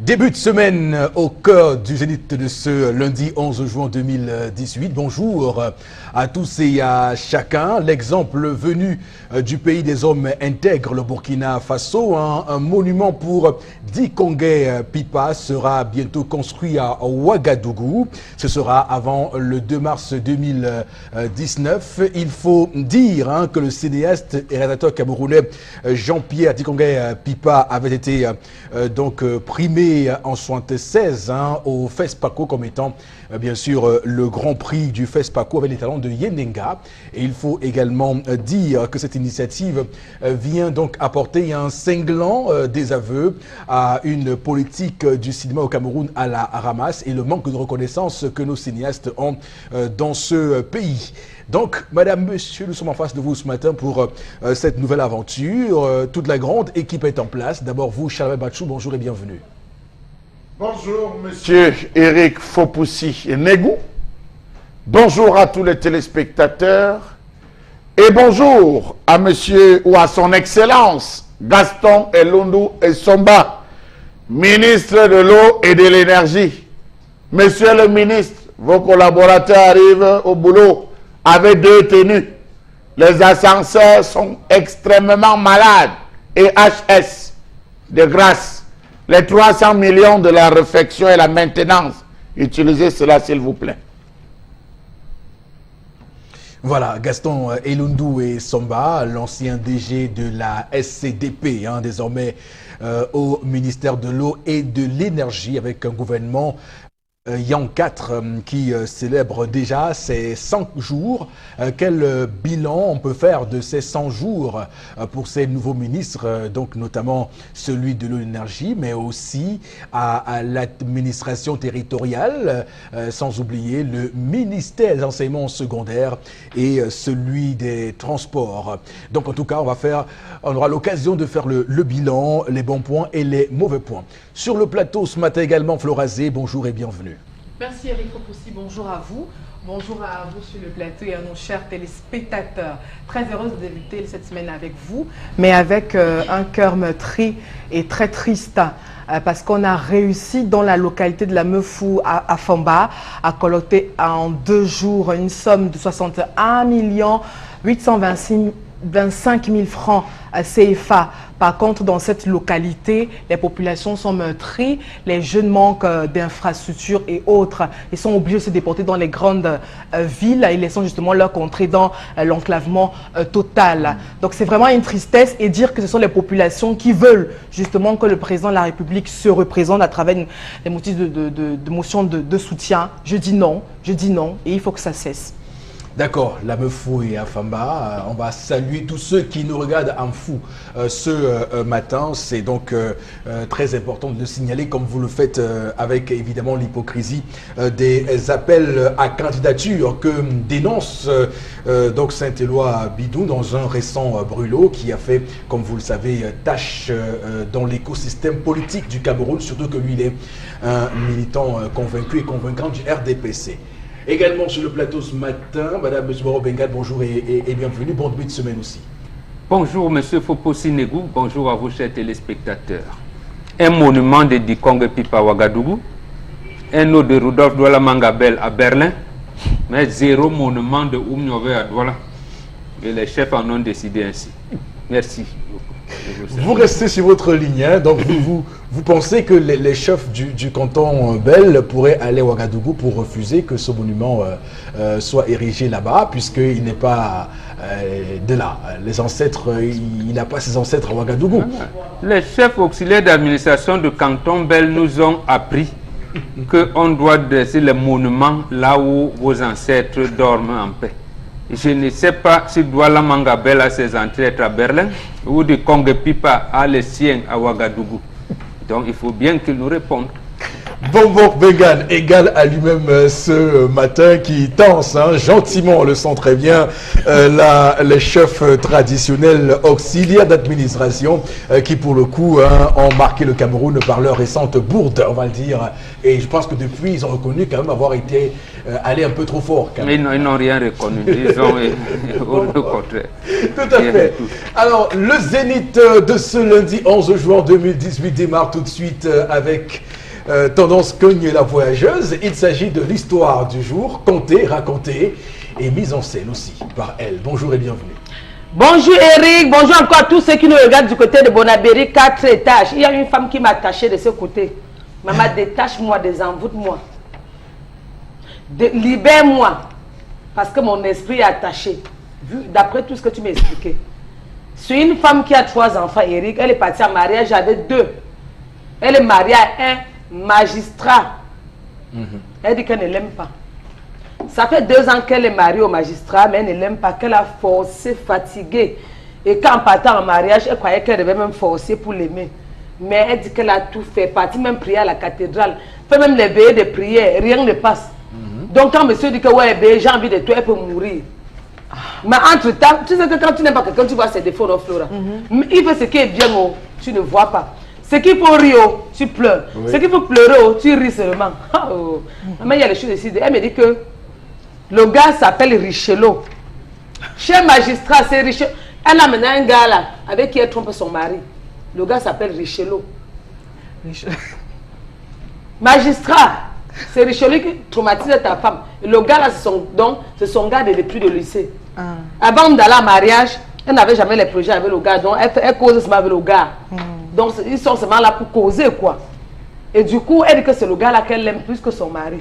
Début de semaine au cœur du Zénith de ce lundi 11 juin 2018. Bonjour à tous et à chacun. L'exemple venu du pays des hommes intègres, le Burkina Faso, un monument pour Dikongé Pipa sera bientôt construit à Ouagadougou. Ce sera avant le 2 mars 2019. Il faut dire que le cinéaste et réalisateur camerounais Jean-Pierre Dikongé Pipa avait été donc primé en 1976 au FESPACO comme étant bien sûr le grand prix du FESPACO avec les talents de Yenenga. Et il faut également dire que cette initiative vient donc apporter un cinglant désaveu à une politique du cinéma au Cameroun à la ramasse et le manque de reconnaissance que nos cinéastes ont dans ce pays. Donc, madame, monsieur, nous sommes en face de vous ce matin pour cette nouvelle aventure. Toute la grande équipe est en place. D'abord, vous, Charles Bachou, bonjour et bienvenue. Bonjour, monsieur Eric Fopoussi Negou. Bonjour à tous les téléspectateurs. Et bonjour à monsieur ou à son excellence Gaston Elundu Essomba, ministre de l'eau et de l'énergie. Monsieur le ministre, vos collaborateurs arrivent au boulot avec 2 tenues. Les ascenseurs sont extrêmement malades et HS. De grâce, les 300 millions de la réfection et la maintenance, utilisez cela s'il vous plaît. Voilà, Gaston Elundu Essomba, l'ancien DG de la SCDP, désormais au ministère de l'eau et de l'énergie, avec un gouvernement Yang 4 qui célèbre déjà ses 100 jours. Quel bilan on peut faire de ces 100 jours pour ces nouveaux ministres, donc notamment celui de l'énergie, mais aussi à l'administration territoriale, sans oublier le ministère des enseignements secondaires et celui des transports. Donc en tout cas, on aura l'occasion de faire le bilan, les bons points et les mauvais points. Sur le plateau ce matin également, Florazé, bonjour et bienvenue. Merci Eric Fopoussi, bonjour à vous. Bonjour à vous sur le plateau et à nos chers téléspectateurs. Très heureuse de débuter cette semaine avec vous, mais avec un cœur meurtri et très triste. Parce qu'on a réussi dans la localité de la Meufou à Famba à collecter en 2 jours une somme de 61 825 000 francs CFA. Par contre, dans cette localité, les populations sont meurtries, les jeunes manquent d'infrastructures et autres. Ils sont obligés de se déporter dans les grandes villes et laissant justement leur contrée dans l'enclavement total. Donc c'est vraiment une tristesse et dire que ce sont les populations qui veulent justement que le président de la République se représente à travers des motifs de motion de soutien. Je dis non et il faut que ça cesse. D'accord, la Meufou et Afamba, on va saluer tous ceux qui nous regardent en fou ce matin. C'est donc très important de le signaler comme vous le faites avec évidemment l'hypocrisie des appels à candidature que dénonce donc Saint-Éloi Bidou dans un récent brûlot qui a fait, comme vous le savez, tâche dans l'écosystème politique du Cameroun, surtout que lui il est un militant convaincu et convaincant du RDPC. Également sur le plateau ce matin, Madame Zubaro Bengal, bonjour et bienvenue. Bon début de semaine aussi. Bonjour Monsieur Fopoussi Negou, bonjour à vous chers téléspectateurs. Un monument de Dikongé Pipa à Ouagadougou, un autre de Rudolf Douala Mangabel à Berlin, mais 0 monument de Oumniové à Douala. Et les chefs en ont décidé ainsi. Merci. Vous restez sur votre ligne, donc vous pensez que les chefs du canton Bel pourraient aller à Ouagadougou pour refuser que ce monument soit érigé là-bas, puisqu'il n'est pas de là. Les ancêtres, il n'a pas ses ancêtres à Ouagadougou. Les chefs auxiliaires d'administration du canton Bel nous ont appris qu'on doit dresser les monuments là où vos ancêtres dorment en paix. Je ne sais pas si Douala Mangabel a ses ancêtres à Berlin ou Dikongé Pipa a les siens à Ouagadougou. Donc il faut bien qu'il nous réponde. Bonbon Bengal égale à lui-même ce matin qui tense gentiment, on le sent très bien, les chefs traditionnels auxiliaires d'administration qui pour le coup ont marqué le Cameroun par leur récente bourde, on va le dire. Et je pense que depuis, ils ont reconnu quand même avoir été allés un peu trop fort. Mais ils n'ont rien reconnu, ils ont au contraire. Tout à fait. Alors, le zénith de ce lundi 11 juin 2018 démarre tout de suite avec Tendance cogne la voyageuse. Il s'agit de l'histoire du jour, contée, racontée et mise en scène aussi par elle. Bonjour et bienvenue. Bonjour Eric, bonjour encore à tous ceux qui nous regardent du côté de Bonabéry, 4 étages. Il y a une femme qui m'a attaché de ce côté. Maman, détache-moi, désenvoûte-moi. Libère-moi. Parce que mon esprit est attaché. D'après tout ce que tu m'as expliqué. C'est une femme qui a 3 enfants, Eric. Elle est partie en mariage avec 2. Elle est mariée à un magistrat. Elle dit qu'elle ne l'aime pas. Ça fait 2 ans qu'elle est mariée au magistrat, mais elle ne l'aime pas, qu'elle a forcé, fatiguée. Et quand partant en mariage, elle croyait qu'elle devait même forcer pour l'aimer. Mais elle dit qu'elle a tout fait, partie même prier à la cathédrale, fait même les veillées de prière, rien ne passe. Donc quand monsieur dit que ouais, j'ai envie de toi, elle peut mourir. Mais entre-temps, tu sais que quand tu n'aimes pas quelqu'un, tu vois ses défauts, non, Flora. Il fait ce qui est bien, oh, tu ne vois pas. Ce qu'il faut rire, oh, tu pleures. Oui. Ce qu'il faut pleurer, oh, tu ris seulement. Oh. Mais il y a les choses ici. Elle me dit que le gars s'appelle Richelot. Chez magistrat, c'est Richelot. Elle a maintenant un gars là, avec qui elle trompe son mari. Le gars s'appelle Richelot. Magistrat, c'est Richelot qui traumatise ta femme. Et le gars là, c'est son gars depuis le lycée. Avant d'aller en mariage, elle n'avait jamais les projets avec le gars. Donc elle cause seulement avec le gars. Donc ils sont seulement là pour causer quoi. Et du coup, elle dit que c'est le gars là qu'elle aime plus que son mari.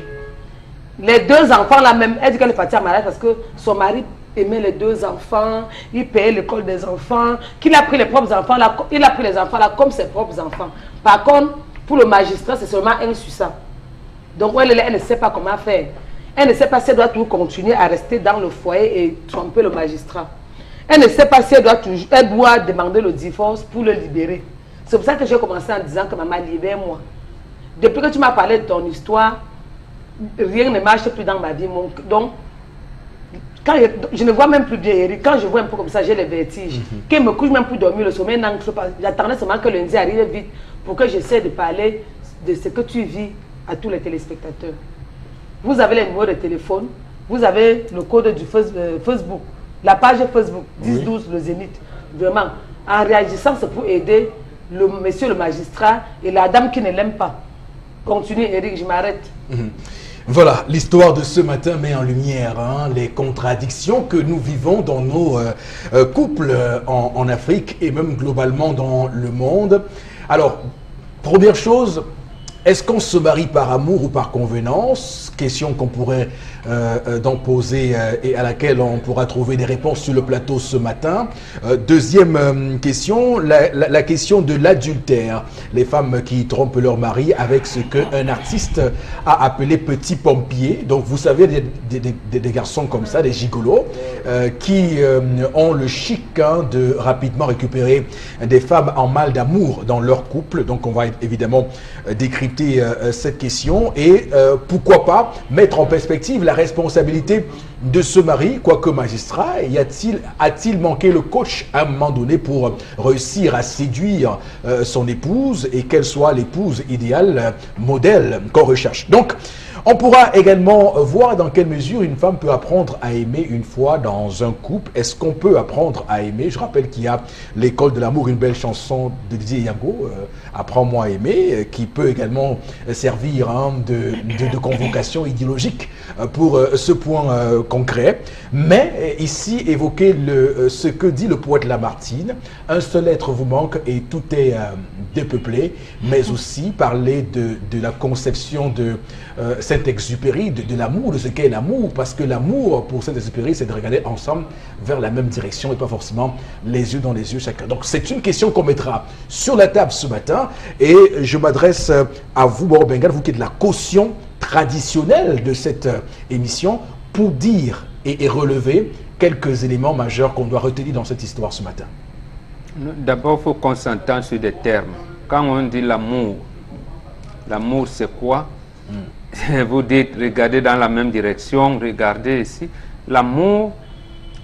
Les 2 enfants là même, elle dit qu'elle est partie en mariage parce que son mari aimait les 2 enfants, il payait l'école des enfants, qu'il a pris les propres enfants là, il a pris les enfants là comme ses propres enfants. Par contre, pour le magistrat, c'est seulement un sur ça. Donc elle ne sait pas comment faire. Elle ne sait pas si elle doit toujours continuer à rester dans le foyer et tromper le magistrat. Elle ne sait pas si elle doit demander le divorce pour le libérer. C'est pour ça que j'ai commencé en disant que maman, libère-moi. Depuis que tu m'as parlé de ton histoire, rien ne marche plus dans ma vie. Donc, quand je ne vois même plus bien Eric. Quand je vois un peu comme ça, j'ai les vertiges. Quand je me couche même pour dormir le sommeil, j'attendais seulement que lundi arrive vite pour que j'essaie de parler de ce que tu vis à tous les téléspectateurs. Vous avez les numéros de téléphone, vous avez le code du Facebook, la page Facebook, 10-12, le Zénith. Vraiment, en réagissant, c'est pour aider le monsieur le magistrat et la dame qui ne l'aime pas. Continue Eric, je m'arrête. Voilà, l'histoire de ce matin met en lumière les contradictions que nous vivons dans nos couples en Afrique et même globalement dans le monde. Alors, première chose, est-ce qu'on se marie par amour ou par convenance? Question qu'on pourrait d'en poser et à laquelle on pourra trouver des réponses sur le plateau ce matin. Deuxième question, la question de l'adultère. Les femmes qui trompent leur mari avec ce qu'un artiste a appelé petit pompier. Donc vous savez, des garçons comme ça, des gigolos, qui ont le chic de rapidement récupérer des femmes en mal d'amour dans leur couple. Donc on va évidemment décrypter cette question et pourquoi pas mettre en perspective la responsabilité de ce mari, quoique magistrat. A-t-il manqué le coach à un moment donné pour réussir à séduire son épouse et qu'elle soit l'épouse idéale, modèle qu'on recherche. Donc, on pourra également voir dans quelle mesure une femme peut apprendre à aimer une fois dans un couple. Est-ce qu'on peut apprendre à aimer? Je rappelle qu'il y a l'école de l'amour, une belle chanson de Didier Yango, Apprends-moi à aimer, qui peut également servir de convocation idéologique pour ce point concret. Mais ici, évoquer ce que dit le poète Lamartine, un seul être vous manque et tout est dépeuplé, mais aussi parler de la conception de Saint-Exupéry, de l'amour, de ce qu'est l'amour, parce que l'amour pour Saint-Exupéry, c'est de regarder ensemble vers la même direction et pas forcément les yeux dans les yeux chacun. Donc c'est une question qu'on mettra sur la table ce matin et je m'adresse à vous, Boro Bengal, vous qui êtes la caution traditionnelle de cette émission, pour dire et relever quelques éléments majeurs qu'on doit retenir dans cette histoire ce matin. D'abord, il faut qu'on s'entende sur des termes. Quand on dit l'amour, l'amour c'est quoi? Vous dites, regardez dans la même direction, regardez ici. L'amour,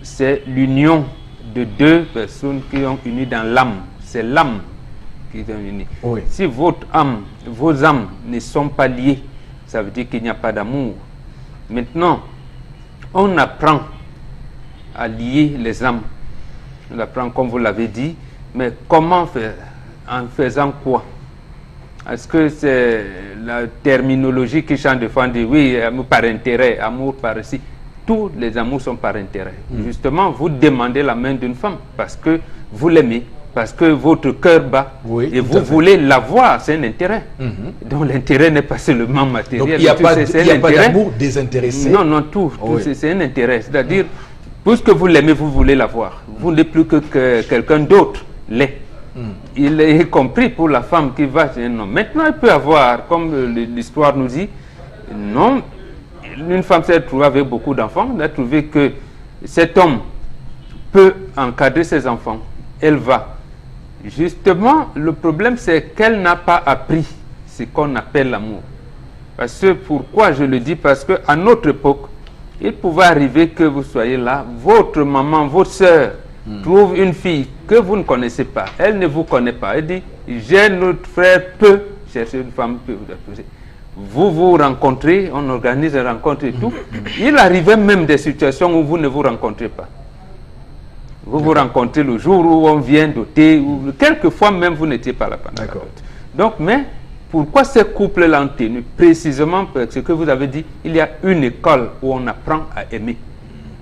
c'est l'union de 2 personnes qui ont uni dans l'âme. C'est l'âme qui est unie. Oui. Si votre âme, vos âmes ne sont pas liées, ça veut dire qu'il n'y a pas d'amour. Maintenant, on apprend à lier les âmes. On apprend comme vous l'avez dit, mais comment faire? En faisant quoi? Est-ce que c'est la terminologie qui change de fois, on dit oui, amour par intérêt, amour par ici. Tous les amours sont par intérêt. Justement, vous demandez la main d'une femme parce que vous l'aimez, parce que votre cœur bat et vous voulez l'avoir, c'est un intérêt. Donc l'intérêt n'est pas seulement matériel. Donc il n'y a pas d'amour désintéressé. Non, non, tout c'est un intérêt. C'est-à-dire, puisque vous l'aimez, vous voulez l'avoir. Vous n'êtes plus que quelqu'un d'autre l'est. Il est compris pour la femme qui va chez un homme. Maintenant, il peut avoir, comme l'histoire nous dit, non, une femme s'est retrouvée avec beaucoup d'enfants, elle a trouvé que cet homme peut encadrer ses enfants. Elle va. Justement, le problème, c'est qu'elle n'a pas appris ce qu'on appelle l'amour. Parce que, pourquoi je le dis? Parce qu'à notre époque, il pouvait arriver que vous soyez là, votre maman, votre soeur, trouve une fille que vous ne connaissez pas. Elle ne vous connaît pas. Elle dit, j'ai notre frère peut chercher une femme, peut vous épouser. Vous vous rencontrez, on organise une rencontre et tout. Il arrivait même des situations où vous ne vous rencontrez pas. Vous vous rencontrez le jour où on vient doter, ou quelquefois même vous n'étiez pas là pendant la dot. Donc, mais pourquoi ces couples-là ont tenu? Précisément parce que vous avez dit, il y a une école où on apprend à aimer.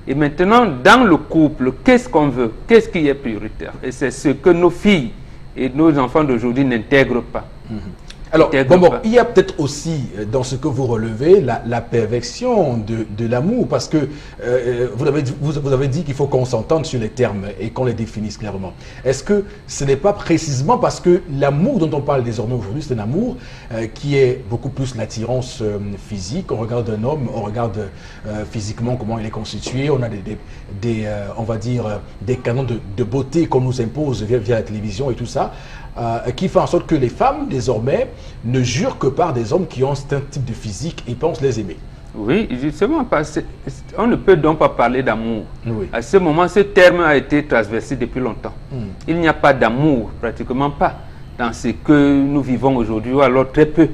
Et maintenant, dans le couple, qu'est-ce qu'on veut? Qu'est-ce qui est prioritaire? Et c'est ce que nos filles et nos enfants d'aujourd'hui n'intègrent pas. Alors, bon, il y a peut-être aussi, dans ce que vous relevez, la perversion de l'amour, parce que vous avez dit qu'il faut qu'on s'entende sur les termes et qu'on les définisse clairement. Est-ce que ce n'est pas précisément parce que l'amour dont on parle désormais aujourd'hui, c'est un amour qui est beaucoup plus l'attirance physique? On regarde un homme, on regarde physiquement comment il est constitué, on a on va dire, des canons de beauté qu'on nous impose via la télévision et tout ça. Qui fait en sorte que les femmes, désormais, ne jurent que par des hommes qui ont un type de physique et pensent les aimer. Oui, justement, parce on ne peut donc pas parler d'amour. À ce moment, ce terme a été transversé depuis longtemps. Il n'y a pas d'amour, pratiquement pas, dans ce que nous vivons aujourd'hui, ou alors très peu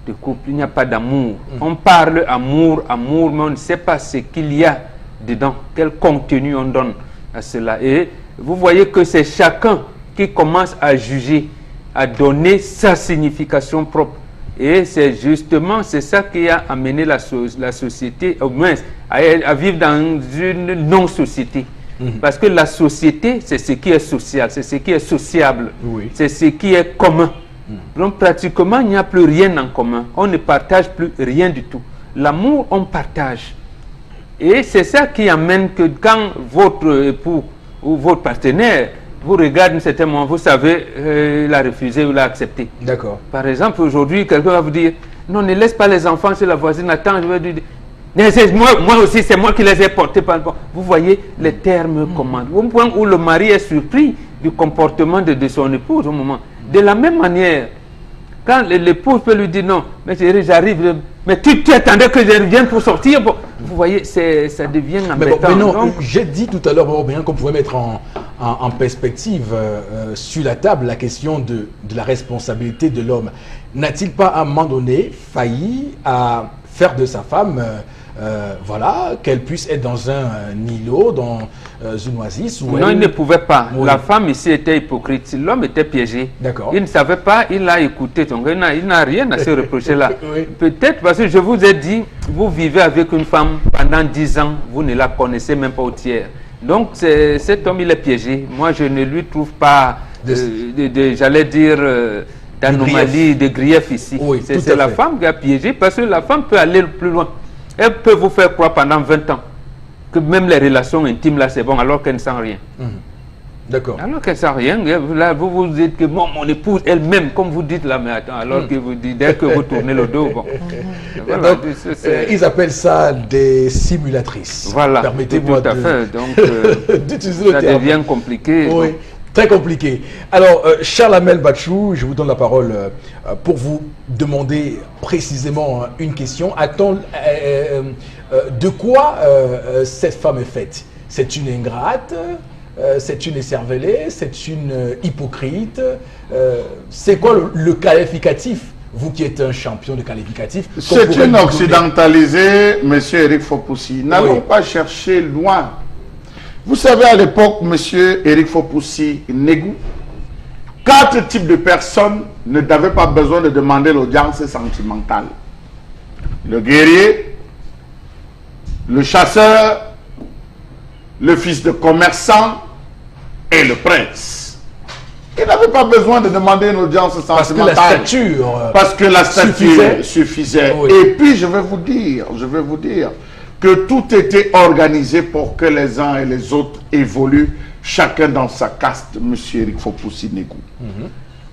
de couples. Il n'y a pas d'amour. On parle amour, mais on ne sait pas ce qu'il y a dedans, quel contenu on donne à cela. Et vous voyez que c'est chacun qui commence à juger, à donner sa signification propre. Et c'est justement, c'est ça qui a amené la société, au moins, à vivre dans une non-société. Parce que la société, c'est ce qui est social, c'est ce qui est sociable, c'est ce qui est commun. Donc pratiquement, il n'y a plus rien en commun. On ne partage plus rien du tout. L'amour, on partage. Et c'est ça qui amène que quand votre époux ou votre partenaire vous regardez un certain moment, vous savez, il a refusé ou l'a accepté. D'accord. Par exemple, aujourd'hui, quelqu'un va vous dire, non, ne laisse pas les enfants chez la voisine, attends, je vais lui dire, moi aussi, c'est moi qui les ai portés. Vous voyez les termes commandent. Au point où le mari est surpris du comportement de son épouse au moment. De la même manière, quand l'épouse peut lui dire, non, mais j'arrive, mais tu attendais que je revienne pour sortir. Bon, vous voyez, ça devient embêtant. Mais non, j'ai dit tout à l'heure, bien qu'on pouvait mettre en perspective sur la table la question de la responsabilité de l'homme. N'a-t-il pas à un moment donné failli à faire de sa femme, voilà, qu'elle puisse être dans un îlot, dans une oasis? Non, il ne pouvait pas. La femme ici était hypocrite. L'homme était piégé. D'accord. Il ne savait pas, il a écouté. Donc il n'a rien à se reprocher là. Peut-être parce que je vous ai dit, vous vivez avec une femme pendant 10 ans, vous ne la connaissez même pas au tiers. Donc cet homme, il est piégé. Moi, je ne lui trouve pas, j'allais dire, d'anomalie, de grief ici. C'est la femme qui a piégé, parce que la femme peut aller plus loin. Elle peut vous faire croire pendant 20 ans que même les relations intimes, là, c'est bon, alors qu'elle ne sent rien. D'accord. Alors qu'elle ne sent rien, là, vous vous dites que bon, mon épouse elle-même, comme vous dites là, mais attends, alors que vous dites, dès que vous tournez le dos, bon. Voilà, donc, ils appellent ça des simulatrices. Voilà, permettez-moi tout à fait. Donc, d'utiliser le ça terme. devient compliqué. Oui. Très compliqué. Alors, Charles Amel Bachou, je vous donne la parole pour vous demander précisément une question. De quoi cette femme est faite? C'est une ingrate? C'est une écervelée? C'est une hypocrite? C'est quoi le qualificatif? Vous qui êtes un champion de qualificatif. C'est une occidentalisée, monsieur Eric Fopoussi. N'allons pas chercher loin. Vous savez, à l'époque, monsieur Eric Fopoussi Negou, 4 types de personnes n'avait pas besoin de demander l'audience sentimentale. Le guerrier, le chasseur, le fils de commerçant et le prince. Il n'avait pas besoin de demander une audience sentimentale. Parce que la stature suffisait. Oui. Et puis je vais vous dire que tout était organisé pour que les uns et les autres évoluent, chacun dans sa caste, M. Eric Fopoussi-Negou.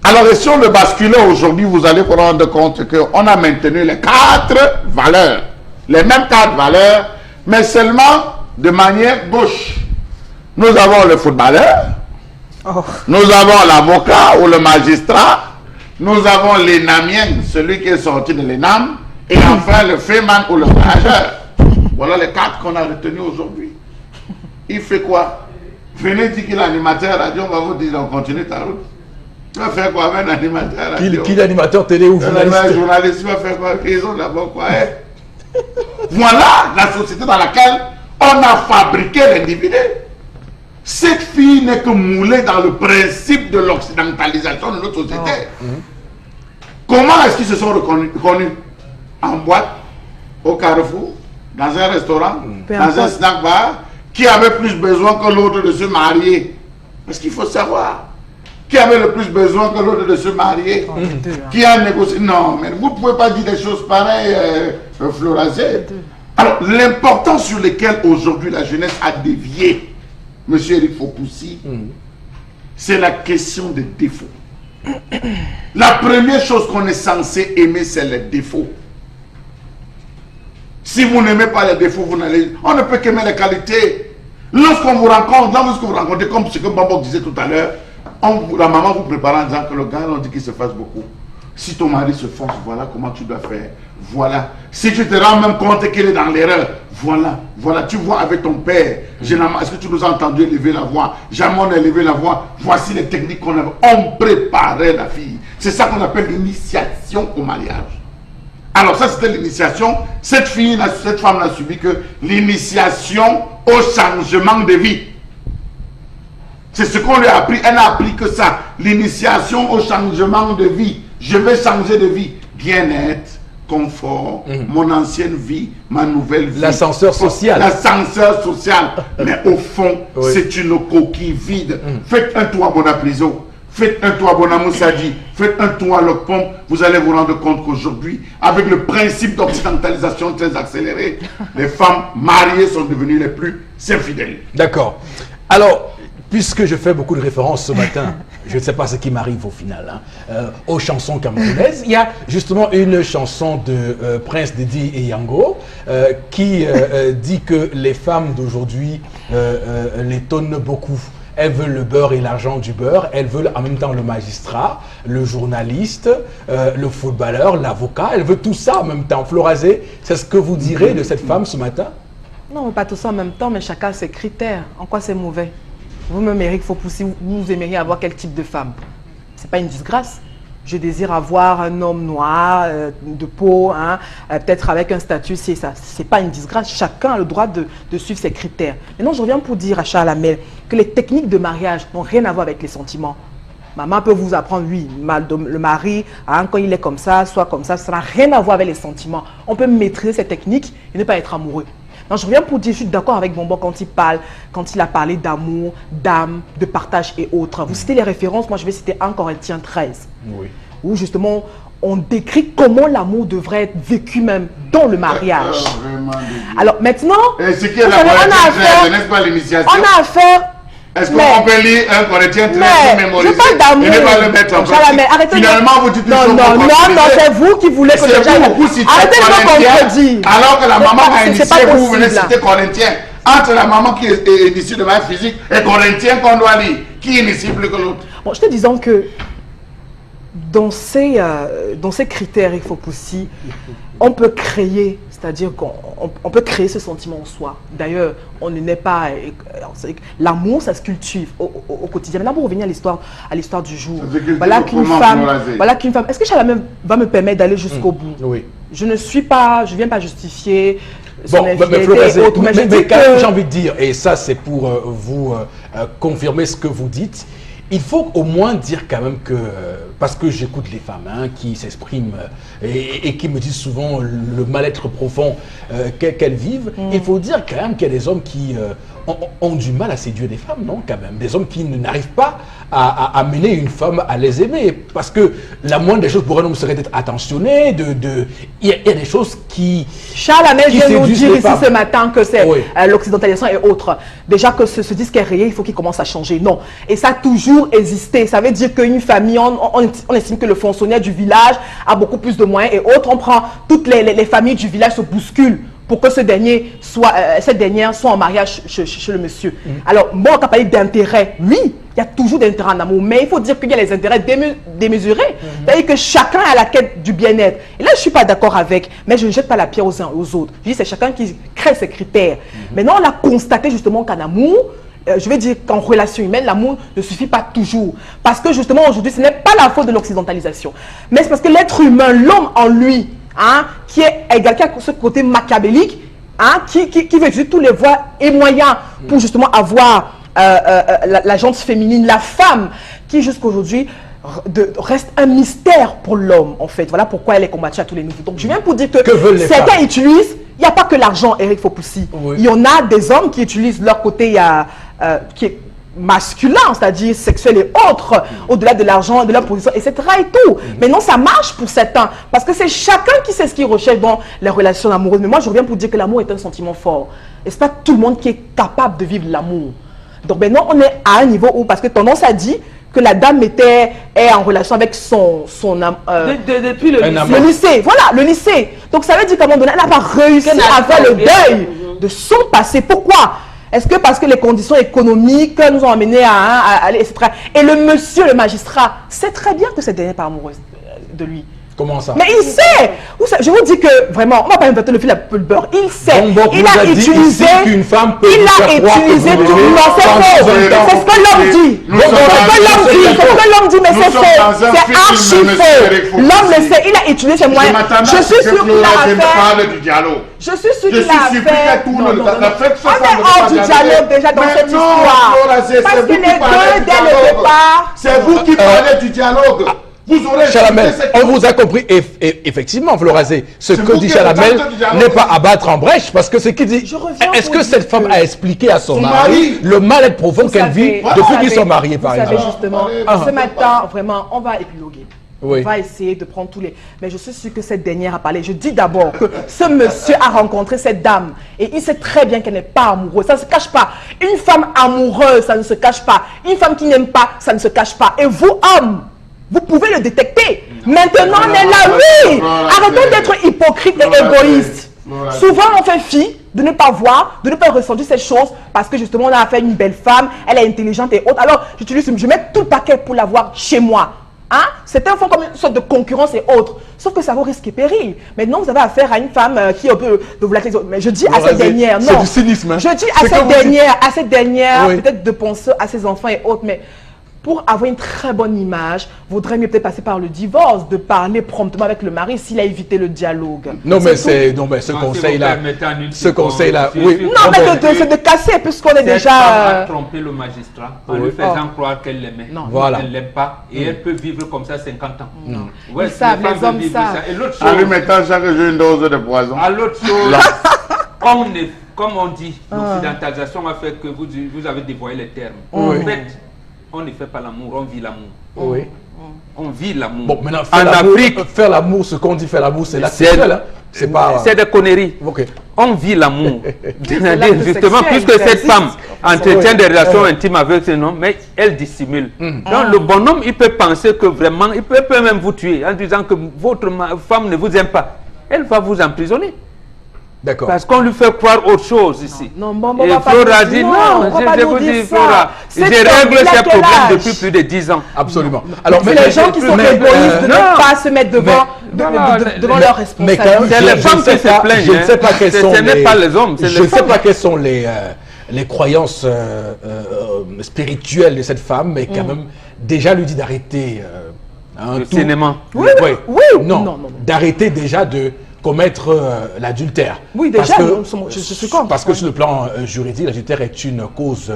Alors, et si on le basculait aujourd'hui, vous allez vous rendre compte qu'on a maintenu les 4 valeurs, les mêmes 4 valeurs, mais seulement de manière gauche. Nous avons le footballeur, nous avons l'avocat ou le magistrat, nous avons l'ENAMien, celui qui est sorti de l'ENAM, et enfin le féman ou le voyageur. Voilà les 4 qu'on a retenus aujourd'hui. Il fait quoi? Venez dire qu'il est animateur radio, on va vous dire, on continue ta route. Tu vas faire quoi avec un animateur radio? Qui est animateur télé ou journaliste? Un journaliste, tu vas faire quoi? Ils ont d'abord quoi? Voilà la société dans laquelle on a fabriqué l'individu. Cette fille n'est que moulée dans le principe de l'occidentalisation de notre société. Comment est-ce qu'ils se sont reconnus? En boîte, au carrefour, dans un restaurant, dans un snack bar? Qui avait plus besoin que l'autre de se marier? Parce qu'il faut savoir. Qui avait le plus besoin que l'autre de se marier? Qui a négocié? Non, mais vous ne pouvez pas dire des choses pareilles, Florazé. Alors, l'important sur lequel aujourd'hui la jeunesse a dévié, M. Eric Fopoussi, c'est la question des défauts. La première chose qu'on est censé aimer, c'est les défauts. Si vous n'aimez pas les défauts, vous n'allez... On ne peut qu'aimer les qualités. Lorsqu'on vous rencontre, lorsque vous rencontrez, comme ce que Bambok disait tout à l'heure, la maman vous prépare en disant que le gars, on dit qu'il se fasse beaucoup. Si ton mari se force, voilà comment tu dois faire. Voilà. Si tu te rends même compte qu'il est dans l'erreur, voilà. Voilà. Tu vois avec ton père, généralement, est-ce que tu nous as entendu élever la voix? Jamais on a élevé la voix. Voici les techniques qu'on avait. On préparait la fille. C'est ça qu'on appelle l'initiation au mariage. Alors ça, c'était l'initiation. Cette femme n'a subi que l'initiation au changement de vie. C'est ce qu'on lui a appris. Elle n'a appris que ça. L'initiation au changement de vie. Je vais changer de vie. Bien-être, confort, mon ancienne vie, ma nouvelle vie. L'ascenseur social. L'ascenseur social. Mais au fond, c'est une coquille vide. Faites un tour à Bonapriso. Faites un tour à Bonamoussadi, faites un tour à Locpompe, vous allez vous rendre compte qu'aujourd'hui, avec le principe d'occidentalisation très accéléré, les femmes mariées sont devenues les plus infidèles. D'accord. Alors, puisque je fais beaucoup de références ce matin, je ne sais pas ce qui m'arrive au final, aux chansons camerounaises, il y a justement une chanson de Prince Didi et Yango qui dit que les femmes d'aujourd'hui l'étonnent beaucoup. Elles veulent le beurre et l'argent du beurre. Elles veulent en même temps le magistrat, le journaliste, le footballeur, l'avocat. Elles veulent tout ça en même temps. Florazé, c'est ce que vous direz de cette femme ce matin? Non, pas tout ça en même temps, mais chacun a ses critères. En quoi c'est mauvais? Vous-même, Eric Fopoussi, vous aimeriez avoir quel type de femme? C'est pas une disgrâce. Je désire avoir un homme noir, de peau, hein, peut-être avec un statut, c'est ça. C'est pas une disgrâce. Chacun a le droit de suivre ses critères. Maintenant, je reviens pour dire à Charles Hamel que les techniques de mariage n'ont rien à voir avec les sentiments. Maman peut vous apprendre, oui, le mari, hein, quand il est comme ça, soit comme ça n'a rien à voir avec les sentiments. On peut maîtriser ces techniques et ne pas être amoureux. Non, je reviens pour dire, je suis d'accord avec Bonbon quand il a parlé d'amour, d'âme, de partage et autres. Vous citez les références, moi je vais citer 1 Corinthiens 13. Oui. Où justement, on décrit comment l'amour devrait être vécu même dans le mariage. Alors maintenant, ce qui est la Corinthiens 13, n'est-ce pas l'initiation? On a affaire... Est-ce qu'on peut lire 1 Corinthiens 13 mémorisé? Je parle d'amour. Et ne pas le mettre en pratique. Finalement, vous dites non, c'est vous qui voulez que je j'aille. Arrêtez de me contredire. Alors que la maman a initié, vous venez citer Corinthiens. Entre la maman qui est initiée de manière physique et Corinthiens qu'on doit lire, qui initie plus que l'autre? Bon, je te disons que dans ces critères, il faut aussi, on peut créer, c'est-à-dire qu'on peut créer ce sentiment en soi. D'ailleurs, on ne naît pas. L'amour, ça se cultive au quotidien. Maintenant, pour revenir à l'histoire du jour, voilà qu'une femme. Est-ce que Chalamé va me permettre d'aller jusqu'au bout? Oui. Je ne viens pas justifier. Bon, mais j'ai envie de dire, et ça c'est pour vous confirmer ce que vous dites. il faut au moins dire quand même que, parce que j'écoute les femmes qui s'expriment et qui me disent souvent le mal-être profond qu'elles vivent, il faut dire quand même qu'il y a des hommes qui ont du mal à séduire des femmes, non, quand même. Des hommes qui n'arrivent pas à mener une femme à les aimer. Parce que la moindre des choses pour un homme serait d'être attentionné, il y a des choses qui... Charles Hamel vient nous dire ici femmes. ce matin que c'est Oui. l'occidentalisation et autres. Déjà que ce disque est rayé, il faut qu'il commence à changer. Non. Et ça a toujours existé. Ça veut dire qu'une famille, on estime que le fonctionnaire du village a beaucoup plus de moyens et autres. On prend toutes les familles du village se bousculent pour que cette dernière soit en mariage chez le monsieur. Alors, moi, on a parlé d'intérêt. Oui, il y a toujours d'intérêt en amour, mais il faut dire qu'il y a les intérêts démesurés. C'est-à-dire que chacun est à la quête du bien-être. Et là, je ne suis pas d'accord avec, mais je ne jette pas la pierre aux uns aux autres. Je dis c'est chacun qui crée ses critères. Maintenant, on a constaté justement qu'en amour, je vais dire qu'en relation humaine, l'amour ne suffit pas toujours. Parce que justement, aujourd'hui, ce n'est pas la faute de l'occidentalisation. Mais c'est parce que l'être humain, l'homme en lui, qui est égal, qui a ce côté machiavélique, qui veut utiliser tous les voies et moyens pour justement avoir la gente féminine, la femme, qui jusqu'aujourd'hui reste un mystère pour l'homme, en fait. Voilà pourquoi elle est combattue à tous les niveaux. Donc je viens pour dire que certains utilisent, il n'y a pas que l'argent, Eric Fopoussi. Oui. Il y en a des hommes qui utilisent leur côté qui est masculin, c'est-à-dire sexuel et autres, au-delà de l'argent, de la position, etc. et tout. Mais non, ça marche pour certains, parce que c'est chacun qui sait ce qu'il recherche dans les relations amoureuses. Mais moi, je reviens pour dire que l'amour est un sentiment fort. Et c'est pas tout le monde qui est capable de vivre l'amour. Donc maintenant, on est à un niveau où, parce que tendance a dit que la dame est en relation avec depuis le lycée. Voilà, le lycée. Donc ça veut dire qu'à un moment donné, elle n'a pas réussi à faire le deuil de son passé. Pourquoi? Est-ce que parce que les conditions économiques nous ont amenés à aller, etc. Et le monsieur, le magistrat, sait très bien que cette dernière n'est pas amoureuse de lui. Comment ça? Mais il sait. Je vous dis que vraiment, on ne va pas inventer le fil à peu le beurre. Il sait. Il a utilisé. Qu'une femme peut il a utilisé tout. Non, c'est faux. C'est ce que l'homme dit. C'est ce que l'homme dit, mais c'est faux. C'est archi faux. L'homme le sait. Il a utilisé ses moyens. Je suis sûr qu'il a fait. Je suis sûr qu'il a fait. On est hors du dialogue déjà dans cette histoire. Parce que les deux, dès le départ. C'est vous qui parlez du dialogue. Vous aurez Chalamel, on vous a compris. Effectivement, Florazé, ce que dit Chalamel n'est pas à battre en brèche, parce que ce qu'il dit, est-ce que cette femme a expliqué à son mari le mal-être profond qu'elle vit depuis qu'ils sont mariés, par exemple? Justement, ce matin, vraiment, on va épiloguer. Oui. On va essayer de prendre tous les... Mais je suis sûre que cette dernière a parlé. Je dis d'abord que ce monsieur a rencontré cette dame et il sait très bien qu'elle n'est pas amoureuse. Ça ne se cache pas. Une femme amoureuse, ça ne se cache pas. Une femme qui n'aime pas, ça ne se cache pas. Et vous, hommes, vous pouvez le détecter. Maintenant, on est là, oui. Arrêtons d'être hypocrite et égoïste. Souvent, on fait fi de ne pas voir, de ne pas ressentir ces choses parce que justement, on a affaire à une belle femme, elle est intelligente et autres. Alors, je mets tout le paquet pour l'avoir chez moi. Certains font comme une sorte de concurrence et autres. Sauf que ça vaut risque et péril. Maintenant, vous avez affaire à une femme qui est un peu de vous la les autres. Mais je dis à cette dernière, non. C'est du cynisme. Je dis à cette dernière, peut-être de penser à ses enfants et autres, mais pour avoir une très bonne image, vaudrait mieux peut-être passer par le divorce, de parler promptement avec le mari s'il a évité le dialogue. Non, mais ce conseil-là, oui. Non, mais c'est de casser, puisqu'on est déjà... Elle a trompé le magistrat en lui faisant croire qu'elle l'aimait. Voilà. Elle ne l'aime pas et elle peut vivre comme ça 50 ans. Non. Ouais, les hommes savent. Et l'autre chose... En lui mettant chaque jour une dose de poison. À l'autre chose, comme on dit, l'occidentalisation a fait que vous avez dévoyé les termes. En fait, on ne fait pas l'amour, on vit l'amour. Oui. On vit l'amour. Bon, maintenant, en faire l'amour, ce qu'on dit faire l'amour, c'est l'acte sexuel. C'est des conneries. Okay. On vit l'amour. Justement, puisque cette femme entretient des relations intimes avec ce homme, mais elle dissimule. Donc le bonhomme, il peut penser que vraiment, il peut même vous tuer en disant que votre femme ne vous aime pas. Elle va vous emprisonner. D'accord. Parce qu'on lui fait croire autre chose ici. Non, et Flora dit non, je vous dis Flora, je règle ces problèmes depuis plus de 10 ans. Absolument. Alors, mais les gens qui sont égoïstes de ne pas se mettre devant leurs responsabilités. C'est les femmes qui se plaignent. Je ne sais pas quels sont ce n'est pas les hommes. Je ne sais pas quelles sont les croyances spirituelles de cette femme, mais quand même, déjà lui dit d'arrêter le cinéma. Oui. Non, d'arrêter déjà de commettre l'adultère. Oui, déjà, je suis contre. Parce que sur le plan juridique, l'adultère est une cause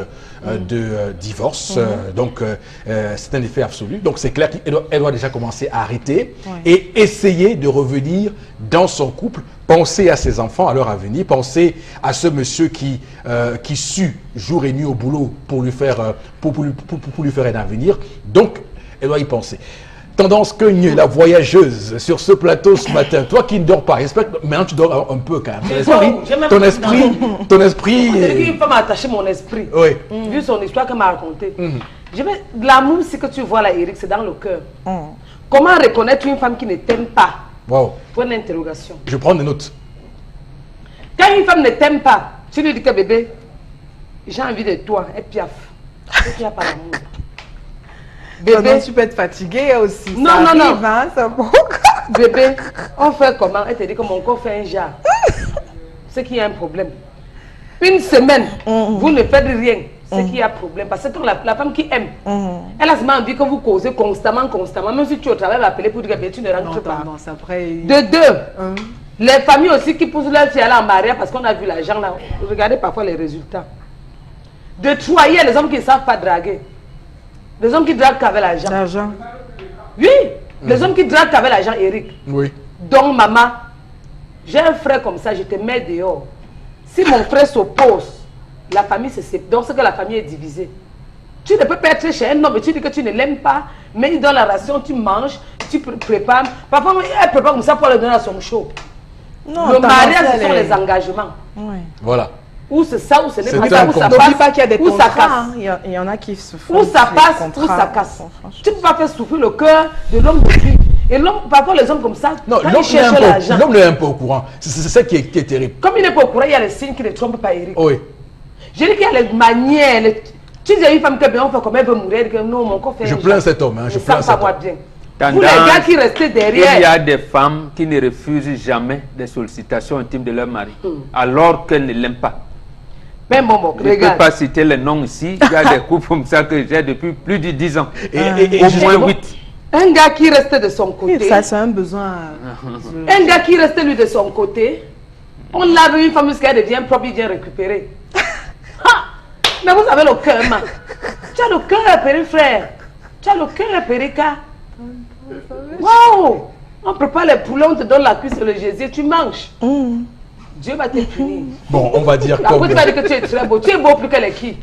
de divorce. Donc, c'est un effet absolu. Donc, c'est clair qu'elle doit déjà commencer à arrêter et essayer de revenir dans son couple, penser à ses enfants, à leur avenir, penser à ce monsieur qui sue jour et nuit au boulot pour lui faire un avenir. Donc, elle doit y penser. Tendance Cogne, la voyageuse, sur ce plateau ce matin. Toi qui ne dors pas, j'espère que maintenant tu dors un peu quand même. Ton esprit. Il peut m'attacher mon esprit. Oui. Vu son histoire qu'elle m'a racontée. L'amour, c'est que tu vois là, Eric, c'est dans le cœur. Comment reconnaître une femme qui ne t'aime pas? Wow. Point d'interrogation. Je prends des notes. Quand une femme ne t'aime pas, tu lui dis que bébé, j'ai envie de toi, et piaf. Et piaf par l'amour. Bébé, tu peux être fatigué aussi. Non, ça non, arrive, non. Hein, ça... Bébé, on fait comment? Elle te dit que mon corps fait un jar. C'est qu'il y a un problème. Une semaine, vous ne faites rien. C'est qu'il y a un problème. Parce que la femme qui aime, elle a seulement envie que vous causez constamment. Même si tu es au travail, l'appeler pour dire que tu ne rentres pas. Non, c'est après... De deux, les familles aussi qui poussent leur fille à aller en mariage parce qu'on a vu l'argent là. Regardez parfois les résultats. De trois, il y a les hommes qui ne savent pas draguer. Les hommes qui draguent qu'avec l'argent. L'argent. Oui, les hommes qui draguent qu'avec l'argent, Eric. Oui. Donc, maman, j'ai un frère comme ça, je te mets dehors. Si mon frère s'oppose, la famille se sépare. Donc, c'est que la famille est divisée. Tu ne peux pas être chez un homme et tu dis que tu ne l'aimes pas, mais dans la ration, tu manges, tu prépares. Parfois, elle prépare comme ça pour le donner à son show. Non, le mariage, ce sont les engagements. Oui. Voilà. Ou c'est ça, ou ce n'est pas C'est ça, un ou ça contrat. passe, N'oublie pas qu'il y a des ou ça contrats. casse. Hein. Il y en a qui se font. Ou ça des passe, contrats. ou ça casse. Franchement. Tu ne peux pas faire souffrir le cœur de l'homme de Dieu. Et l'homme, parfois les hommes comme ça, Non, quand l'homme ils cherchent l'argent, n'est un peu au courant. C'est ça qui est terrible. comme il n'est pas au courant, il y a les signes qui ne trompent pas Eric. Oui. Je dis qu'il y a les manières. Tu dis à une femme que bien on fait comme elle veut mourir, elle dit que non, mon corps fait Je un plains genre. cet homme. Hein, je Ne plains sens cet pas moi homme. bien. Tendance, Vous les gars qui restez derrière. Il y a des femmes qui ne refusent jamais des sollicitations intimes de leur mari, alors qu'elles ne l'aiment pas. Mais bon, Je ne peux regarde. pas citer les noms ici. Il y a des couples comme ça que j'ai depuis plus de 10 ans. Et Au justement, moins 8. Un gars qui reste de son côté. Oui, ça, c'est un besoin. Un gars qui reste lui de son côté. On lave une femme jusqu'à elle devient propre, il vient récupérer. Mais vous avez le cœur, man. Tu as le cœur, péri frère. Tu as le cœur, périka. Waouh! On prépare les poulets, on te donne la cuisse et le gésier, tu manges. Dieu va te punir. bon, on va dire Après, comme... tu vas dire que tu es très beau. Tu es beau plus que les qui.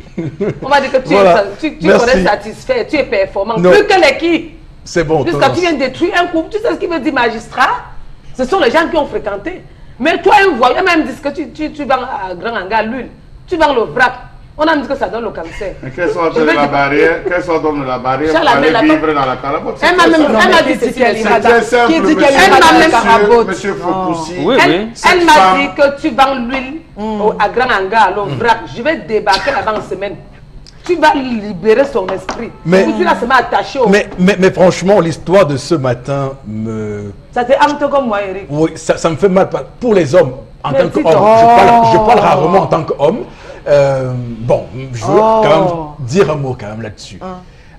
On va dire que tu Voilà. es Merci. satisfait, tu es performant. Non. Plus que les qui. C'est bon. Jusqu'à Tendance. tu viens détruire un couple. Tu sais ce qu'il veut dire magistrat? Ce sont les gens qui ont fréquenté. Mais toi, un voyou, même dit que tu vas à Grand Hangar, l'huile. Tu vas le vrac. On a dit que ça donne le cancer. Mais qu'elle soit Je de vais la dire- barrière, qu'elle soit dans la barrière pour Charles, aller la- vivre dans la carabote. Elle m'a même Non, elle mais m'a qui dit dit ceci, qu'elle ceci. ira C'est très simple, Qui dit monsieur. qu'elle ira dans la carabote? Monsieur Fopoussi. Oui, Elle, oui. Cette elle m'a femme- dit que tu vends l'huile à Grand Hangar, le vrac. Je vais débarquer là-bas en semaine. Tu vas libérer son esprit. Mais- Ou tu vas se mettre attaché au... Mais franchement, l'histoire de ce matin me... Ça te hante comme moi, Eric. Oui, ça me fait mal pour les hommes en Mais tant qu'homme. dis donc. Je parle rarement en tant qu'homme. Bon, je veux quand même dire un mot quand même là-dessus.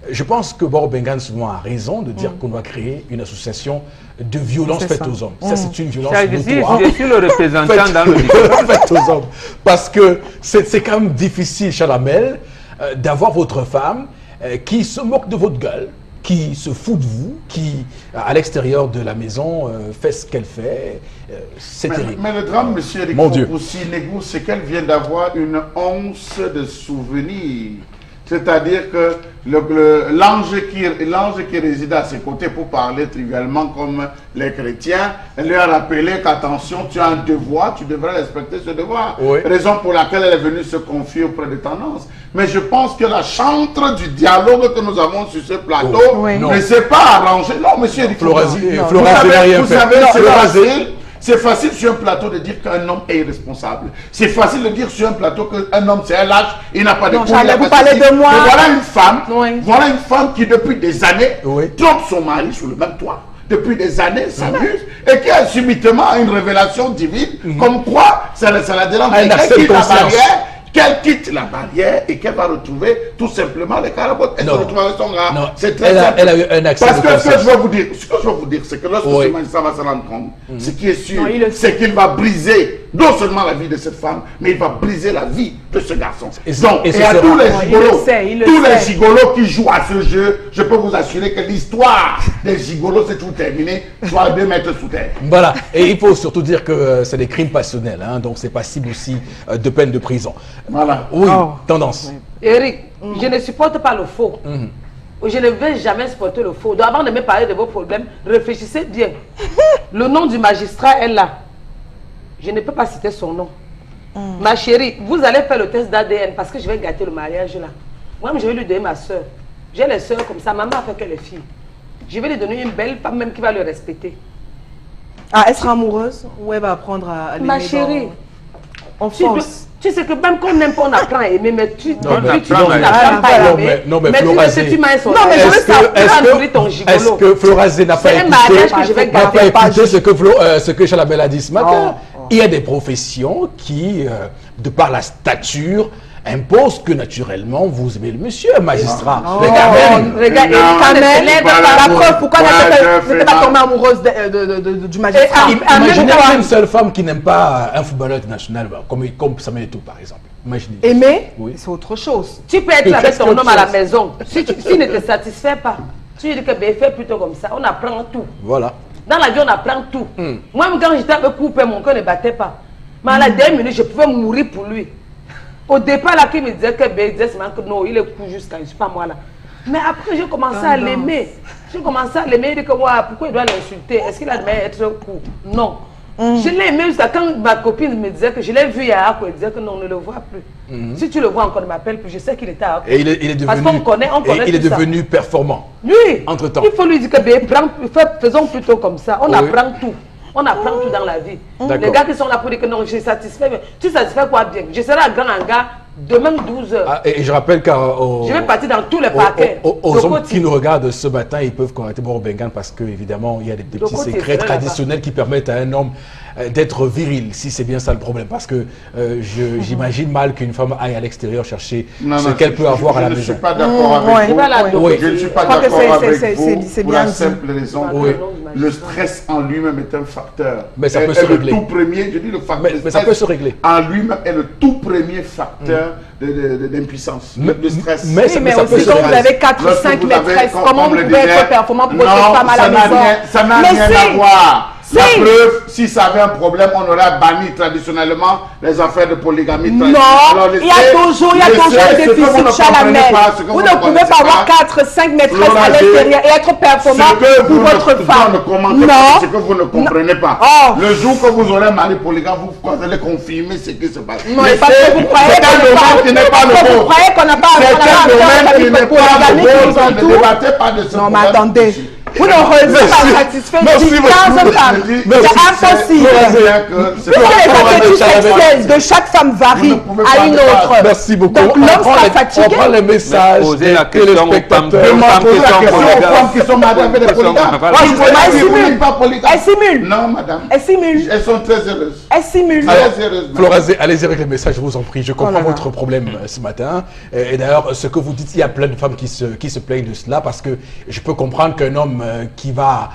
Je pense que Bob Bengan souvent a raison de dire qu'on doit créer une association de violence C'est faite ça. aux hommes. Ça, c'est une violence Ça, je suis notoire. le représentant dans le Faites aux hommes. Parce que c'est quand même difficile, Chalamel, d'avoir votre femme qui se moque de votre gueule, qui se fout de vous, qui, à l'extérieur de la maison, fait ce qu'elle fait. C'est terrible. Mais le drame, monsieur Eric Mon Dieu. Fopoussi Négou, c'est qu'elle vient d'avoir une once de souvenir. C'est-à-dire que l'ange qui réside à ses côtés, pour parler trivialement comme les chrétiens, elle lui a rappelé qu'attention, tu as un devoir, tu devrais respecter ce devoir. Oui. Raison pour laquelle elle est venue se confier auprès de Tendance. Mais je pense que la chantre du dialogue que nous avons sur ce plateau Oui. ne s'est pas arrangée. Non, monsieur Eric Florazzi Fopoussi, n'a vous savez, rien vous fait. savez, Non, c'est Florazzi- facile. C'est facile sur un plateau de dire qu'un homme est irresponsable. C'est facile de dire sur un plateau qu'un homme c'est un lâche, il n'a pas de Non, couilles, il n'a Charles, vous pas parlez ceci. de moi. Mais Oui. voilà une femme qui depuis des années Oui. trompe son mari sur le même toit. Depuis des années, s'amuse et qui a subitement une révélation divine, comme quoi ça la dérange. Un accès de Quelqu'un qui est la conscience. barrière, qu'elle quitte la barrière et qu'elle va retrouver tout simplement les carabotes. Elle se Non. retrouve avec son gars. Non. C'est très Elle simple. a eu un accès Parce de que ce que conscience. je veux vous dire, c'est que lorsque Oui. ce magistrat va se rendre compte, ce qui est sûr, Non, il le sait. c'est qu'il va briser non seulement la vie de cette femme, mais il va briser la vie de ce garçon. Et ce- Donc, et ce et à sera- tous les il le gigolos, sait, il le tous les sait. gigolos qui jouent à ce jeu, je peux vous assurer que l'histoire des gigolos, c'est tout terminé, soit 2 mètres sous terre. Voilà, et il faut surtout dire que c'est des crimes passionnels, hein, donc c'est passible aussi de peine de prison. Voilà. Oui, Oh. tendance. Eric, je ne supporte pas le faux. Je ne vais jamais supporter le faux. Donc avant de me parler de vos problèmes, réfléchissez bien. Le nom du magistrat est là. Je ne peux pas citer son nom. Ma chérie, vous allez faire le test d'ADN parce que je vais gâter le mariage là. Moi, je vais lui donner ma soeur. J'ai les soeurs comme ça. Maman a fait que les filles. Je vais lui donner une belle femme même qui va le respecter. Ah, elle sera amoureuse ou elle va apprendre à l'aimer Ma chérie, en tu, force. tu sais que même quand on n'aime pas, on apprend à aimer, mais tu Non, mais- tu non, mais- n'apprends pas à non, aimer. mais Mais tu Florazé, sais que tu m'as un Non, mais je veux Est-ce savoir, que, tu vas nourrir ton gigolo. est-ce que Florazé n'a pas C'est un écouté, mariage que je vais n'a garder. pas écouté ce que Chalabel a dit ce matin? Il y a des professions qui, de par la stature, imposent que naturellement vous aimez le monsieur magistrat. Regarde, regarde, Non, Eric, quand elle Kamel, se lève, voilà. la par- preuve, pourquoi Voilà, elle je fais n'était pas mal. tombée amoureuse du magistrat? Imaginez pourquoi une seule femme qui n'aime pas un footballeur international, comme Samuel Eto'o par exemple. Imaginez. Aimer, Oui. c'est autre chose. Tu peux être Que avec qu'est-ce ton que homme à la tu- maison. S'il ne te satisfait pas, tu lui dis que ben, fais plutôt comme ça. On apprend tout. Voilà. Dans la vie, on apprend tout. Moi, quand j'étais avec coupé, mon cœur ne battait pas. Mais à la dernière minute, je pouvais mourir pour lui. Au départ, là, qui me disait que ben, il disait seulement que non, il est cool jusqu'à, je sais pas moi là. Mais après, j'ai commencé à l'aimer. J'ai commencé à l'aimer. Il dit que ouais, pourquoi il doit l'insulter? Est-ce qu'il a demandé être cool? Non. Je l'ai aimé jusqu'à quand ma copine me disait que je l'ai vu à Ako, elle disait que non, on ne le voit plus. Si tu le vois encore, ne m'appelle plus. Je sais qu'il était à Ako. Et il est Parce devenu, qu'on connaît, et il est tout ça. devenu performant. Oui. Entre-temps. Il faut lui dire que ben, faisons plutôt comme ça. On Oui. apprend tout. On apprend tout dans la vie. D'accord. Les gars qui sont là pour dire que non, je suis satisfait. Mais tu satisfais quoi bien? Je serai à grand hangar demain 12 heures. Ah, et je rappelle qu'aux Je vais partir dans tous les parquets. aux hommes Lokoti. qui nous regardent ce matin, ils peuvent contacter Boro Bengan parce qu'évidemment, il y a des petits Lokoti, secrets c'est là-bas. traditionnels qui permettent à un homme d'être viril, si c'est bien ça le problème. Parce que j'imagine mal qu'une femme aille à l'extérieur chercher ce qu'elle peut avoir à la Je ne maison. suis pas d'accord ouais. avec Je vais la vous. Oui. Je ne suis pas Je crois que d'accord avec c'est vous pour bien la dit. simple raison Oui. que le stress en lui-même est un facteur. Mais ça peut Est se le régler. tout premier, je dis le facteur. Mais ça peut se régler. En lui-même est le tout premier facteur d'impuissance. Le stress. mais Oui, ça- mais ça peut aussi se quand régler. vous avez 4 ou Lorsque 5 vous avez, maîtresses, comme comment on vous le pouvez disait, être performant pour votre non, femme à la ça n'a maison? rien- Ça n'a Mais rien si. à voir. La Si. preuve, si ça avait un problème, on aurait banni traditionnellement les affaires de polygamie. Non, Alors, il y a toujours des déficits Chalamel. Vous ne pouvez pas avoir 4, 5 maîtresses à Florazé, l'intérieur et être performant Ce que pour vous votre ne, femme. ne commentez pas, Non. ce que vous ne comprenez pas. Oh. Le jour que vous aurez un mari polygame, vous allez confirmer ce qui se passe. Non, Mais mais parce que vous croyez c'est un domaine qui n'est pas le vous vôtre. croyez qu'on n'a pas C'est un domaine qui n'est pas le vôtre. Ne tout. débattez pas de ce Non, mais problème attendez. ici. Vous ne restez pas satisfait Merci d'une beaucoup. 15 femmes. Merci. C'est impossible. C'est Puisque les appétits Chalamel. sexuels de chaque femme varient Vous ne pouvez à pas une débattre. autre. Merci beaucoup. Donc l'homme sera fatigué. On prend les messages Posez des la question aux femmes. téléspectateurs. Demande poser la question aux polygames. femmes qui sont mariées avec des polygames. Voilà. Moi, je Mais connais elle des simule. polygames pas polygames. Elle simule. Non, madame. Elle simule. Elles sont très heureuses. Elle simule. Très heureuses. madame. Florazé, allez-y avec les messages, je vous en prie. Je comprends là là. votre problème ce matin. Et d'ailleurs, ce que vous dites, il y a plein de femmes qui se plaignent de cela parce que je peux comprendre qu'un homme qui va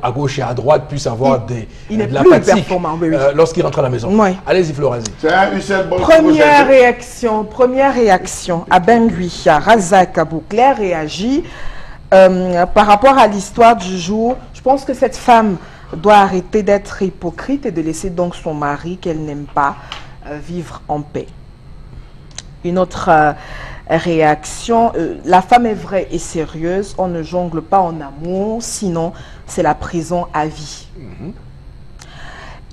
à gauche et à droite puisse avoir il n'est de la plus fatigue performant, oui, oui. lorsqu'il rentre à la maison. Oui. Allez-y, Florazé. C'est un Usain Bolt. Première réaction à Ben lui, à Razak Aboukler réagit par rapport à l'histoire du jour. Je pense que cette femme doit arrêter d'être hypocrite et de laisser donc son mari qu'elle n'aime pas vivre en paix. Une autre réaction, la femme est vraie et sérieuse, on ne jongle pas en amour, sinon c'est la prison à vie.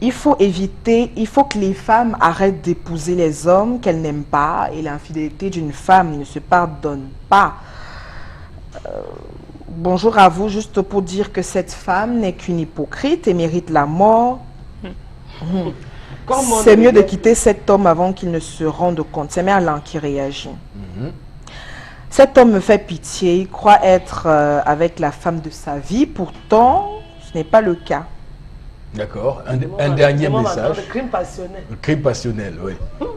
Il faut que les femmes arrêtent d'épouser les hommes qu'elles n'aiment pas et l'infidélité d'une femme ne se pardonne pas. Bonjour à vous, juste pour dire que cette femme n'est qu'une hypocrite et mérite la mort. C'est mieux de quitter cet homme avant qu'il ne se rende compte. C'est Merlin qui réagit. Cet homme me fait pitié, il croit être avec la femme de sa vie, pourtant ce n'est pas le cas. D'accord. Un dernier message. Crime passionnel. Crime passionnel, oui.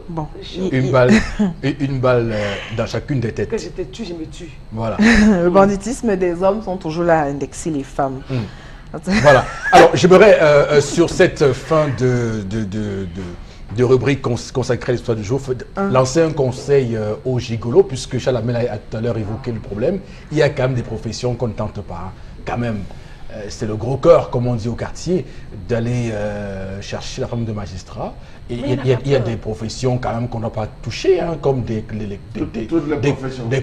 Bon. Une balle dans chacune des têtes. Que je te tue, je me tue. Voilà. Le banditisme des hommes sont toujours là à indexer les femmes. Voilà. Alors, j'aimerais, sur cette fin de rubrique consacrée à l'histoire du jour, lancer un conseil aux gigolos, puisque Chalamel a tout à l'heure évoqué le problème. Il y a quand même des professions qu'on ne tente pas, quand même. C'est le gros cœur, comme on dit au quartier, d'aller chercher la femme de magistrat. Et il y a des professions quand même qu'on n'a pas touchées, hein, comme des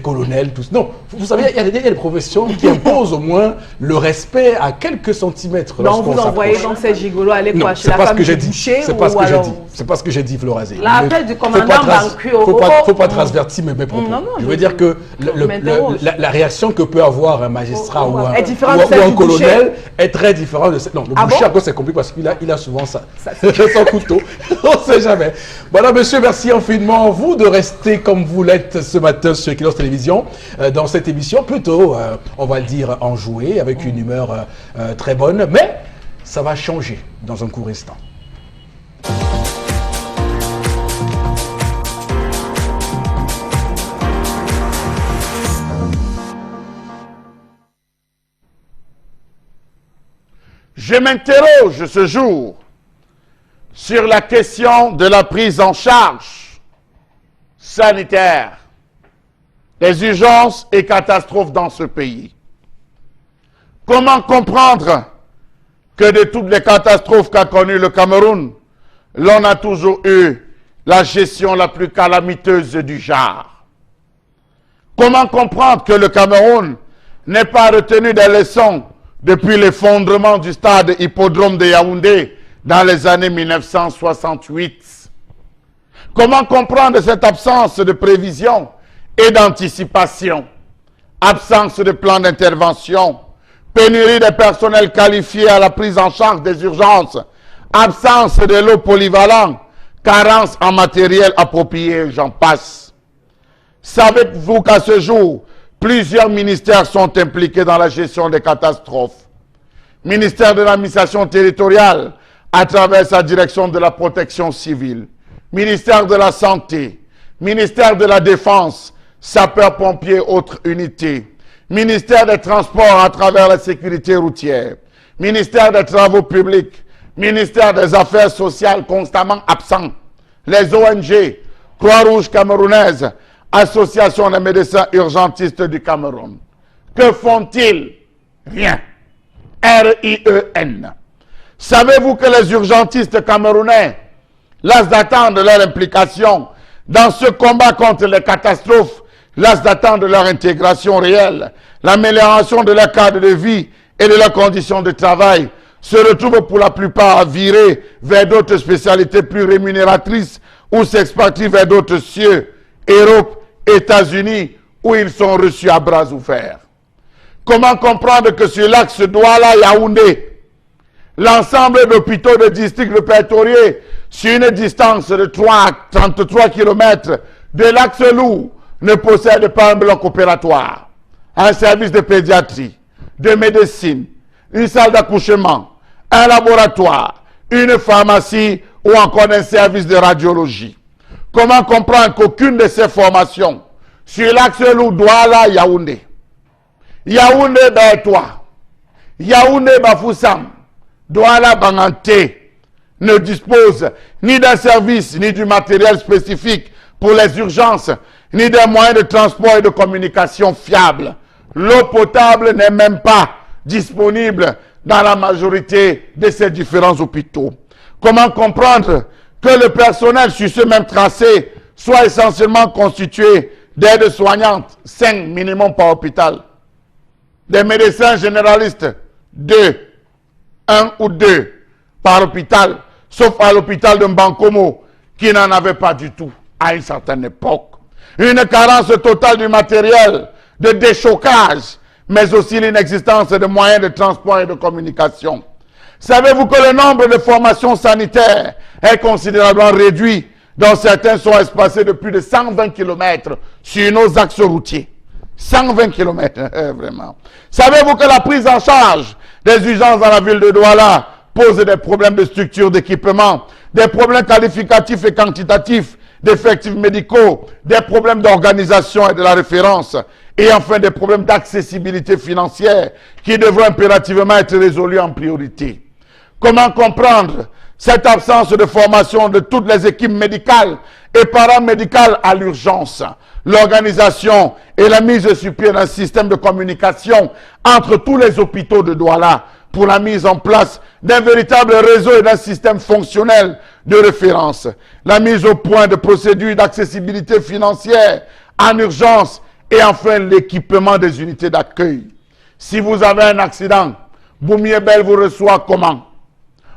colonels, tout ça. Non, vous savez, il y a des professions qui imposent au moins le respect à quelques centimètres. Non, vous envoyez donc ces gigolos aller quoi chez la femme du boucher? C'est pas ce que j'ai dit. C'est pas ce que j'ai dit, Florazé. L'appel du commandant Bancu. Faut pas transvertir mes propos. Je veux dire que la réaction que peut avoir un magistrat ou un colonel est très différente de cette. Non, le boucher, c'est compliqué parce qu'il a souvent ça. Son couteau. On ne sait jamais. Voilà, monsieur, merci infiniment vous de rester comme vous l'êtes ce matin sur Equinos Télévision dans cette émission. Plutôt, on va le dire, enjouée, avec une humeur très bonne. Mais ça va changer dans un court instant. Je m'interroge ce jour sur la question de la prise en charge sanitaire des urgences et catastrophes dans ce pays. Comment comprendre que de toutes les catastrophes qu'a connues le Cameroun, l'on a toujours eu la gestion la plus calamiteuse du genre? Comment comprendre que le Cameroun n'ait pas retenu des leçons depuis l'effondrement du stade hippodrome de Yaoundé dans les années 1968. Comment comprendre cette absence de prévision et d'anticipation? Absence de plan d'intervention, pénurie de personnel qualifié à la prise en charge des urgences, absence de l'eau polyvalente, carence en matériel approprié, j'en passe. Savez-vous qu'à ce jour, plusieurs ministères sont impliqués dans la gestion des catastrophes? Ministère de l'administration territoriale, à travers sa direction de la protection civile, ministère de la santé, ministère de la défense, sapeurs-pompiers, autres unités, ministère des transports à travers la sécurité routière, ministère des travaux publics, ministère des affaires sociales constamment absent, les ONG, Croix-Rouge camerounaise, Association des médecins urgentistes du Cameroun. Que font-ils? Rien. RIEN. Savez-vous que les urgentistes camerounais, las d'attendre leur implication dans ce combat contre les catastrophes, las d'attendre leur intégration réelle, l'amélioration de leur cadre de vie et de leurs conditions de travail, se retrouvent pour la plupart virés vers d'autres spécialités plus rémunératrices ou s'expatrient vers d'autres cieux, Europe, États-Unis, où ils sont reçus à bras ouverts. Comment comprendre que sur l'axe Douala-Yaoundé, l'ensemble d'hôpitaux de district de Pétorier, sur une distance de 33 km de l'axe Lou, ne possède pas un bloc opératoire, un service de pédiatrie, de médecine, une salle d'accouchement, un laboratoire, une pharmacie ou encore un service de radiologie? Comment comprendre qu'aucune de ces formations sur l'axe Lou, Douala, Yaoundé, Yaoundé Bétois, Yaoundé Bafoussam, Douala Banganté ne dispose ni d'un service ni du matériel spécifique pour les urgences, ni d'un moyen de transport et de communication fiable. L'eau potable n'est même pas disponible dans la majorité de ces différents hôpitaux. Comment comprendre que le personnel sur ce même tracé soit essentiellement constitué d'aides soignantes, 5 minimum par hôpital, des médecins généralistes, 1 ou 2 par hôpital, sauf à l'hôpital de Mbankomo, qui n'en avait pas du tout à une certaine époque. Une carence totale du matériel, de déchocage, mais aussi l'inexistence de moyens de transport et de communication. Savez-vous que le nombre de formations sanitaires est considérablement réduit, dont certains sont espacés de plus de 120 km sur nos axes routiers? 120 km, vraiment. Savez-vous que la prise en charge des urgences dans la ville de Douala pose des problèmes de structure, d'équipement, des problèmes qualificatifs et quantitatifs, d'effectifs médicaux, des problèmes d'organisation et de la référence, et enfin des problèmes d'accessibilité financière qui devront impérativement être résolus en priorité. Comment comprendre cette absence de formation de toutes les équipes médicales et paramédicales à l'urgence, l'organisation et la mise sur pied d'un système de communication entre tous les hôpitaux de Douala pour la mise en place d'un véritable réseau et d'un système fonctionnel de référence, la mise au point de procédures d'accessibilité financière en urgence et enfin l'équipement des unités d'accueil. Si vous avez un accident, Boumiebel vous reçoit comment?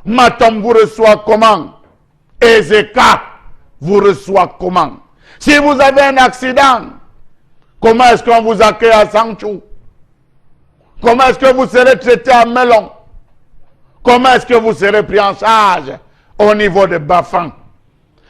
Matom vous reçoit comment? Ezeka vous reçoit comment? Si vous avez un accident, comment est-ce qu'on vous accueille à Sanchou? Comment est-ce que vous serez traité à Melon? Comment est-ce que vous serez pris en charge au niveau de Bafan?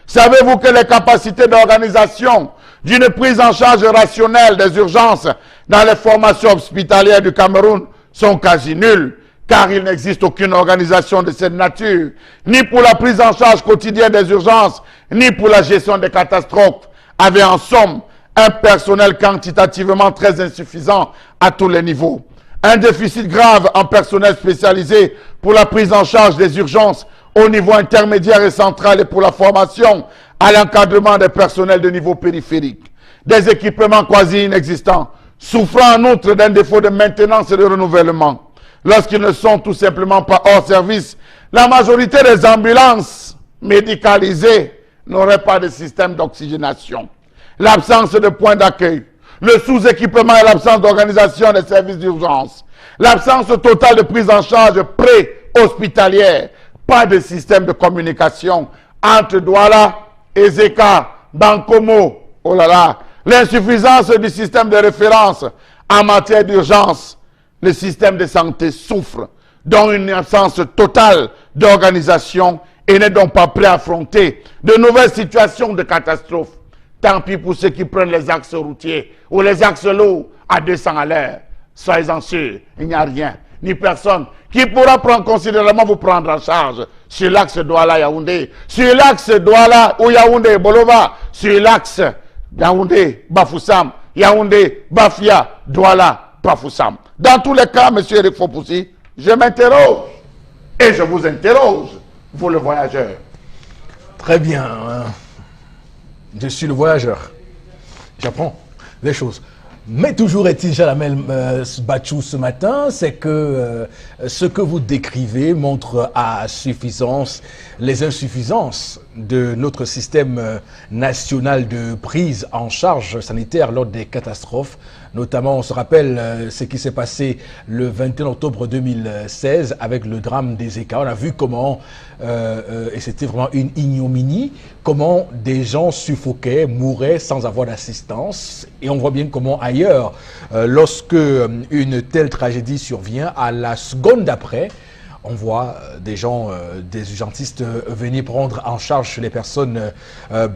Savez-vous que les capacités d'organisation d'une prise en charge rationnelle des urgences dans les formations hospitalières du Cameroun sont quasi nulles, car il n'existe aucune organisation de cette nature, ni pour la prise en charge quotidienne des urgences, ni pour la gestion des catastrophes, avec en somme un personnel quantitativement très insuffisant à tous les niveaux. Un déficit grave en personnel spécialisé pour la prise en charge des urgences au niveau intermédiaire et central et pour la formation à l'encadrement des personnels de niveau périphérique. Des équipements quasi inexistants, souffrant en outre d'un défaut de maintenance et de renouvellement. Lorsqu'ils ne sont tout simplement pas hors service, la majorité des ambulances médicalisées n'auraient pas de système d'oxygénation. L'absence de points d'accueil, le sous-équipement et l'absence d'organisation des services d'urgence, l'absence totale de prise en charge pré-hospitalière, pas de système de communication entre Douala, Ezeka, Bankomo, oh là là, l'insuffisance du système de référence en matière d'urgence. Le système de santé souffre, dont une absence totale d'organisation et n'est donc pas prêt à affronter de nouvelles situations de catastrophe. Tant pis pour ceux qui prennent les axes routiers ou les axes lourds à 200 à l'heure. Soyez-en sûrs, il n'y a rien, ni personne qui pourra prendre considérablement vous prendre en charge sur l'axe Douala-Yaoundé, sur l'axe Douala ou Yaoundé-Bolova, sur l'axe Yaoundé-Bafoussam, Yaoundé-Bafia, Douala-Bafoussam. Dans tous les cas, M. Eric Fopoussi, je m'interroge et je vous interroge, vous le voyageur. Très bien. Je suis le voyageur. J'apprends des choses. Mais toujours est-il, Jalamel Bachou, ce matin, c'est que ce que vous décrivez montre à suffisance les insuffisances de notre système national de prise en charge sanitaire lors des catastrophes. Notamment, on se rappelle ce qui s'est passé le 21 octobre 2016 avec le drame des Ezeka. On a vu comment, et c'était vraiment une ignominie, comment des gens suffoquaient, mouraient sans avoir d'assistance. Et on voit bien comment ailleurs, lorsque une telle tragédie survient, à la seconde d'après, on voit des gens, des urgentistes venir prendre en charge les personnes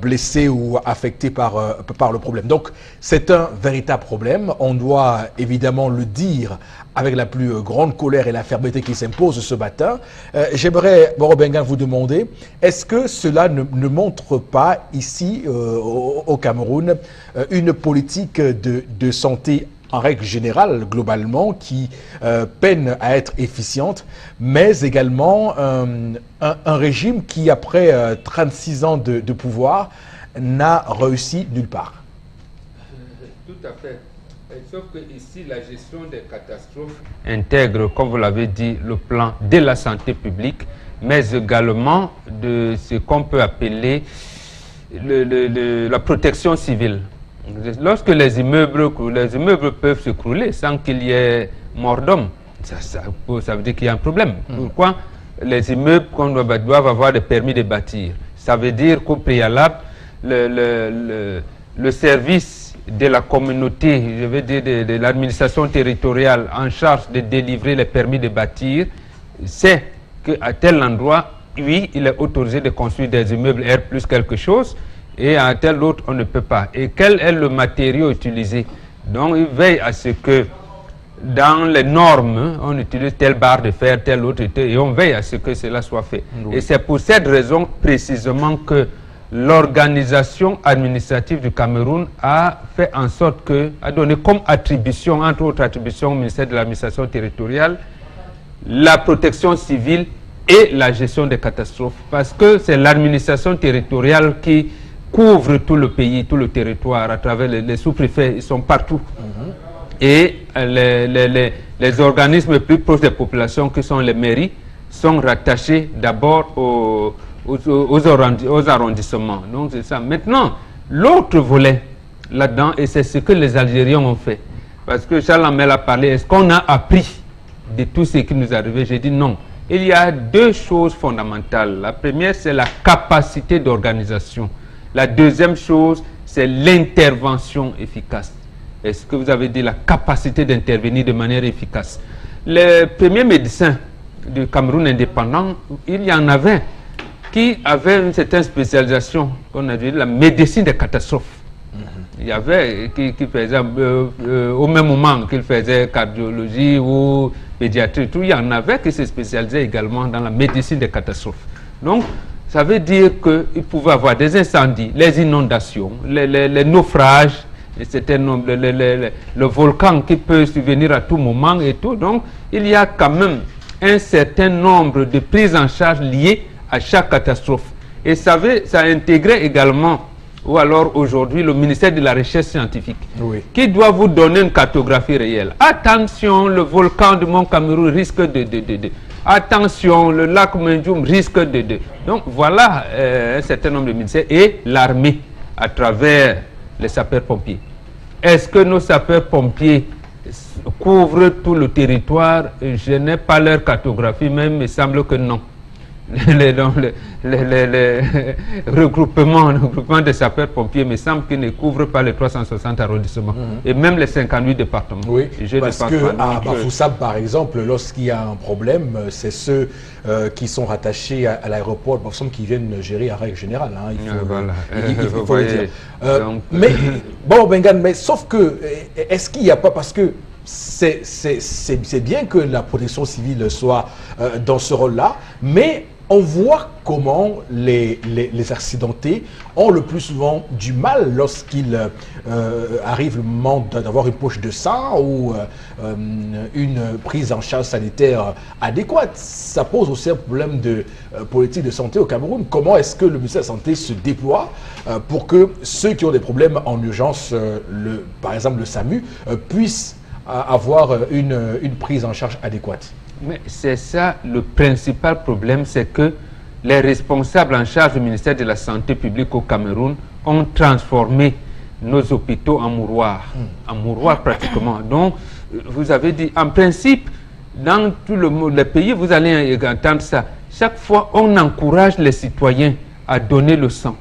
blessées ou affectées par le problème. Donc c'est un véritable problème. On doit évidemment le dire avec la plus grande colère et la fermeté qui s'impose ce matin. J'aimerais, Boro Bengan, vous demander, est-ce que cela ne montre pas ici au Cameroun une politique de santé en règle générale, globalement, qui peine à être efficiente, mais également un régime qui, après 36 ans de pouvoir, n'a réussi nulle part? Tout à fait. Sauf que ici, la gestion des catastrophes intègre, comme vous l'avez dit, le plan de la santé publique, mais également de ce qu'on peut appeler la protection civile. Lorsque les immeubles peuvent s'écrouler sans qu'il y ait mort d'homme, ça veut dire qu'il y a un problème. Pourquoi les immeubles doivent avoir des permis de bâtir? Ça veut dire qu'au préalable, le service de la communauté, je veux dire de l'administration territoriale en charge de délivrer les permis de bâtir, sait qu'à tel endroit, oui, il est autorisé de construire des immeubles R plus quelque chose, et à tel autre, on ne peut pas. Et quel est le matériau utilisé? Donc, il veille à ce que dans les normes, on utilise telle barre de fer, telle autre, et on veille à ce que cela soit fait. Oui. Et c'est pour cette raison précisément que l'organisation administrative du Cameroun a fait en sorte que, a donné comme attribution, entre autres attributions au ministère de l'administration territoriale, la protection civile et la gestion des catastrophes. Parce que c'est l'administration territoriale qui couvre tout le pays, tout le territoire, à travers les sous-préfets, ils sont partout. Et les organismes plus proches des populations, qui sont les mairies, sont rattachés d'abord aux arrondissements. Donc c'est ça. Maintenant, l'autre volet là-dedans, et c'est ce que les Algériens ont fait, parce que Charles Hamel a parlé, est-ce qu'on a appris de tout ce qui nous est arrivé? J'ai dit non. Il y a deux choses fondamentales. La première, c'est la capacité d'organisation. La deuxième chose, c'est l'intervention efficace. Est-ce que vous avez dit la capacité d'intervenir de manière efficace? Les premiers médecins du Cameroun indépendant, il y en avait qui avaient une certaine spécialisation, qu'on a dit la médecine des catastrophes. Il y avait qui faisaient, au même moment qu'ils faisaient cardiologie ou pédiatrie, tout, il y en avait qui se spécialisaient également dans la médecine des catastrophes. Donc, ça veut dire qu'il pouvait avoir des incendies, les inondations, les naufrages, le volcan qui peut survenir à tout moment et tout. Donc, il y a quand même un certain nombre de prises en charge liées à chaque catastrophe. Et ça intégrait également, ou alors aujourd'hui, le ministère de la Recherche scientifique, qui doit vous donner une cartographie réelle. Attention, le volcan du Mont Cameroun risque attention, le lac Menjoum risque de... Donc voilà un certain nombre de ministères et l'armée à travers les sapeurs-pompiers. Est-ce que nos sapeurs-pompiers couvrent tout le territoire? Je n'ai pas leur cartographie, mais il me semble que non. Les regroupements des sapeurs-pompiers me semble qu'ils ne couvrent pas les 360 arrondissements et même les 58 départements. Oui, parce qu'à Bafoussam, par exemple, lorsqu'il y a un problème, c'est ceux qui sont rattachés à l'aéroport de Bafoussam qui viennent gérer en règle générale. Hein, il faut le dire. Mais, bon, Bengan, mais sauf que, est-ce qu'il n'y a pas, parce que c'est bien que la protection civile soit dans ce rôle-là, mais on voit comment les accidentés ont le plus souvent du mal lorsqu'il arrive le moment d'avoir une poche de sang ou une prise en charge sanitaire adéquate. Ça pose aussi un problème de politique de santé au Cameroun. Comment est-ce que le ministère de la Santé se déploie pour que ceux qui ont des problèmes en urgence, par exemple le SAMU, puissent avoir une prise en charge adéquate? Mais c'est ça le principal problème, c'est que les responsables en charge du ministère de la Santé publique au Cameroun ont transformé nos hôpitaux en mouroirs pratiquement. Donc, vous avez dit, en principe, dans tout le pays, vous allez entendre ça. Chaque fois, on encourage les citoyens à donner le sang,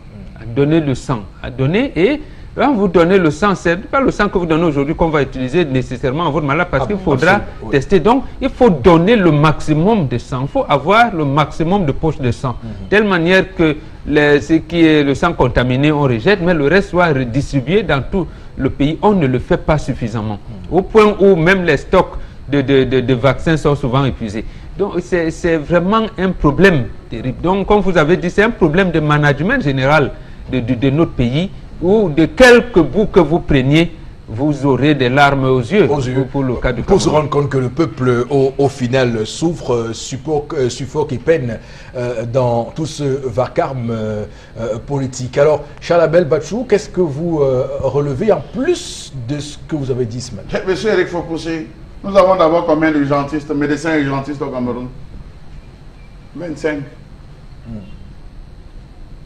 et quand vous donnez le sang, ce n'est pas le sang que vous donnez aujourd'hui qu'on va utiliser nécessairement en votre malade parce qu'il faudra tester. Donc, il faut donner le maximum de sang. Il faut avoir le maximum de poches de sang. De telle manière que ce qui est le sang contaminé, on rejette, mais le reste soit redistribué dans tout le pays. On ne le fait pas suffisamment. Au point où même les stocks de vaccins sont souvent épuisés. Donc, c'est vraiment un problème terrible. Donc, comme vous avez dit, c'est un problème de management général de notre pays, ou de quelque bout que vous preniez, vous aurez des larmes aux yeux. Pour le cas du Cameroun. Pour se rendre compte que le peuple, au final, souffre, suffoque et peine dans tout ce vacarme politique. Alors, Charles Hamel Bachou, qu'est-ce que vous relevez en plus de ce que vous avez dit ce matin? Monsieur Eric Fopoussi, nous avons d'abord combien d'urgentistes, médecins urgentistes au Cameroun? 25.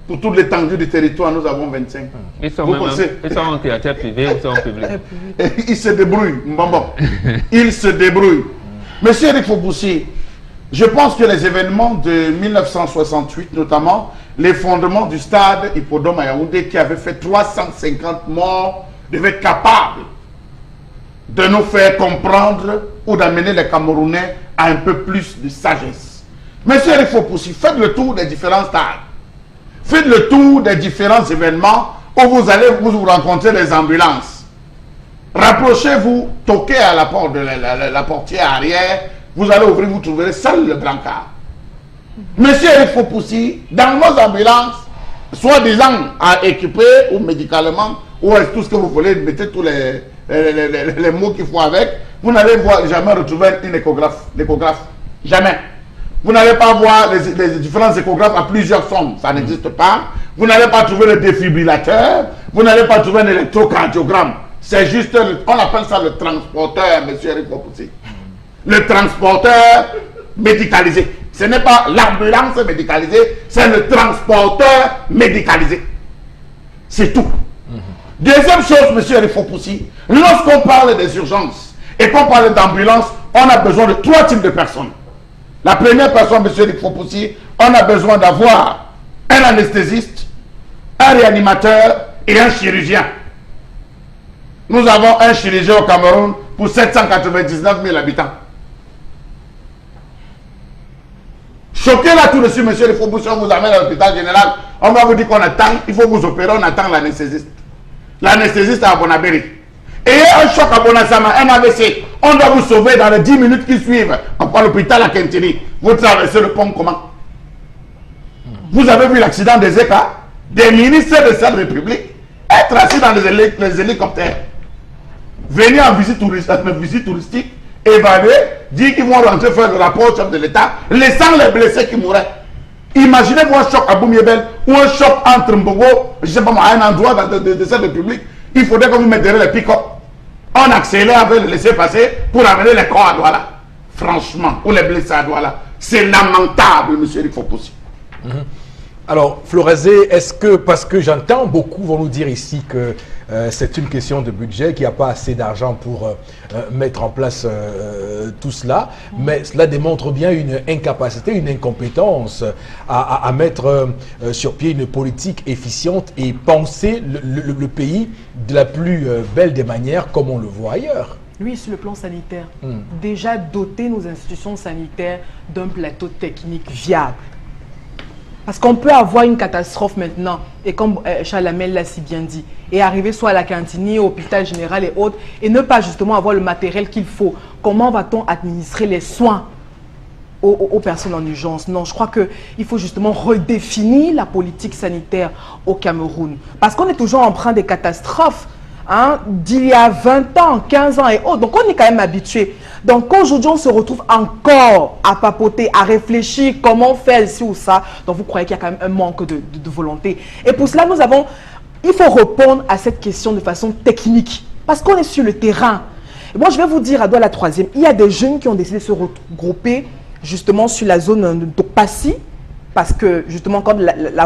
Pour toute l'étendue du territoire, nous avons 25. Ils sont en théâtre privé, ils sont en public. Ils se débrouillent, Mbambo. Ils se débrouillent. Monsieur Eric Fopoussi, je pense que les événements de 1968, notamment l'effondrement du stade Hippodrome à Yaoundé qui avait fait 350 morts, devaient être capables de nous faire comprendre ou d'amener les Camerounais à un peu plus de sagesse. Monsieur Eric Fopoussi, faites le tour des différents stades. Faites le tour des différents événements où vous allez vous rencontrer les ambulances. Rapprochez-vous, toquez à la porte de la portière arrière, vous allez ouvrir, vous trouverez seul le brancard. Monsieur Eric Fopoussi, dans nos ambulances, soi-disant à équiper ou médicalement, ou tout ce que vous voulez, mettez tous les mots qu'il faut avec, vous n'allez jamais retrouver une échographe. Jamais. Vous n'allez pas voir les différents échographes à plusieurs sommes, ça n'existe pas. Vous n'allez pas trouver le défibrillateur, vous n'allez pas trouver un électrocardiogramme. C'est juste, on appelle ça le transporteur, monsieur Eric Fopoussi. Le transporteur médicalisé. Ce n'est pas l'ambulance médicalisée, c'est le transporteur médicalisé. C'est tout. Deuxième chose, monsieur Eric Fopoussi, lorsqu'on parle des urgences et qu'on parle d'ambulance, on a besoin de 3 types de personnes. La première personne, monsieur Eric Fopoussi, on a besoin d'avoir un anesthésiste, un réanimateur et un chirurgien. Nous avons un chirurgien au Cameroun pour 799 000 habitants. Choquez là tout de suite, monsieur Eric Fopoussi, on vous amène à l'hôpital général, on va vous dire qu'on attend, il faut vous opérer, on attend l'anesthésiste. L'anesthésiste à Bonabéry. Et un choc à Bonasama, un AVC, on doit vous sauver dans les 10 minutes qui suivent. On prend l'hôpital à Kentini. Vous traversez le pont comment? Vous avez vu l'accident des ECA, des ministres de cette république, être assis dans les hélicoptères, venir en visite touristique, évaluer, dire qu'ils vont rentrer faire le rapport au chef de l'État, laissant les blessés qui mouraient. Imaginez-vous un choc à Boumiebel ou un choc entre Mbogo, je ne sais pas moi, à un endroit de cette république. Il faudrait que vous mettiez les pick-up. On accélère avec le laisser passer pour amener les corps à Douala. Franchement, ou les blessés à Douala. C'est lamentable, monsieur Eric Fopoussi. Alors, Florazé, est-ce que, parce que j'entends beaucoup vont nous dire ici que c'est une question de budget, qu'il n'y a pas assez d'argent pour mettre en place tout cela, mais cela démontre bien une incapacité, une incompétence à mettre sur pied une politique efficiente et penser le pays de la plus belle des manières, comme on le voit ailleurs. Oui, sur le plan sanitaire, déjà doter nos institutions sanitaires d'un plateau technique viable. Parce qu'on peut avoir une catastrophe maintenant, et comme Charles Hamel l'a si bien dit, et arriver soit à la cantine, au hôpital général et autres, et ne pas justement avoir le matériel qu'il faut. Comment va-t-on administrer les soins aux personnes en urgence? Non, je crois qu'il faut justement redéfinir la politique sanitaire au Cameroun. Parce qu'on est toujours empreint des catastrophes. D'il y a 20 ans, 15 ans et autres. Donc, on est quand même habitué. Donc, aujourd'hui, on se retrouve encore à papoter, à réfléchir comment faire ici ou ça. Donc, vous croyez qu'il y a quand même un manque de volonté. Et pour cela, il faut répondre à cette question de façon technique. Parce qu'on est sur le terrain. Et moi, je vais vous dire à Douala 3e, il y a des jeunes qui ont décidé de se regrouper justement sur la zone de Tokpassi. Parce que justement, quand la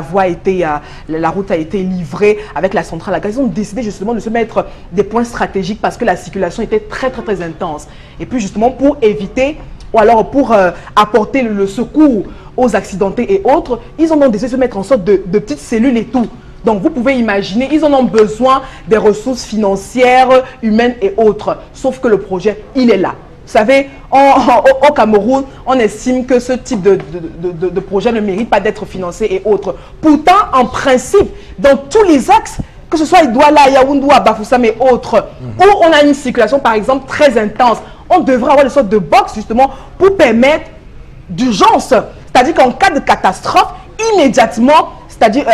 route a été livrée avec la centrale à gaz, ils ont décidé justement de se mettre des points stratégiques parce que la circulation était très intense. Et puis justement pour éviter, ou alors pour apporter le secours aux accidentés et autres, ils ont décidé de se mettre en sorte de petites cellules et tout. Donc vous pouvez imaginer, ils en ont besoin des ressources financières, humaines et autres. Sauf que le projet, il est là. Vous savez, au Cameroun, on estime que ce type de projet ne mérite pas d'être financé et autres. Pourtant, en principe, dans tous les axes, que ce soit Douala, Yaoundé, Bafoussam et autres, où on a une circulation, par exemple, très intense, on devrait avoir une sorte de box, justement, pour permettre d'urgence. C'est-à-dire qu'en cas de catastrophe, immédiatement, c'est-à-dire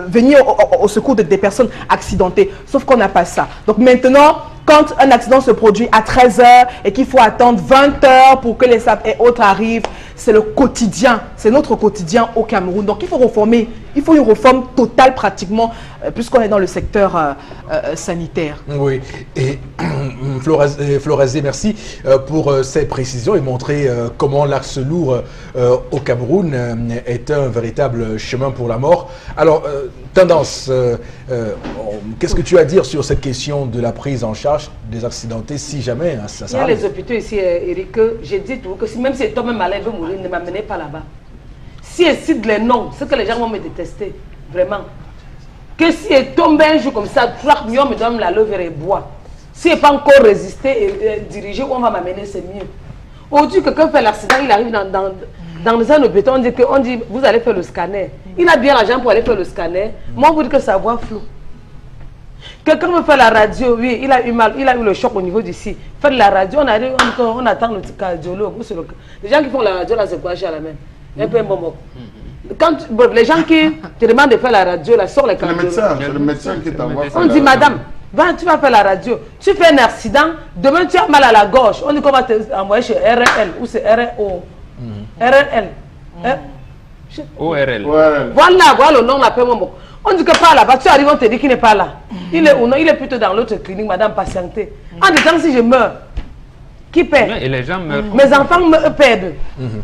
venir au secours des personnes accidentées. Sauf qu'on n'a pas ça. Donc maintenant, quand un accident se produit à 13 h et qu'il faut attendre 20 h pour que les SAP et autres arrivent, c'est le quotidien, c'est notre quotidien au Cameroun. Donc il faut réformer, il faut une réforme totale pratiquement, puisqu'on est dans le secteur sanitaire. Oui, et Florazé, merci pour ces précisions et montrer comment l'axe lourd au Cameroun est un véritable chemin pour la mort. Alors, Tendance, qu'est-ce que tu as à dire sur cette question de la prise en charge des accidentés si jamais ça Il y a les hôpitaux ici, Eric, j'ai dit tout, que si, même si toi-même malade veut mourir, ne m'amenez pas là-bas. Si elle cite les noms, c'est que les gens vont me détester, vraiment. Que si elle tombe un jour comme ça, mieux me donne la levure et bois. Si elle n'est pas encore résisté et dirigé, où on va m'amener, c'est mieux. Aujourd'hui, quelqu'un fait l'accident, il arrive dans un hôpital, on dit, vous allez faire le scanner. Il a bien l'argent pour aller faire le scanner. Moi, on vous dit que sa voix floue. Quelqu'un veut faire la radio, oui, il a eu mal, il a eu le choc au niveau d'ici. Faire la radio, on attend le cardiologue. Les gens qui font la radio, là, c'est quoi à la main? Un peu un bon mot. Quand les gens qui te demandent de faire la radio, là, sort les cardiologues. C'est le médecin qui t'envoie. On dit, madame, tu vas faire la radio. Tu fais un accident, demain tu as mal à la gorge. On dit qu'on va te envoyer chez RL ou c'est RL. RL. ORL. Voilà le nom, l'appelle mon. On dit que pas là-bas, tu arrives, on te dit qu'il n'est pas là. Il est ou non, il est plutôt dans l'autre clinique, madame, patientez. En disant, si je meurs, qui perd? Et les gens meurent. Mes enfants perdent.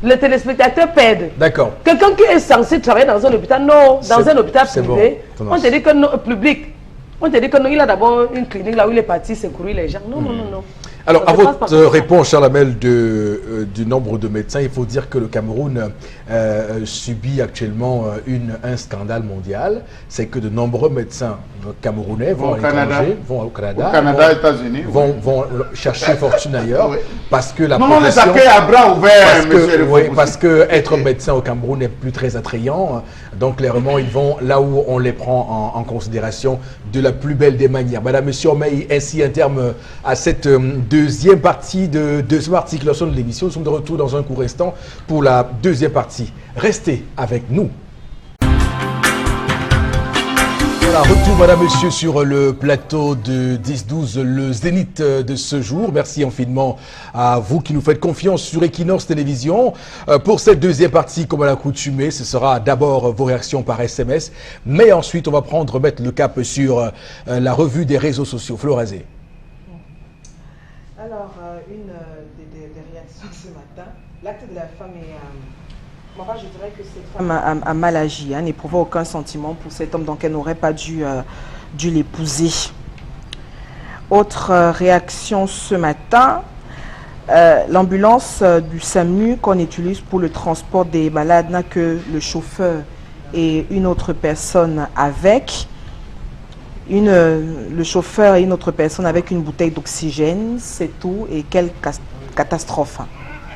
Les téléspectateurs perdent. D'accord. Quelqu'un qui est censé travailler dans un hôpital, non, dans un hôpital privé, bon. on te dit que non, public. On te dit que non, il a d'abord une clinique là où il est parti secourir les gens. Non, non, non, non. Alors, à votre réponse, Charles Hamel, du nombre de médecins, il faut dire que le Cameroun subit actuellement un scandale mondial. C'est que de nombreux médecins camerounais vont à l'étranger, vont au Canada, États-Unis, vont chercher fortune ailleurs, parce que la on les accueille à bras ouverts, parce que être médecin au Cameroun n'est plus très attrayant. Donc, clairement, ils vont là où on les prend en considération de la plus belle des manières. Madame, monsieur, on met ainsi un terme à cette deuxième partie de ce article de l'émission. Nous sommes de retour dans un court instant pour la deuxième partie. Restez avec nous. Voilà, retour, madame, monsieur, sur le plateau de 10-12, le zénith de ce jour. Merci infiniment à vous qui nous faites confiance sur Equinox Télévision. Pour cette deuxième partie, comme à l'accoutumée, ce sera d'abord vos réactions par SMS, mais ensuite, on va mettre le cap sur la revue des réseaux sociaux. Florazé. Alors, une des réactions ce matin, l'acte de la femme est... Moi, je dirais que cette femme a mal agi, hein, n'éprouvait aucun sentiment pour cet homme, donc elle n'aurait pas dû l'épouser. Autre réaction ce matin, l'ambulance du SAMU qu'on utilise pour le transport des malades n'a que le chauffeur et une autre personne avec. Le chauffeur et une autre personne avec une bouteille d'oxygène, c'est tout, et quelle catastrophe.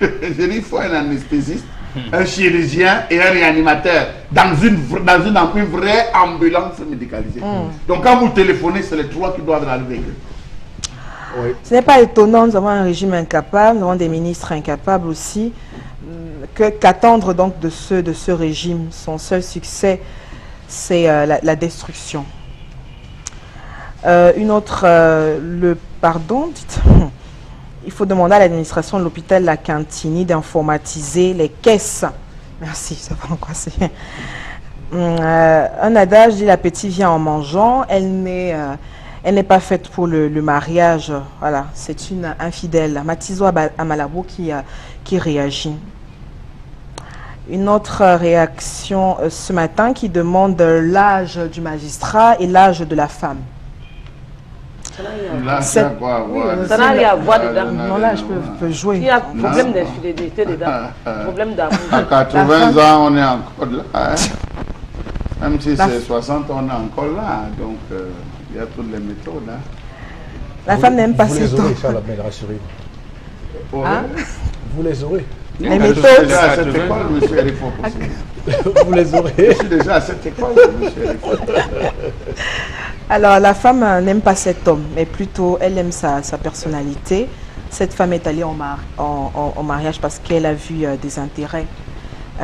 J'ai dit, il faut un anesthésiste, un chirurgien et un réanimateur dans une vraie ambulance médicalisée. Donc quand vous téléphonez, c'est les trois qui doivent arriver. Oui. Ce n'est pas étonnant, nous avons un régime incapable, nous avons des ministres incapables aussi. Qu'attendre donc de ce régime? Son seul succès, c'est la destruction. Une autre, il faut demander à l'administration de l'hôpital La Cantini d'informatiser les caisses. Merci, ça va angoisser. Un adage dit la petite vient en mangeant, elle n'est pas faite pour le mariage. Voilà, c'est une infidèle. Matizo Amalabo qui réagit. Une autre réaction ce matin qui demande l'âge du magistrat et l'âge de la femme. Là, ça n'a rien à voir dedans. Non, là, je peux jouer. Il y a problème d'infidélité dedans. Problème d'amour. À 80 ans, on est encore là. Même si c'est 60, on est encore là. Donc, il y a toutes les méthodes. Hein. La femme n'aime pas ces temps. Vous les aurez, Charles Hamel, rassurez-vous. Hein? Vous les aurez. Les méthodes. Je suis déjà à cette école, monsieur Eric Fopoussi. Vous les aurez. Je suis déjà à cette école, monsieur Eric Fopoussi. Alors, la femme n'aime pas cet homme, mais plutôt, elle aime sa personnalité. Cette femme est allée en mariage parce qu'elle a vu des intérêts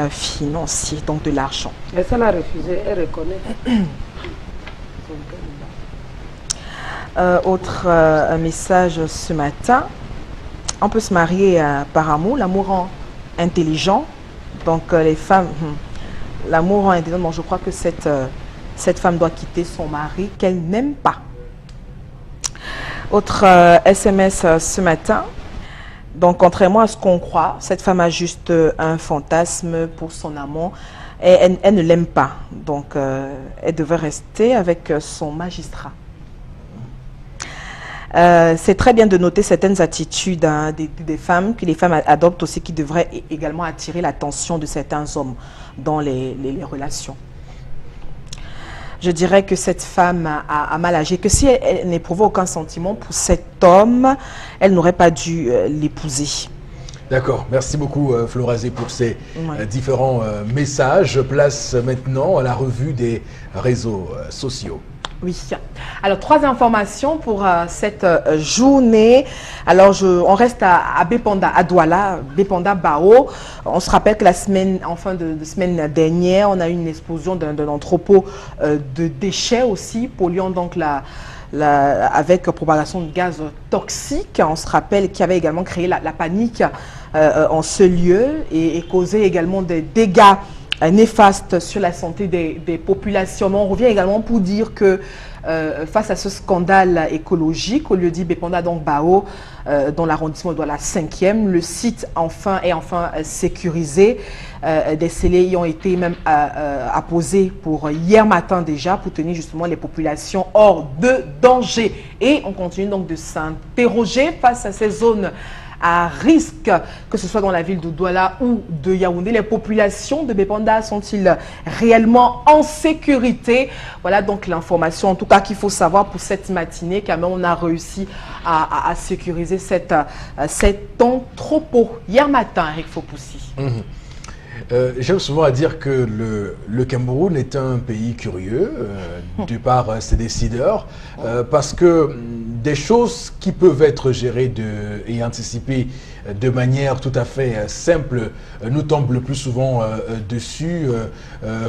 financiers, donc de l'argent. Et ça l'a refusé, elle reconnaît. Autre message ce matin. On peut se marier par amour. L'amour rend intelligent. Donc, les femmes, l'amour rend intelligent. Bon, je crois que cette femme doit quitter son mari qu'elle n'aime pas. Autre SMS ce matin. Donc, contrairement à ce qu'on croit, cette femme a juste un fantasme pour son amant et elle ne l'aime pas. Donc, elle devrait rester avec son magistrat. C'est très bien de noter certaines attitudes des femmes, que les femmes adoptent aussi, qui devraient également attirer l'attention de certains hommes dans les relations. Je dirais que cette femme a mal agi, que si elle n'éprouvait aucun sentiment pour cet homme, elle n'aurait pas dû l'épouser. D'accord, merci beaucoup Florazé pour ces différents messages. Place maintenant à la revue des réseaux sociaux. Oui. Alors, 3 informations pour cette journée. Alors, on reste à Bépanda, à Douala, Bépanda Bao. On se rappelle que en fin de semaine dernière, on a eu une explosion d'un entrepôt de déchets aussi, polluant donc avec propagation de gaz toxiques. On se rappelle qu'il y avait également créé la panique en ce lieu et causé également des dégâts néfastes sur la santé des populations. Mais on revient également pour dire que face à ce scandale écologique, au lieu dit Bépanda donc Bao, dans l'arrondissement de la 5e, le site est enfin sécurisé. Des scellés y ont été même apposés pour hier matin déjà pour tenir justement les populations hors de danger. Et on continue donc de s'interroger face à ces zones à risque, que ce soit dans la ville de Douala ou de Yaoundé. Les populations de Bépanda sont-ils réellement en sécurité? Voilà donc l'information, en tout cas, qu'il faut savoir pour cette matinée, car même on a réussi à sécuriser cet entrepôt hier matin, Eric Fopoussi. J'aime souvent à dire que le Cameroun est un pays curieux, de par ses décideurs, parce que des choses qui peuvent être gérées et anticipées de manière tout à fait simple nous tombent le plus souvent dessus,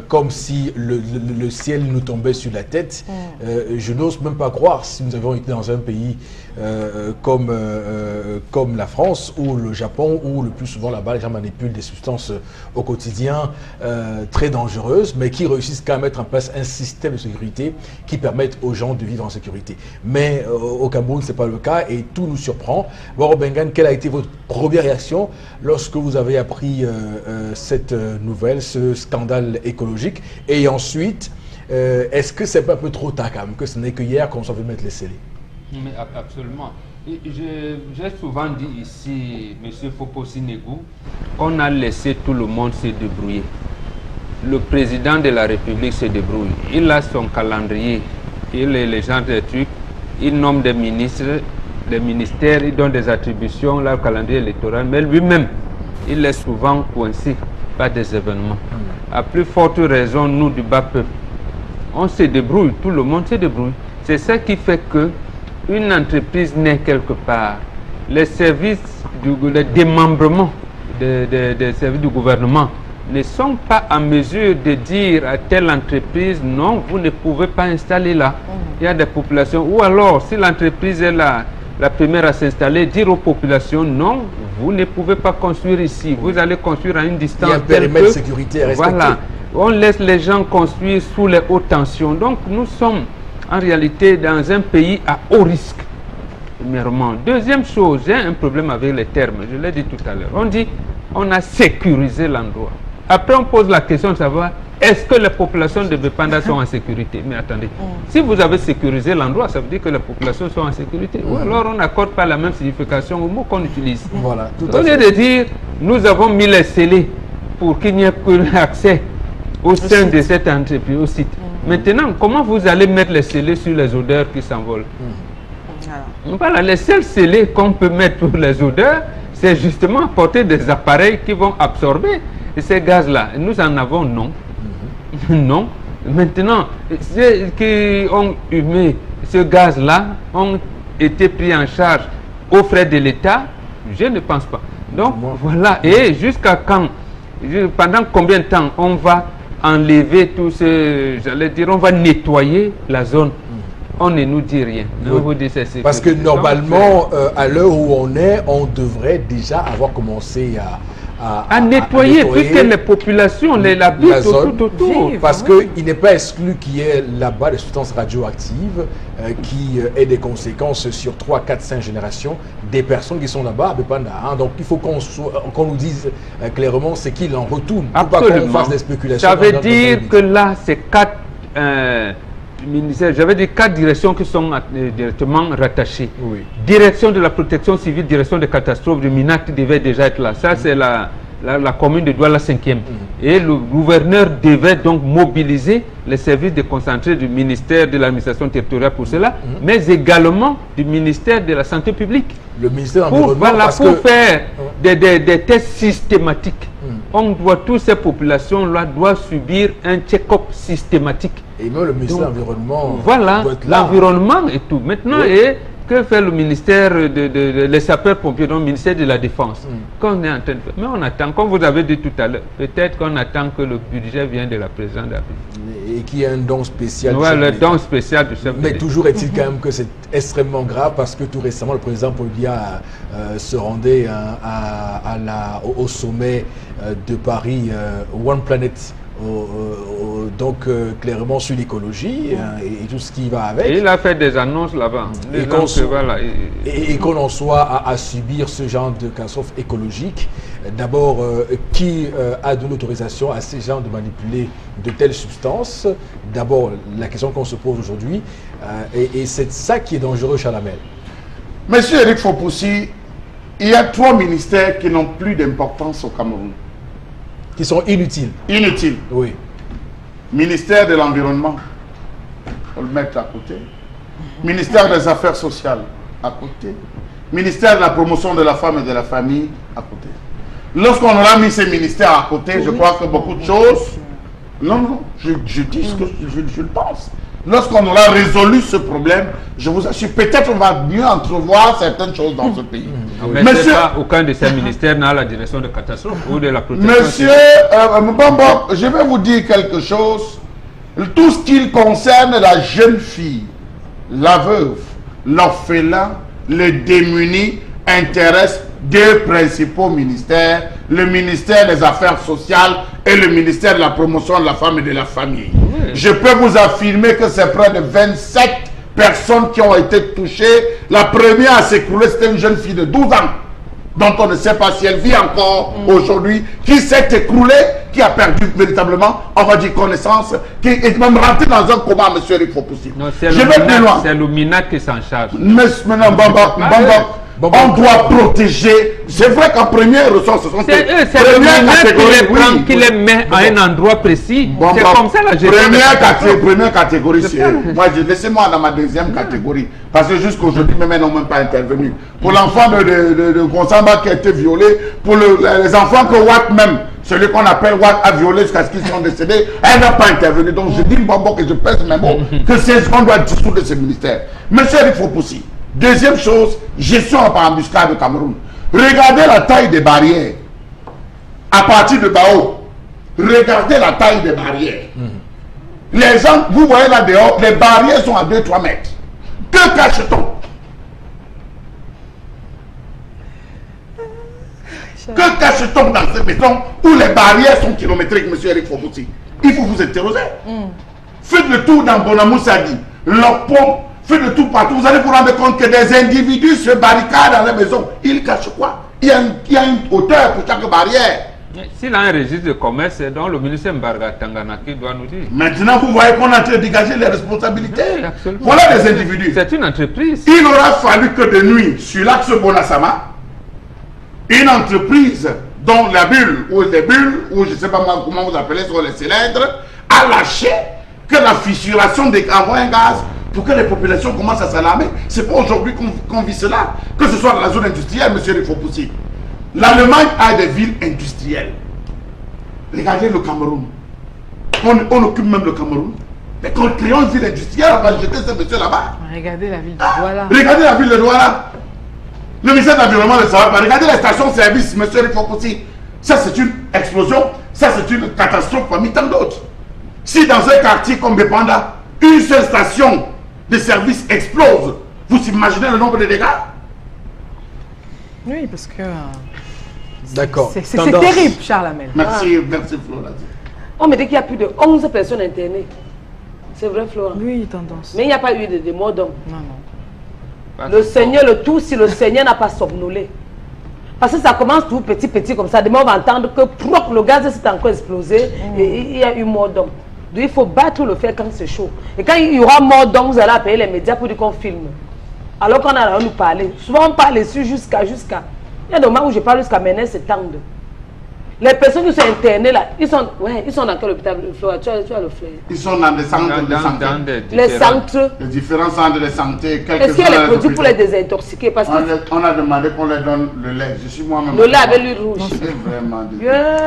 comme si le ciel nous tombait sur la tête. Je n'ose même pas croire, si nous avons été dans un pays comme la France ou le Japon, où le plus souvent là-bas les gens manipulent des substances au quotidien très dangereuses, mais qui réussissent quand même à mettre en place un système de sécurité qui permette aux gens de vivre en sécurité. Mais au Cameroun, ce n'est pas le cas et tout nous surprend. Waro Bengan, quelle a été votre première réaction lorsque vous avez appris cette nouvelle, ce scandale écologique? Et ensuite, est-ce que c'est pas un peu trop tard quand même, que ce n'est que hier qu'on s'en veut mettre les scellés? Mais absolument. J'ai souvent dit ici, M. Fopoussi Negou, on a laissé tout le monde se débrouiller. Le président de la République se débrouille. Il a son calendrier, il est les gens des trucs, il nomme des ministres, des ministères, il donne des attributions, là, le calendrier électoral, mais lui-même, il est souvent coincé par des événements. À plus forte raison, nous du bas peuple, on se débrouille, tout le monde se débrouille. C'est ça qui fait que une entreprise naît quelque part. Les services, le démembrement des services du gouvernement ne sont pas en mesure de dire à telle entreprise, non, vous ne pouvez pas installer là. Il y a des populations, ou alors, si l'entreprise est la première à s'installer, dire aux populations, non, vous ne pouvez pas construire ici, vous allez construire à une distance. Il y a un périmètre sécuritaire respecté. Voilà, on laisse les gens construire sous les hautes tensions. Donc, nous sommes en réalité dans un pays à haut risque. Premièrement. Deuxième chose, j'ai un problème avec les termes, je l'ai dit tout à l'heure. On dit, on a sécurisé l'endroit. Après, on pose la question de savoir, est-ce que les populations de Bépanda sont en sécurité? Mais attendez, si vous avez sécurisé l'endroit, ça veut dire que les populations sont en sécurité. Ou alors, on n'accorde pas la même signification au mot qu'on utilise. Voilà, tout à fait. Au lieu de dire, nous avons mis les scellés pour qu'il n'y ait que accès au sein de cette entreprise, au site. Maintenant, comment vous allez mettre les scellés sur les odeurs qui s'envolent? Voilà, les seuls scellés qu'on peut mettre pour les odeurs, c'est justement apporter des appareils qui vont absorber ces gaz-là. Nous en avons non. Non. Maintenant, ceux qui ont humé ce gaz-là ont été pris en charge aux frais de l'État? Je ne pense pas. Donc, voilà. Et jusqu'à quand? Pendant combien de temps on va enlever tout ce, j'allais dire, on va nettoyer la zone? On ne nous dit rien. On vous dit parce que normalement, à l'heure où on est, on devrait déjà avoir commencé à nettoyer puisque les populations, la zone, tout autour. Parce qu'il n'est pas exclu qu'il y ait là-bas des substances radioactives qui aient des conséquences sur 3, 4, 5 générations des personnes qui sont là-bas. Donc il faut qu'on nous dise clairement ce qu'il en retourne. Pour pas qu'on fasse des spéculations. Ça veut dire que là, c'est 4 ministères, j'avais dit 4 directions qui sont directement rattachées. Oui. Direction de la protection civile, direction des catastrophes, du MINAC devait déjà être là. Ça, c'est la commune de Douala 5e. Et le gouverneur devait donc mobiliser les services déconcentrés du ministère de l'administration territoriale pour cela, mais également du ministère de la santé publique. Le ministère de l'environnement, pour faire des tests systématiques. toutes ces populations-là doivent subir un check-up systématique. Et même le ministère de l'Environnement. Voilà, doit être là. l'environnement et tout. Maintenant, Oui. et que fait le ministère les sapeurs-pompiers, donc le ministère de la Défense, qu'on est en train de faire. Mais on attend, comme vous avez dit tout à l'heure, peut-être qu'on attend que le budget vienne de la présidente de la République. Et qui est un don spécial. Ouais, du le chef d'État. don spécial du chef de Mais l'État. toujours est-il quand même que c'est extrêmement grave parce que tout récemment, le président Paul Biya se rendait au sommet de Paris, One Planet, donc clairement sur l'écologie et tout ce qui va avec. Et il a fait des annonces là-bas. Et qu'on en soit à subir ce genre de catastrophe écologique. D'abord, qui a donné l'autorisation à ces gens de manipuler de telles substances? D'abord, la question qu'on se pose aujourd'hui. Et c'est ça qui est dangereux, Chalamel. Monsieur Eric Fopoussi, il y a 3 ministères qui n'ont plus d'importance au Cameroun. Qui sont inutiles. Inutiles. Oui. Ministère de l'Environnement, on le met à côté. Ministère des Affaires sociales, à côté. Ministère de la promotion de la femme et de la famille, à côté. Lorsqu'on aura mis ces ministères à côté, je crois que beaucoup de choses... Non, je dis ce que je le pense. Lorsqu'on aura résolu ce problème, je vous assure, peut-être on va mieux entrevoir certaines choses dans ce pays. Mais Monsieur, pas, aucun de ces ministères n'a la direction de catastrophe ou de la protection. Monsieur Mbombo, je vais vous dire quelque chose. Tout ce qui concerne la jeune fille, la veuve, l'orphelin, les démunis, intéresse 2 principaux ministères, le ministère des Affaires sociales et le ministère de la promotion de la femme et de la famille. Oui. Je peux vous affirmer que c'est près de 27 personnes qui ont été touchées. La première à s'écrouler, c'était une jeune fille de 12 ans, dont on ne sait pas si elle vit encore aujourd'hui, qui s'est écroulée, qui a perdu véritablement, on va dire, connaissance, qui est même rentrée dans un coma, monsieur Eric Fopoussi. Je vais plus loin. C'est le MINAT qui s'en charge. Maintenant, on doit protéger. C'est vrai qu'en premier ressort, ce sont c'est le MINAT qui les met à un endroit précis. C'est comme ça la gestion. Première catégorie, c'est... Moi, laissez-moi dans ma deuxième catégorie. Parce que jusqu'aujourd'hui, même, elles n'ont même pas intervenu. Pour l'enfant de Gonsamba qui a été violé, pour les enfants que Watt même, celui qu'on appelle Watt a violé jusqu'à ce qu'ils sont décédés, elle n'a pas intervenu. Donc je dis, Mbombo, que je pèse mes mots, que c'est ce qu'on doit dissoudre de ce ministère. Monsieur Eric Fopoussi, deuxième chose, gestion par embuscade au Cameroun. Regardez la taille des barrières. À partir de Bao, regardez la taille des barrières. Les gens, vous voyez là dehors, les barrières sont à 2-3 mètres. Que cache-t-on? Que cache-t-on dans ces maisons où les barrières sont kilométriques, monsieur Eric Fopoussi? Il faut vous interroger. Faites le tour dans Bonamoussadi, leur pompe, faites le tour partout. Vous allez vous rendre compte que des individus se barricadent dans les maisons. Ils cachent quoi? Il y a une hauteur pour chaque barrière. S'il a un registre de commerce, c'est donc le ministère Mbarga Tangana qui doit nous dire. Maintenant, vous voyez qu'on est en train de dégager les responsabilités. Oui, voilà des individus. C'est une entreprise. Il aura fallu que de nuit, sur l'axe Bonasama, une entreprise dont la bulle, ou les bulles, ou je ne sais pas comment vous appelez sur les cylindres, a lâché que la fissuration envoie un gaz pour que les populations commencent à s'alarmer. C'est pas aujourd'hui qu'on vit cela, que ce soit dans la zone industrielle, monsieur Eric Fopoussi. L'Allemagne a des villes industrielles. Regardez le Cameroun. On occupe même le Cameroun. Mais quand on crée une ville industrielle, on va jeter ce monsieur là-bas. Regardez la ville de Douala. Regardez la ville de Douala. Le ministère de l'Environnement ne savait pas. Regardez les stations-service, monsieur Eric Fopoussi. Ça, c'est une explosion. Ça, c'est une catastrophe parmi tant d'autres. Si dans un quartier comme Bepanda, une seule station de service explose, vous imaginez le nombre de dégâts? Oui, parce que... D'accord. C'est terrible, Charles Amel. Merci, merci Flora. On me dit qu'il y a plus de 11 personnes internées. C'est vrai, Flora? Oui, tendance. Mais il n'y a pas eu de mort d'homme. Non, non. Le Seigneur, le tout, si le Seigneur n'a pas somnolé. Parce que ça commence tout petit, petit comme ça. Demain, on va entendre que le gaz s'est encore explosé et il y a eu mort d'homme. Donc il faut battre le fer quand c'est chaud. Et quand il y aura mort d'homme, vous allez appeler les médias pour dire qu'on filme. Alors qu'on a à nous parler. Souvent, on parle dessus jusqu'à... Il y a des moments où je parle jusqu'à maintenant, c'est tendre. Les personnes qui sont internées là, ils sont dans quel hôpital, Flora? Tu as le flair. Ils sont dans des centres de santé. Les centres. Les différents centres de santé. Est-ce qu'il y a les produits pour les désintoxiquer? Parce que on a demandé qu'on leur donne le lait. Je suis moi-même. le lait avec l'huile rouge. C'est vraiment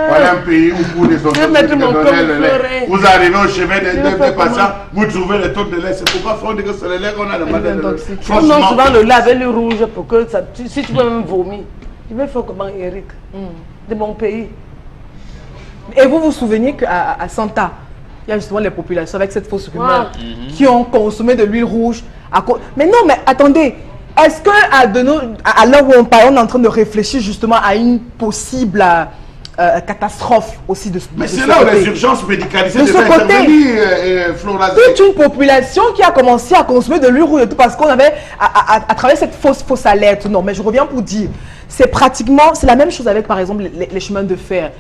voilà un pays où pour les autres, le lait. Vous arrivez au chemin des patients, vous trouvez les taux de lait. C'est pourquoi il faut dire que c'est le lait qu'on a demandé. Non, souvent le lait avec l'huile rouge pour que ça, si tu peux même vomir. Tu veux faire comment, Eric? De mon pays. Et vous vous souvenez qu'à Santa, il y a justement les populations avec cette fausse rumeur qui ont consommé de l'huile rouge. Mais non, mais attendez, est-ce qu'à l'heure où on parle, on est en train de réfléchir justement à une possible catastrophe aussi de mais c'est là où les urgences médicalisées de ce côté, Flora. toute une population qui a commencé à consommer de l'huile rouge et tout parce qu'on avait à travers cette fausse alerte. Non, mais je reviens pour dire, c'est la même chose avec par exemple les chemins de fer.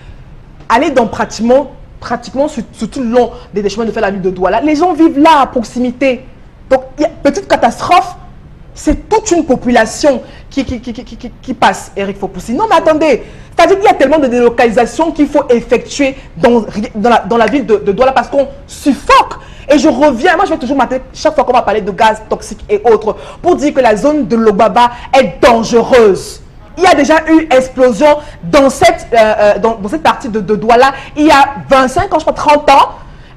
Allez dans pratiquement sur tout le long des chemins de fer, la ville de Douala, les gens vivent là à proximité. Donc il y a petite catastrophe, c'est toute une population qui passe, Eric Fopoussi. Non mais attendez, c'est-à-dire qu'il y a tellement de délocalisations qu'il faut effectuer dans la ville de Douala parce qu'on suffoque. Et je reviens, moi je vais toujours m'atteler chaque fois qu'on va parler de gaz toxiques et autres pour dire que la zone de Lobaba est dangereuse. Il y a déjà eu explosion dans cette partie de Douala il y a 25 ans, je crois 30 ans.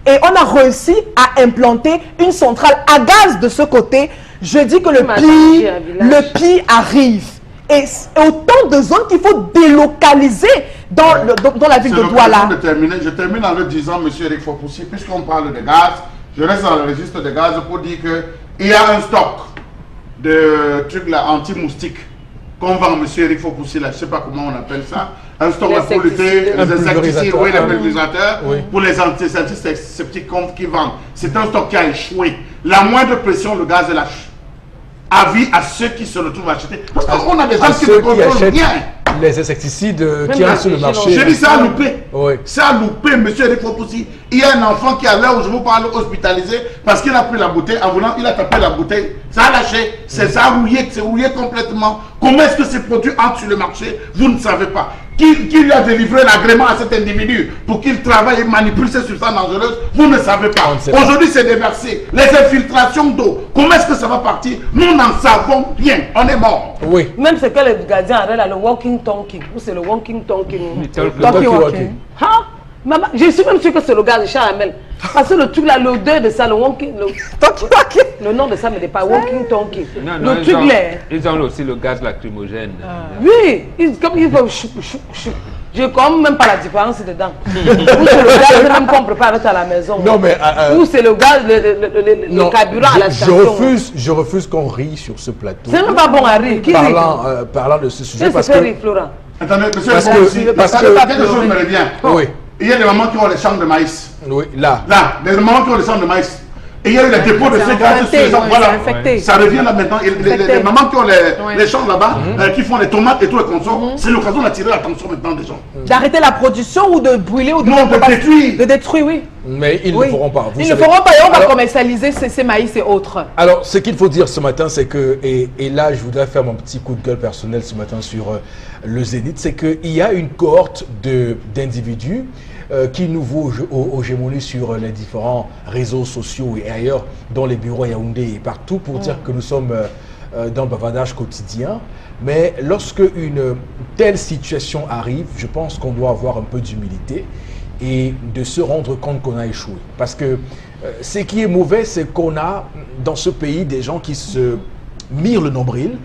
Et on a réussi à implanter une centrale à gaz de ce côté. Je dis que le pire arrive. Et autant de zones qu'il faut délocaliser dans la ville de Douala. Je termine en le disant, M. Eric Fopoussi, puisqu'on parle de gaz, je reste dans le registre de gaz pour dire qu'il y a un stock de trucs là anti-moustiques qu'on vend, M. Eric Fopoussi, là, je ne sais pas comment on appelle ça, un stock là pour lutter, les insecticides, oui, les pulvérisateurs, pour les antiseptiques qu'ils vendent. C'est un stock qui a échoué. La moindre pression, le gaz est lâche. Avis à ceux qui se retrouvent à acheter. Parce qu'on a des gens qui ne contrôlent rien. Les insecticides qui ont sur le marché. J'ai dit ça a loupé. Oui. Ça a loupé, M. Eric Fopoussi. Il y a un enfant qui, à l'heure où je vous parle, hospitalisé parce qu'il a pris la bouteille. En voulant, il a tapé la bouteille. Ça a lâché. C'est rouillé complètement. Comment est-ce que ces produits entrent sur le marché? Vous ne savez pas. Qui lui a délivré l'agrément à cet individu pour qu'il travaille et manipule ces substances dangereuses? Vous ne savez pas. Aujourd'hui, c'est déversé. Les infiltrations d'eau, comment est-ce que ça va partir? Nous n'en savons rien. On est mort. Oui. Même ce que le gardien arrête là, le walking talking. Ou c'est le walking talking. Talking. Hein? Maman, je suis même sûr que c'est le gars de Charamel. Parce que le truc là, l'odeur de ça, le walking. Le nom de ça, mais n'est pas walking talking. Non, le truc là. Ils ont aussi le gaz lacrymogène. Oui, comme ils font chou. Je ne connais même pas la différence dedans. Ou c'est le gaz même qu'on prépare à la maison. Non, mais. Ou c'est le gaz, le carburant à la station. Je refuse qu'on rie sur ce plateau. C'est même pas bon à rire. Parlant de ce sujet. Parce que. Flora. Attendez, monsieur, parce que quelque chose me revient. Oui. Il y a des mamans qui ont les champs de maïs. Oui, là. Là, des mamans qui ont les champs de maïs. Et il y a eu les dépôts de ces gaz sur les champs. Voilà. Ça revient là maintenant. Les mamans qui ont les champs là-bas, qui font les tomates et tout le conso, c'est l'occasion d'attirer l'attention maintenant des gens. D'arrêter la production ou de brûler ou de... Non, de détruire. De détruire, oui. Mais ils ne le feront pas. Ils ne le feront pas et on va commercialiser ces maïs et autres. Alors, ce qu'il faut dire ce matin, c'est que, et là, je voudrais faire mon petit coup de gueule personnel ce matin sur le Zénith, c'est qu'il y a une cohorte d'individus qui nous voient aux gémonies sur les différents réseaux sociaux et ailleurs, dans les bureaux à Yaoundé et partout, pour dire que nous sommes dans le bavardage quotidien. Mais lorsque une telle situation arrive, je pense qu'on doit avoir un peu d'humilité et de se rendre compte qu'on a échoué. Parce que ce qui est mauvais, c'est qu'on a dans ce pays des gens qui se mirent le nombril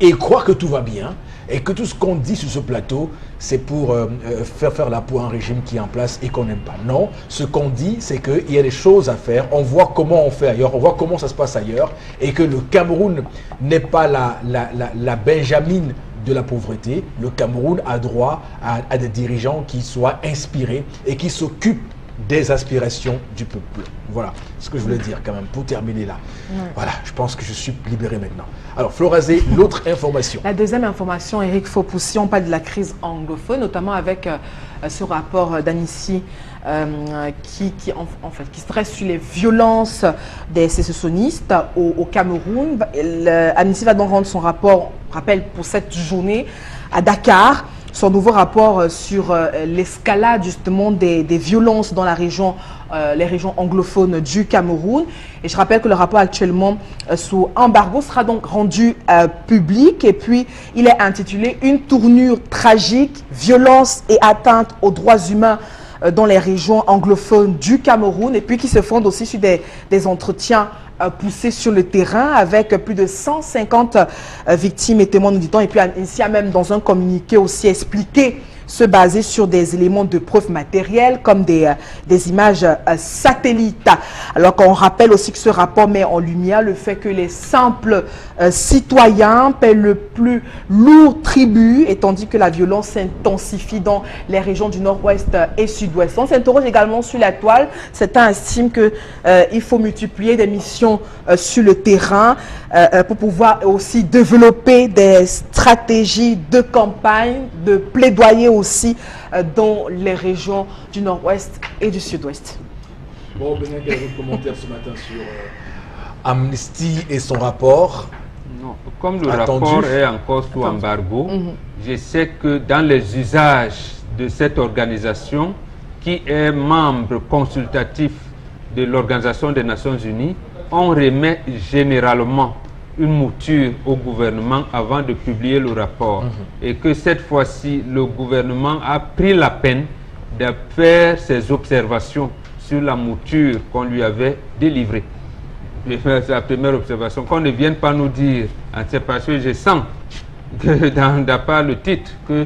et croient que tout va bien et que tout ce qu'on dit sur ce plateau, c'est pour faire la peau à un régime qui est en place et qu'on n'aime pas. Non, ce qu'on dit, c'est qu'il y a des choses à faire. On voit comment on fait ailleurs, on voit comment ça se passe ailleurs et que le Cameroun n'est pas la Benjamin de la pauvreté. Le Cameroun a droit à des dirigeants qui soient inspirés et qui s'occupent des aspirations du peuple. Voilà ce que je voulais dire quand même pour terminer là. Voilà, je pense que je suis libéré maintenant. Alors Florazé, l'autre information. La deuxième information, Eric Fopoussi, on parle de la crise anglophone, notamment avec ce rapport d'Anici qui stresse sur les violences des sécessionnistes au Cameroun. Anici va donc rendre son rapport, rappel, pour cette journée à Dakar. son nouveau rapport sur l'escalade justement des violences dans la région, les régions anglophones du Cameroun. Et je rappelle que le rapport actuellement sous embargo sera donc rendu public. Et puis, il est intitulé « Une tournure tragique, violence et atteinte aux droits humains dans les régions anglophones du Cameroun ». Et puis, qui se fonde aussi sur des entretiens poussé sur le terrain avec plus de 150 victimes et témoins, nous dit-on. Et puis ici, même dans un communiqué aussi expliqué, se baser sur des éléments de preuve matérielle comme des images satellites. Alors qu'on rappelle aussi que ce rapport met en lumière le fait que les simples citoyens paient le plus lourd tribut, et tandis que la violence s'intensifie dans les régions du nord-ouest et sud-ouest. On s'interroge également sur la toile. Certains estiment qu'il faut multiplier des missions sur le terrain pour pouvoir aussi développer des stratégies de campagne, de plaidoyer aussi dans les régions du nord-ouest et du sud-ouest. Bon, quel est votre commentaire ce matin sur Amnesty et son rapport? Non, comme le rapport est encore sous embargo, je sais que dans les usages de cette organisation, qui est membre consultatif de l'Organisation des Nations Unies, on remet généralement une mouture au gouvernement avant de publier le rapport. Et que cette fois-ci, le gouvernement a pris la peine de faire ses observations sur la mouture qu'on lui avait délivrée. C'est la première observation. Qu'on ne vienne pas nous dire, c'est parce que je sens que d'après le titre, que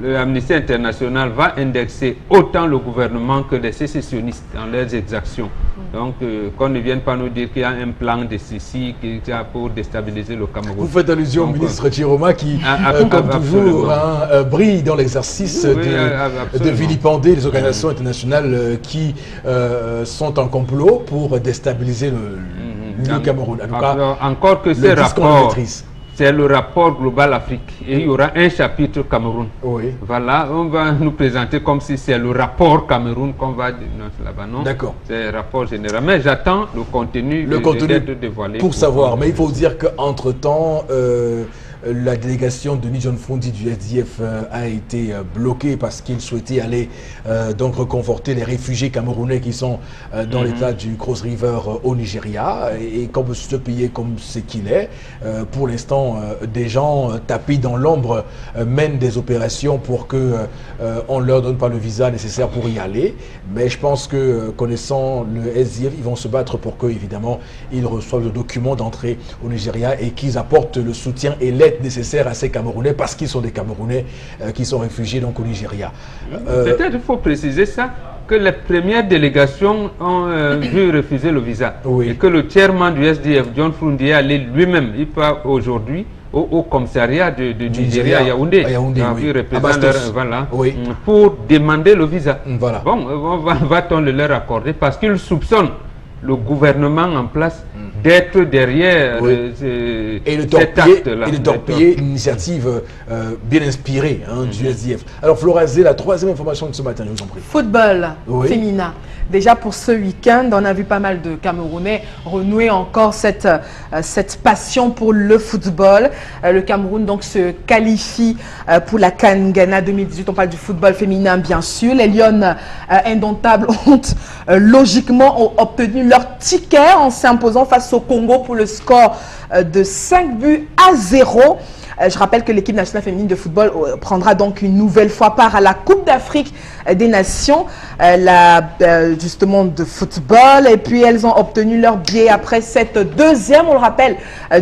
l'Amnesty International va indexer autant le gouvernement que les sécessionnistes dans leurs exactions. Donc, qu'on ne vienne pas nous dire qu'il y a un plan de ceci pour déstabiliser le Cameroun. Vous faites allusion au ministre Chiroma qui, comme toujours, brille dans l'exercice de vilipender les organisations internationales qui sont en complot pour déstabiliser le Cameroun. En tout cas, encore que ces rapports, c'est le rapport global Afrique et il y aura un chapitre Cameroun. Oui. Voilà, on va nous présenter comme si c'est le rapport Cameroun qu'on va là-bas. Non, d'accord. C'est un rapport général. Mais j'attends le contenu d'être dévoilé. Pour savoir, mais il faut dire qu'entre-temps, la délégation de John Fundi du SDF a été bloquée parce qu'il souhaitait aller donc reconforter les réfugiés camerounais qui sont dans l'état du Cross River au Nigeria. Et comme ce pays est comme ce qu'il est, pour l'instant, des gens tapis dans l'ombre mènent des opérations pour que on ne leur donne pas le visa nécessaire pour y aller. Mais je pense que connaissant le SDF, ils vont se battre pour que, évidemment, ils reçoivent le document d'entrée au Nigeria et qu'ils apportent le soutien et l'aide nécessaire à ces Camerounais parce qu'ils sont des Camerounais qui sont réfugiés donc au Nigeria. Peut-être il faut préciser ça, que les premières délégations ont vu refuser le visa. Oui. Et que le chairman du SDF, John Fundi, est allé lui-même, il part aujourd'hui au commissariat du Nigeria à Yaoundé, oui. Voilà, oui. pour demander le visa. Voilà. Bon, va-t-on le leur accorder parce qu'ils soupçonnent le gouvernement en place d'être derrière cet acte-là. Et de torpiller l'initiative bien inspirée du SDF. Alors Flora Zé, la troisième information de ce matin, je vous en prie. Football féminin. Déjà pour ce week-end, on a vu pas mal de Camerounais renouer encore cette passion pour le football. Le Cameroun donc se qualifie pour la CAN Ghana 2018. On parle du football féminin bien sûr. Les Lions indomptables ont logiquement obtenu leur ticket en s'imposant face au Congo pour le score de 5-0. Je rappelle que l'équipe nationale féminine de football prendra donc une nouvelle fois part à la Coupe d'Afrique des Nations, justement de football. Et puis elles ont obtenu leur billet après cette deuxième, on le rappelle,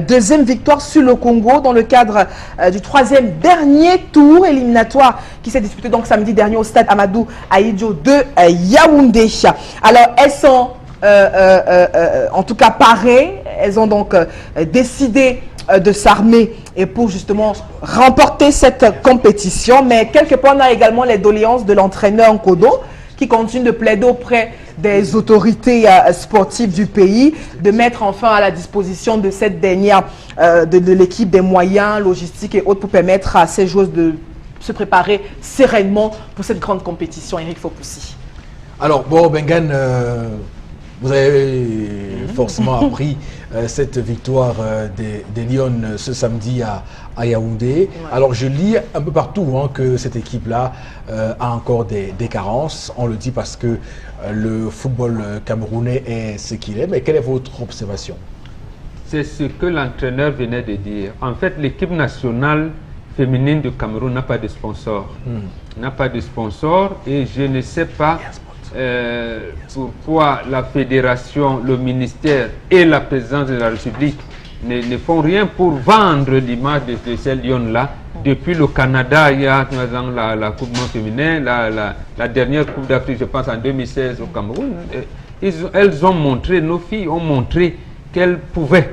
deuxième victoire sur le Congo dans le cadre du troisième dernier tour éliminatoire qui s'est disputé donc samedi dernier au stade Amadou Ahidjo de Yaoundé. Alors elles sont en tout cas parées, elles ont donc décidé de s'armer et pour justement remporter cette compétition. Mais quelque part, on a également les doléances de l'entraîneur Nkodo qui continue de plaider auprès des autorités sportives du pays de mettre enfin à la disposition de cette dernière, de l'équipe, des moyens logistiques et autres pour permettre à ces joueuses de se préparer sereinement pour cette grande compétition. Eric Fopoussi. Alors, bon, Bengan, vous avez forcément appris cette victoire des Lions ce samedi à Yaoundé. Ouais. Alors je lis un peu partout que cette équipe-là a encore des carences. On le dit parce que le football camerounais est ce qu'il est. Mais quelle est votre observation? C'est ce que l'entraîneur venait de dire. En fait, l'équipe nationale féminine du Cameroun n'a pas de sponsor. N'a pas de sponsor et je ne sais pas pourquoi la fédération, le ministère et la présidence de la République ne font rien pour vendre l'image de ces lions-là. Depuis le Canada, il y a la Coupe du monde féminin, la dernière Coupe d'Afrique, je pense en 2016 au Cameroun. Elles ont montré, nos filles ont montré qu'elles pouvaient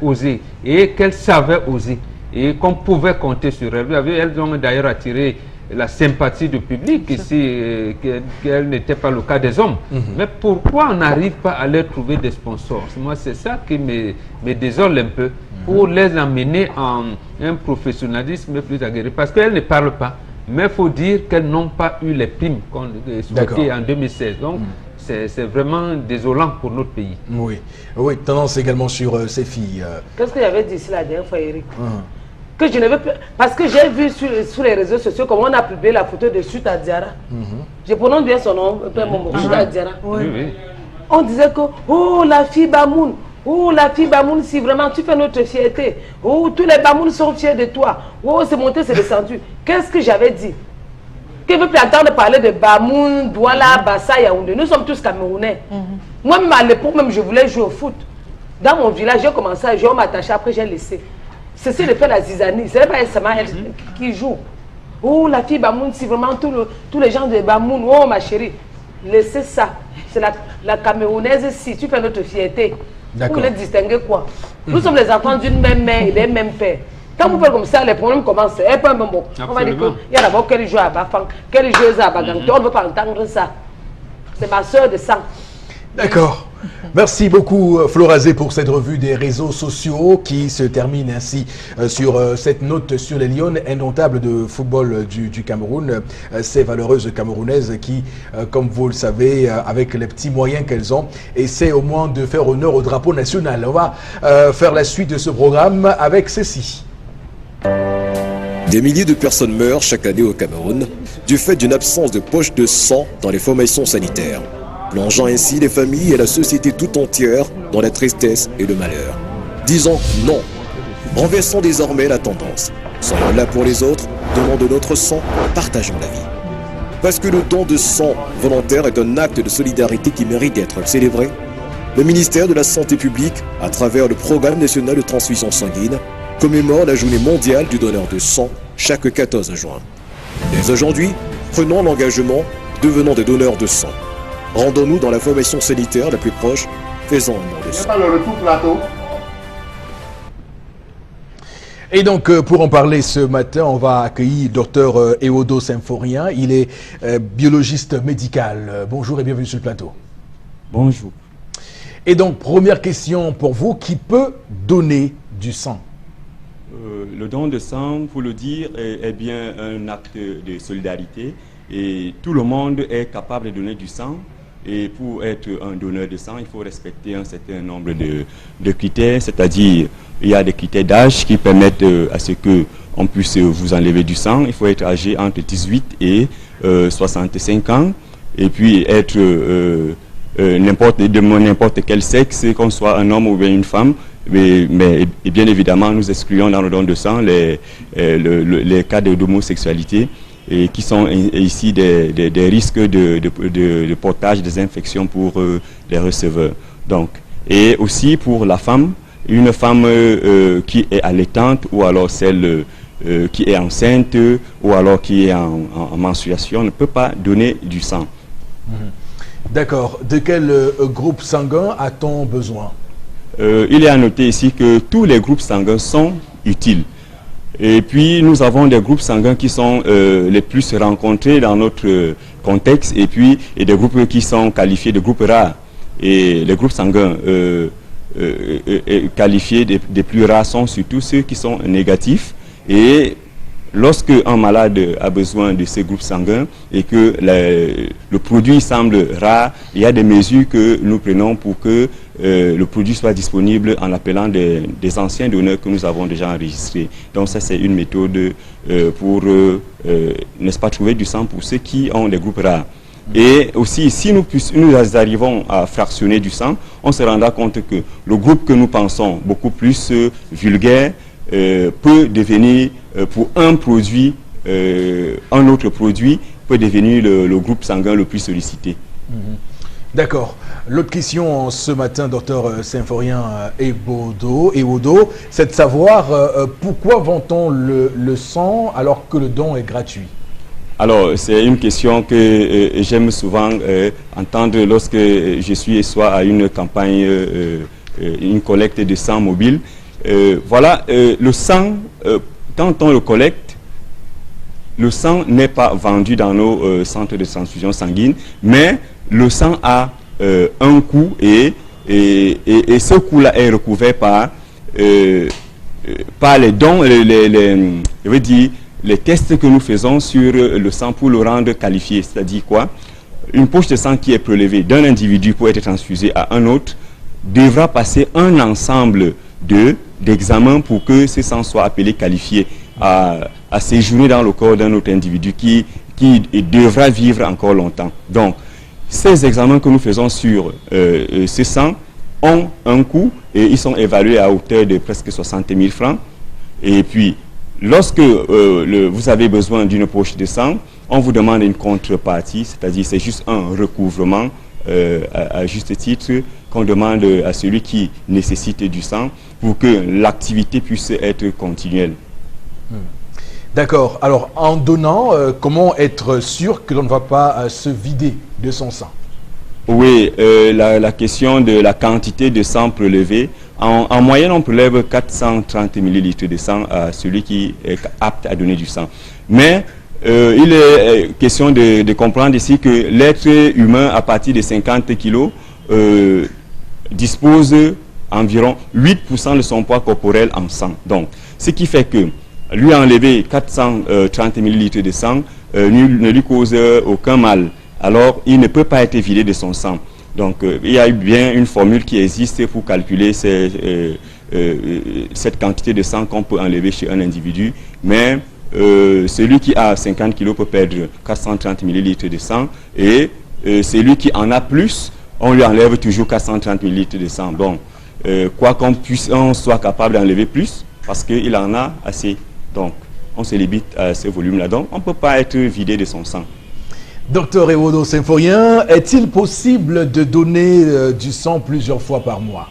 oser et qu'elles savaient oser et qu'on pouvait compter sur elles. Elles ont d'ailleurs attiré la sympathie du public ici, qu'elle n'était pas le cas des hommes. Mais pourquoi on n'arrive pas à leur trouver des sponsors? Moi, c'est ça qui me désole un peu, pour les amener en un professionnalisme plus aguerri. Parce qu'elles ne parlent pas, mais il faut dire qu'elles n'ont pas eu les primes qu'on souhaitait en 2016. Donc, c'est vraiment désolant pour notre pays. Oui, tendance également sur ces filles. Qu'est-ce que j'avais dit ici la dernière fois, Eric? Que je ne veux plus, parce que j'ai vu sur les réseaux sociaux comment on a publié la photo de Chouta Diarra. Je prononce bien son nom, Chouta Diarra. On disait que, oh la fille Bamoun, oh la fille Bamoun, si vraiment tu fais notre fierté, oh tous les Bamoun sont fiers de toi, oh c'est monté, c'est descendu. Qu'est-ce que j'avais dit? Qui veut plus attendre parler de Bamoun, Douala, Bassa, Yaoundé? Nous sommes tous Camerounais. Moi-même à l'époque, même je voulais jouer au foot. Dans mon village, j'ai commencé à jouer, on m'attachait, après j'ai laissé. Ceci de faire la zizanie, ce n'est pas seulement elle qui joue. Oh, la fille Bamoun, si vraiment tous les gens de Bamoun, oh ma chérie, laissez ça. C'est la Camerounaise, si tu fais notre fierté. Vous les distinguez quoi? Nous sommes les enfants d'une même mère et d'un même père. Quand vous faites comme ça, les problèmes commencent. On va dire qu'il y a d'abord qu'elle joue à Bafang, qu'elle joue à Baganto, on ne veut pas entendre ça. C'est ma soeur de sang. D'accord. Merci beaucoup Florazé pour cette revue des réseaux sociaux qui se termine ainsi sur cette note sur les Lions indomptables de football du Cameroun. Ces valeureuses camerounaises qui, comme vous le savez, avec les petits moyens qu'elles ont, essaient au moins de faire honneur au drapeau national. On va faire la suite de ce programme avec ceci. Des milliers de personnes meurent chaque année au Cameroun du fait d'une absence de poche de sang dans les formations sanitaires, plongeant ainsi les familles et la société tout entière dans la tristesse et le malheur. Disons non. Renversons désormais la tendance. Soyons là pour les autres, donnons de notre sang, partageons la vie. Parce que le don de sang volontaire est un acte de solidarité qui mérite d'être célébré, le ministère de la Santé publique, à travers le Programme national de transfusion sanguine, commémore la journée mondiale du donneur de sang chaque 14 juin. Dès aujourd'hui, prenons l'engagement, devenons des donneurs de sang. Rendons-nous dans la formation sanitaire la plus proche, faisons un don de sang. Le retour plateau. Et donc, pour en parler ce matin, on va accueillir Dr Ewodo Symphorien. Il est biologiste médical. Bonjour et bienvenue sur le plateau. Bonjour. Et donc, première question pour vous, qui peut donner du sang? Le don de sang, pour le dire, est bien un acte de solidarité et tout le monde est capable de donner du sang. Et pour être un donneur de sang, il faut respecter un certain nombre de critères, c'est-à-dire il y a des critères d'âge qui permettent à ce qu'on puisse vous enlever du sang. Il faut être âgé entre 18 et 65 ans et puis être de n'importe quel sexe, qu'on soit un homme ou bien une femme. Mais bien évidemment, nous excluons dans le don de sang les cas d'homosexualité et qui sont ici des risques de portage des infections pour les receveurs. Donc, et aussi pour la femme, une femme qui est allaitante ou alors celle qui est enceinte ou alors qui est en menstruation ne peut pas donner du sang. D'accord. De quel groupe sanguin a-t-on besoin? Il est à noter ici que tous les groupes sanguins sont utiles. Et puis, nous avons des groupes sanguins qui sont les plus rencontrés dans notre contexte et puis des groupes qui sont qualifiés de groupes rares. Et les groupes sanguins qualifiés des plus rares sont surtout ceux qui sont négatifs et lorsque un malade a besoin de ces groupes sanguins et que le produit semble rare, il y a des mesures que nous prenons pour que le produit soit disponible en appelant des anciens donneurs que nous avons déjà enregistrés. Donc ça, c'est une méthode pour, n'est-ce pas, trouver du sang pour ceux qui ont des groupes rares. Et aussi, si nous arrivons à fractionner du sang, on se rendra compte que le groupe que nous pensons beaucoup plus vulgaire peut devenir, pour un produit, un autre produit peut devenir le groupe sanguin le plus sollicité. D'accord. L'autre question ce matin, docteur Symphorien Ewodo, c'est de savoir pourquoi vend-on le sang alors que le don est gratuit? Alors, c'est une question que j'aime souvent entendre lorsque je suis soit à une campagne, une collecte de sang mobile. Voilà, le sang, quand on le collecte, le sang n'est pas vendu dans nos centres de transfusion sanguine, mais le sang a un coût et ce coût-là est recouvert par les dons, je veux dire, les tests que nous faisons sur le sang pour le rendre qualifié. C'est-à-dire quoi? Une poche de sang qui est prélevée d'un individu pour être transfusée à un autre devra passer un ensemble d'examens pour que ce sang soit appelé qualifié à séjourner dans le corps d'un autre individu qui devra vivre encore longtemps. Donc, ces examens que nous faisons sur ce sang ont un coût et ils sont évalués à hauteur de presque 60 000 francs. Et puis, lorsque vous avez besoin d'une poche de sang, on vous demande une contrepartie, c'est-à-dire c'est juste un recouvrement à juste titre qu'on demande à celui qui nécessite du sang pour que l'activité puisse être continuelle. D'accord. Alors, en donnant, comment être sûr que l'on ne va pas se vider de son sang? Oui, la question de la quantité de sang prélevé. En moyenne, on prélève 430 ml de sang à celui qui est apte à donner du sang. Mais il est question de comprendre ici que l'être humain, à partir de 50 kg, dispose environ 8% de son poids corporel en sang. Donc, ce qui fait que lui enlever 430 ml de sang ne lui cause aucun mal. Alors, il ne peut pas être vidé de son sang. Donc, il y a bien une formule qui existe pour calculer cette quantité de sang qu'on peut enlever chez un individu. Mais celui qui a 50 kg peut perdre 430 ml de sang. Et celui qui en a plus, on lui enlève toujours 430 ml de sang. Bon, quoi qu'on soit capable d'enlever plus, parce qu'il en a assez. Donc, on se limite à ce volume-là. Donc, on ne peut pas être vidé de son sang. Docteur Ewodo Symphorien, est-il possible de donner du sang plusieurs fois par mois?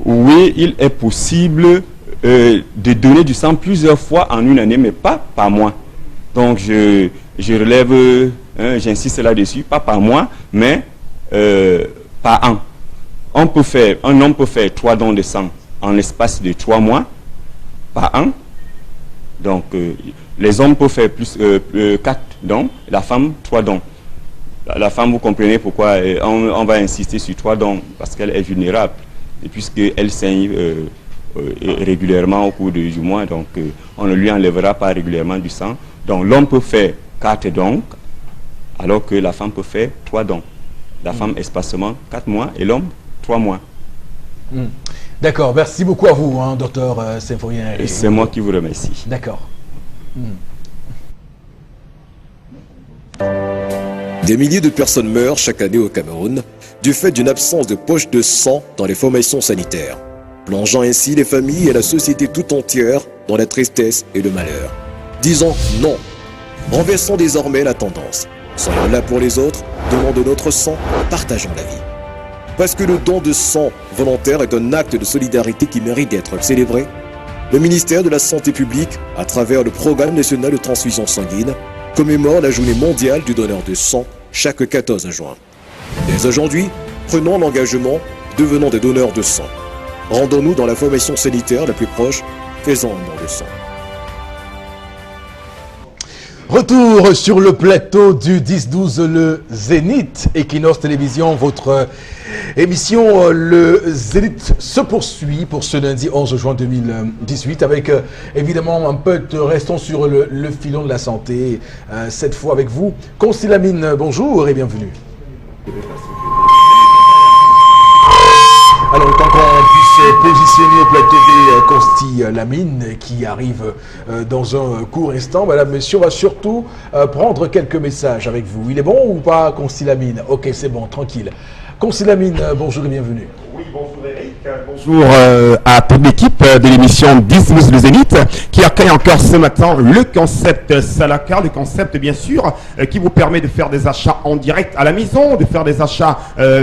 Oui, il est possible de donner du sang plusieurs fois en une année, mais pas par mois. Donc, je relève, j'insiste là-dessus, pas par mois, mais par an. Un homme peut faire 3 dons de sang en l'espace de 3 mois par an. Donc, les hommes peuvent faire plus 4 dons, la femme 3 dons. La femme, vous comprenez pourquoi on va insister sur 3 dons, parce qu'elle est vulnérable, et puisqu'elle saigne régulièrement au cours du mois, donc on ne lui enlèvera pas régulièrement du sang. Donc, l'homme peut faire 4 dons, alors que la femme peut faire 3 dons. La femme espacement 4 mois et l'homme 3 mois. D'accord, merci beaucoup à vous, hein, docteur Symphorien. C'est moi qui vous remercie. D'accord. Des milliers de personnes meurent chaque année au Cameroun du fait d'une absence de poche de sang dans les formations sanitaires, plongeant ainsi les familles et la société tout entière dans la tristesse et le malheur. Disons non. Renversons désormais la tendance. Soyons là pour les autres, donnons de notre sang, partageons la vie. Parce que le don de sang volontaire est un acte de solidarité qui mérite d'être célébré, le ministère de la Santé publique, à travers le Programme national de transfusion sanguine, commémore la journée mondiale du donneur de sang chaque 14 juin. Dès aujourd'hui, prenons l'engagement, devenons des donneurs de sang. Rendons-nous dans la formation sanitaire la plus proche, faisons un don de sang. Retour sur le plateau du 10-12, le Zénith, Equinox Télévision, votre émission Le Zénith se poursuit pour ce lundi 11 juin 2018 avec évidemment un peu de restons sur le filon de la santé, cette fois avec vous. Consti Lamine, bonjour et bienvenue. Alors, autant qu'on puisse positionner au plateau TV Consti Lamine qui arrive dans un court instant, madame, monsieur, on va surtout prendre quelques messages avec vous. Il est bon ou pas, Consti Lamine? Ok, c'est bon, tranquille. Consti Lamine, bonjour et bienvenue. Oui, bonjour Eric, bonjour à toute l'équipe de l'émission 10-12 le Zénith qui accueille encore ce matin le concept Salaka, le concept bien sûr qui vous permet de faire des achats en direct à la maison, de faire des achats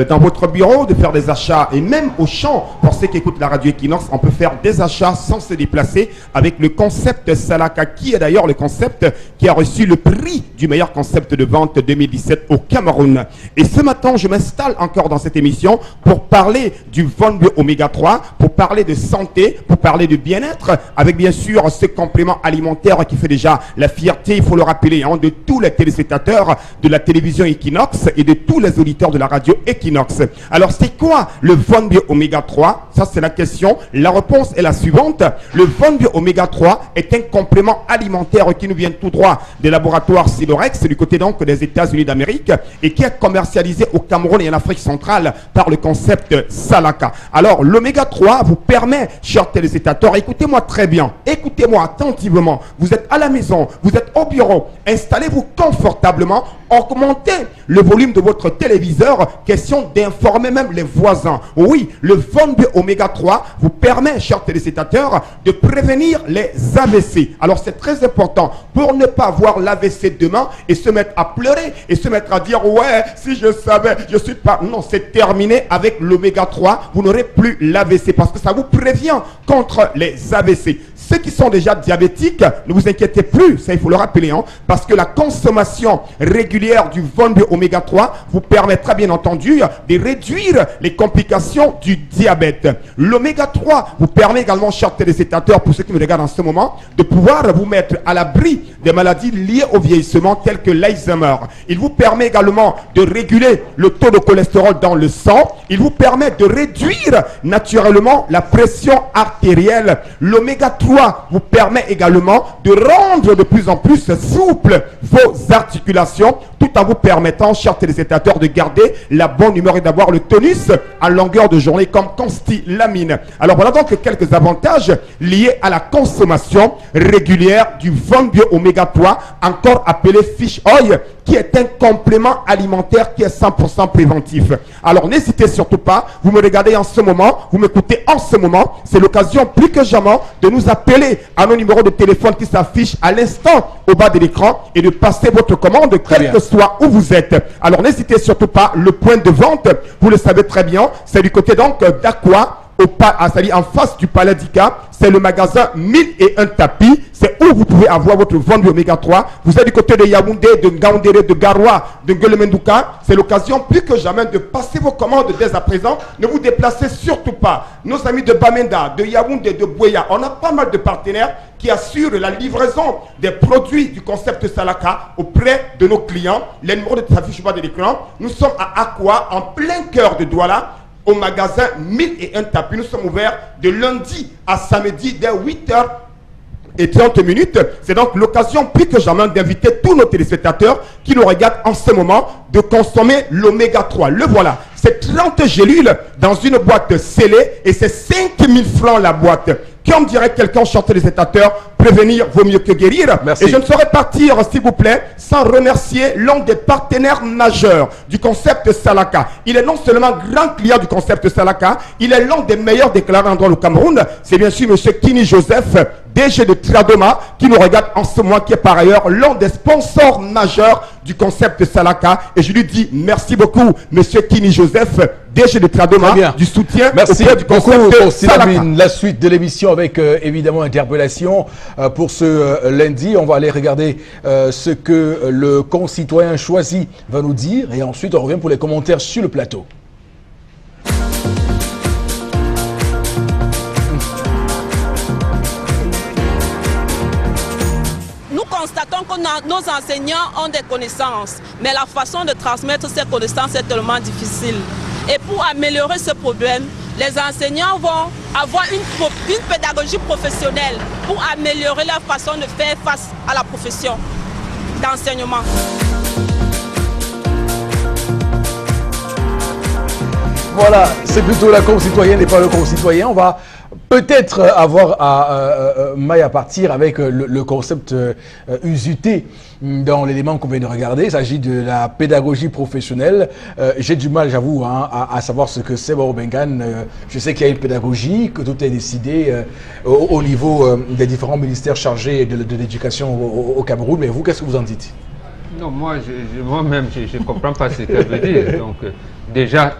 dans votre bureau, de faire des achats et même au champ. Pour ceux qui écoutent la radio Equinox, on peut faire des achats sans se déplacer avec le concept Salaka qui est d'ailleurs le concept qui a reçu le prix du meilleur concept de vente 2017 au Cameroun. Et ce matin, je m'installe encore dans cette émission pour parler du Von Bio Oméga 3, pour parler de santé, pour parler de bien-être, avec bien sûr ce complément alimentaire qui fait déjà la fierté, il faut le rappeler, hein, de tous les téléspectateurs de la télévision Equinox et de tous les auditeurs de la radio Equinox. Alors c'est quoi le Von Bio Oméga 3? Ça c'est la question. La réponse est la suivante. Le Von Bio Oméga 3 est un complément alimentaire qui nous vient tout droit des laboratoires Silorex, du côté donc des États-Unis d'Amérique, et qui est commercialisé au Cameroun et en Afrique centrale par le concept Salaka. Alors, l'oméga 3 vous permet, chers téléspectateurs, écoutez-moi très bien, écoutez-moi attentivement, vous êtes à la maison, vous êtes au bureau, installez-vous confortablement, augmentez le volume de votre téléviseur, question d'informer même les voisins. Oui, le Von Bio Oméga 3 vous permet, chers téléspectateurs, de prévenir les AVC. Alors, c'est très important pour ne pas avoir l'AVC demain et se mettre à pleurer et se mettre à dire, ouais, si je savais, je suis pas... Non, c'est terminé avec l'oméga 3, vous n'aurez plus l'AVC parce que ça vous prévient contre les AVC. Ceux qui sont déjà diabétiques, ne vous inquiétez plus, ça il faut le rappeler, hein, parce que la consommation régulière du Von Bio Oméga 3 vous permettra bien entendu de réduire les complications du diabète. L'oméga 3 vous permet également, chers téléspectateurs, pour ceux qui me regardent en ce moment, de pouvoir vous mettre à l'abri des maladies liées au vieillissement telles que l'Alzheimer. Il vous permet également de réguler le taux de cholestérol dans le sang. Il vous permet de réduire naturellement la pression artérielle. L'oméga 3 vous permet également de rendre de plus en plus souple vos articulations tout en vous permettant, chers téléspectateurs, de garder la bonne humeur et d'avoir le tonus à longueur de journée comme Consti Lamine. Alors voilà donc quelques avantages liés à la consommation régulière du Von Bio Oméga 3, encore appelé Fish Oil, qui est un complément alimentaire qui est 100% préventif. Alors n'hésitez surtout pas, vous me regardez en ce moment, vous m'écoutez en ce moment, c'est l'occasion plus que jamais de nous appeler à nos numéros de téléphone qui s'affichent à l'instant au bas de l'écran et de passer votre commande, quel que soit où vous êtes. Alors n'hésitez surtout pas, le point de vente, vous le savez très bien, c'est du côté donc d'Aqua, c'est-à-dire en face du Palais d'Ika, c'est le magasin 1001 tapis. C'est où vous pouvez avoir votre Von Bio Oméga 3. Vous êtes du côté de Yaoundé, de Ngaoundéré, de Garoua, de Nguelemenduka. C'est l'occasion plus que jamais de passer vos commandes dès à présent. Ne vous déplacez surtout pas. Nos amis de Bamenda, de Yaoundé, de Bouéa, on a pas mal de partenaires qui assurent la livraison des produits du concept Salaka auprès de nos clients. Les numéros de s'affichent bas de l'écran. Nous sommes à Aqua, en plein cœur de Douala, au magasin 1001 tapis. Nous sommes ouverts de lundi à samedi dès 8h30. C'est donc l'occasion plus que jamais d'inviter tous nos téléspectateurs qui nous regardent en ce moment de consommer l'oméga 3. Le voilà. C'est 30 gélules dans une boîte scellée et c'est 5000 francs la boîte. Comme dirait quelqu'un, chanter les spectateurs, prévenir vaut mieux que guérir. Merci. Et je ne saurais partir, s'il vous plaît, sans remercier l'un des partenaires majeurs du concept Salaka. Il est non seulement grand client du concept Salaka, il est l'un des meilleurs déclarants dans le Cameroun. C'est bien sûr M. Kini Joseph, DG de Tradoma, qui nous regarde en ce moment, qui est par ailleurs l'un des sponsors majeurs du concept Salaka. Et je lui dis merci beaucoup, M. Kini Joseph, DG de Tradoma, du soutien auprès du concept Salaka. La suite de l'émission avec évidemment interpellation pour ce lundi. On va aller regarder ce que le concitoyen choisi va nous dire et ensuite on revient pour les commentaires sur le plateau. constatons que nos enseignants ont des connaissances, mais la façon de transmettre ces connaissances est tellement difficile. Et pour améliorer ce problème, les enseignants vont avoir une pédagogie professionnelle pour améliorer leur façon de faire face à la profession d'enseignement. Voilà, c'est plutôt la concitoyenne et pas le concitoyen. On va peut-être avoir maille à partir avec le concept usuté dans l'élément qu'on vient de regarder. Il s'agit de la pédagogie professionnelle. J'ai du mal, j'avoue, à savoir ce que c'est, Bengan. Je sais qu'il y a une pédagogie, que tout est décidé au niveau des différents ministères chargés de l'éducation au Cameroun. Mais vous, qu'est-ce que vous en dites? Non, moi-même, je ne comprends pas ce qu'elle veut dire. Donc, déjà,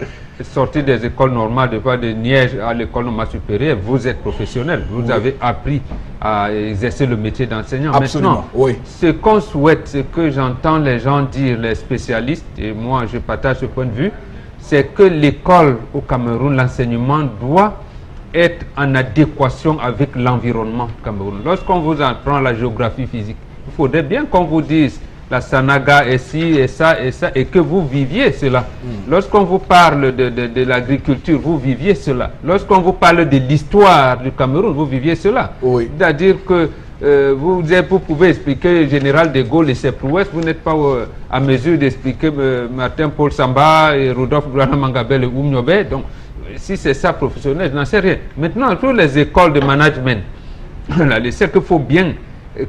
sortir des écoles normales, de Niège à l'école normale supérieure, vous êtes professionnel, vous avez appris à exercer le métier d'enseignant. Absolument, maintenant, ce qu'on souhaite, ce que j'entends les gens dire, les spécialistes, et moi je partage ce point de vue, c'est que l'école au Cameroun, l'enseignement doit être en adéquation avec l'environnement Cameroun. Lorsqu'on vous apprend la géographie physique, il faudrait bien qu'on vous dise la Sanaga est ci et ça, et que vous viviez cela. Lorsqu'on vous parle de l'agriculture, vous viviez cela. Lorsqu'on vous parle de l'histoire du Cameroun, vous viviez cela. C'est-à-dire que vous pouvez expliquer le général de Gaulle et ses prouesses, vous n'êtes pas à mesure d'expliquer Martin Paul Samba et Rodolphe Mangabel et Oumniobe. Donc, si c'est ça professionnel, je n'en sais rien. Maintenant, toutes les écoles de management, c'est qu'il faut bien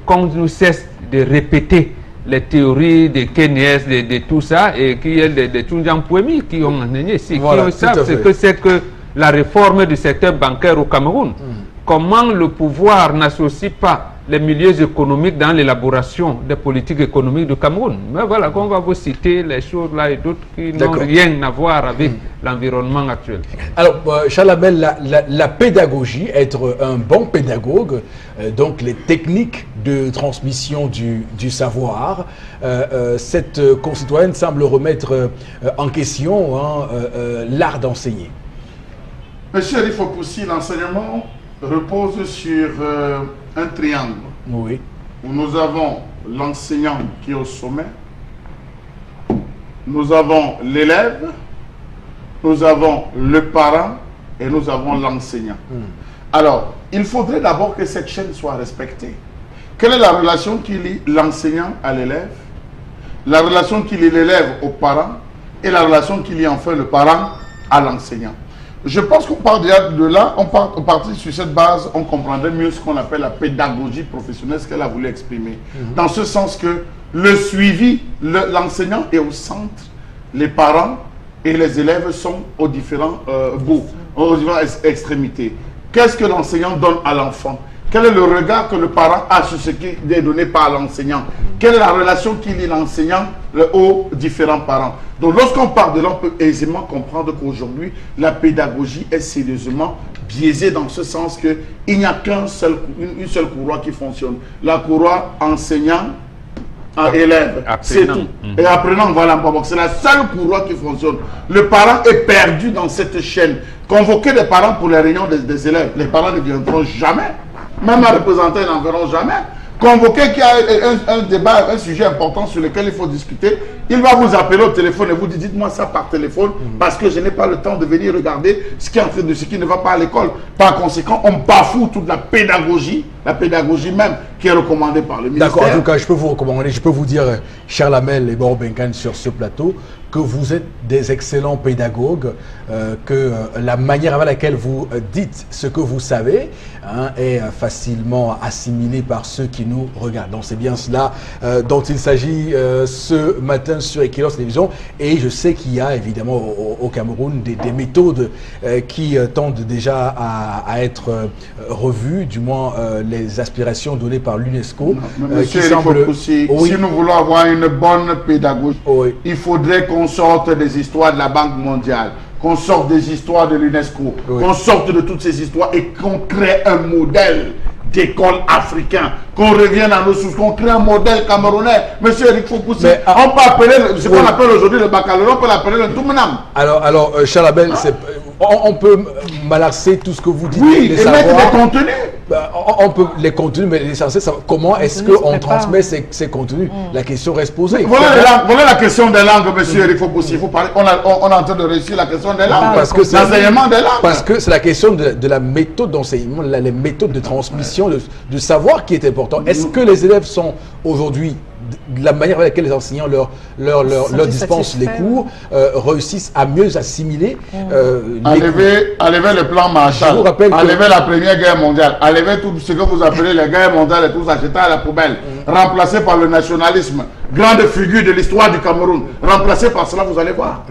qu'on nous cesse de répéter les théories de Keynes, de tout ça, et qu'il y a des Tunjan Pouemi qui ont enseigné ici, voilà, qui savent ce que c'est que la réforme du secteur bancaire au Cameroun. Comment le pouvoir n'associe pas les milieux économiques dans l'élaboration des politiques économiques du Cameroun. Mais voilà, qu'on va vous citer les choses là et d'autres qui n'ont rien à voir avec l'environnement actuel. Alors, Charles Abel, la pédagogie, être un bon pédagogue, donc les techniques de transmission du savoir, cette concitoyenne semble remettre en question l'art d'enseigner. Monsieur Rifopoussi, l'enseignement repose sur un triangle. Oui. Où nous avons l'enseignant qui est au sommet, nous avons l'élève, nous avons le parent et nous avons l'enseignant. Alors, il faudrait d'abord que cette chaîne soit respectée. Quelle est la relation qui lie l'enseignant à l'élève, la relation qui lie l'élève au parent et la relation qui lie enfin le parent à l'enseignant? Je pense qu'on part déjà de là, on part sur cette base, on comprendrait mieux ce qu'on appelle la pédagogie professionnelle, ce qu'elle a voulu exprimer. Dans ce sens que le suivi, l'enseignant est au centre, les parents et les élèves sont aux différents bouts, aux différentes extrémités. Qu'est-ce que l'enseignant donne à l'enfant? Quel est le regard que le parent a sur ce qui est donné par l'enseignant? Quelle est la relation qui lie l'enseignant aux différents parents? Donc lorsqu'on parle de là, on peut aisément comprendre qu'aujourd'hui, la pédagogie est sérieusement biaisée dans ce sens qu'il n'y a qu'une seule courroie qui fonctionne. La courroie enseignant à élève, c'est tout. Et apprenant, voilà, c'est la seule courroie qui fonctionne. Le parent est perdu dans cette chaîne. Convoquer des parents pour les réunions des élèves, les parents ne viendront jamais. Même un représentant n'en verront jamais. Convoquer qu'il y a un débat, un sujet important sur lequel il faut discuter, il va vous appeler au téléphone et vous dit dites-moi ça par téléphone parce que je n'ai pas le temps de venir regarder ce qui est en train de ce qui ne va pas à l'école. Par conséquent, on bafoue toute la pédagogie même qui est recommandée par le ministère. D'accord, en tout cas, je peux vous recommander, je peux vous dire, Charles Amel et Boro Benkan sur ce plateau, que vous êtes des excellents pédagogues, que la manière avec laquelle vous dites ce que vous savez est facilement assimilée par ceux qui nous regardent. Donc c'est bien cela dont il s'agit ce matin sur Equinos Télévision. Et je sais qu'il y a évidemment au Cameroun des méthodes qui tendent déjà à être revues, du moins les aspirations données par l'UNESCO. Monsieur, si nous voulons avoir une bonne pédagogie, il faudrait qu'on sorte des histoires de la Banque mondiale, qu'on sorte des histoires de l'UNESCO, qu'on sorte de toutes ces histoires et qu'on crée un modèle d'école africain, qu'on revienne à nos sources, qu'on crée un modèle camerounais. Monsieur Eric Fopoussi, on peut appeler ce qu'on appelle aujourd'hui le baccalauréat, on peut l'appeler le Toumenam. Alors Charles Abel, on peut malaxer tout ce que vous dites. Oui, et mettre des contenus. On peut les contenus, mais l'essentiel, c'est comment est-ce qu'on transmet ces contenus. La question reste posée. Voilà la question des langues, monsieur Eric Fopoussi. On est en train de réussir la question des langues. Parce que l'enseignement des langues. Parce que c'est la question de la méthode d'enseignement, les méthodes de transmission, de savoir qui est important. Est-ce que les élèves sont aujourd'hui, de la manière avec laquelle les enseignants leur dispensent les cours, réussissent à mieux assimiler enlever le plan Marshall, enlever la Première Guerre mondiale, enlever tout ce que vous appelez les guerres mondiales et tout ça, jeter à la poubelle, remplacé par le nationalisme, grande figure de l'histoire du Cameroun, remplacé par cela, vous allez voir.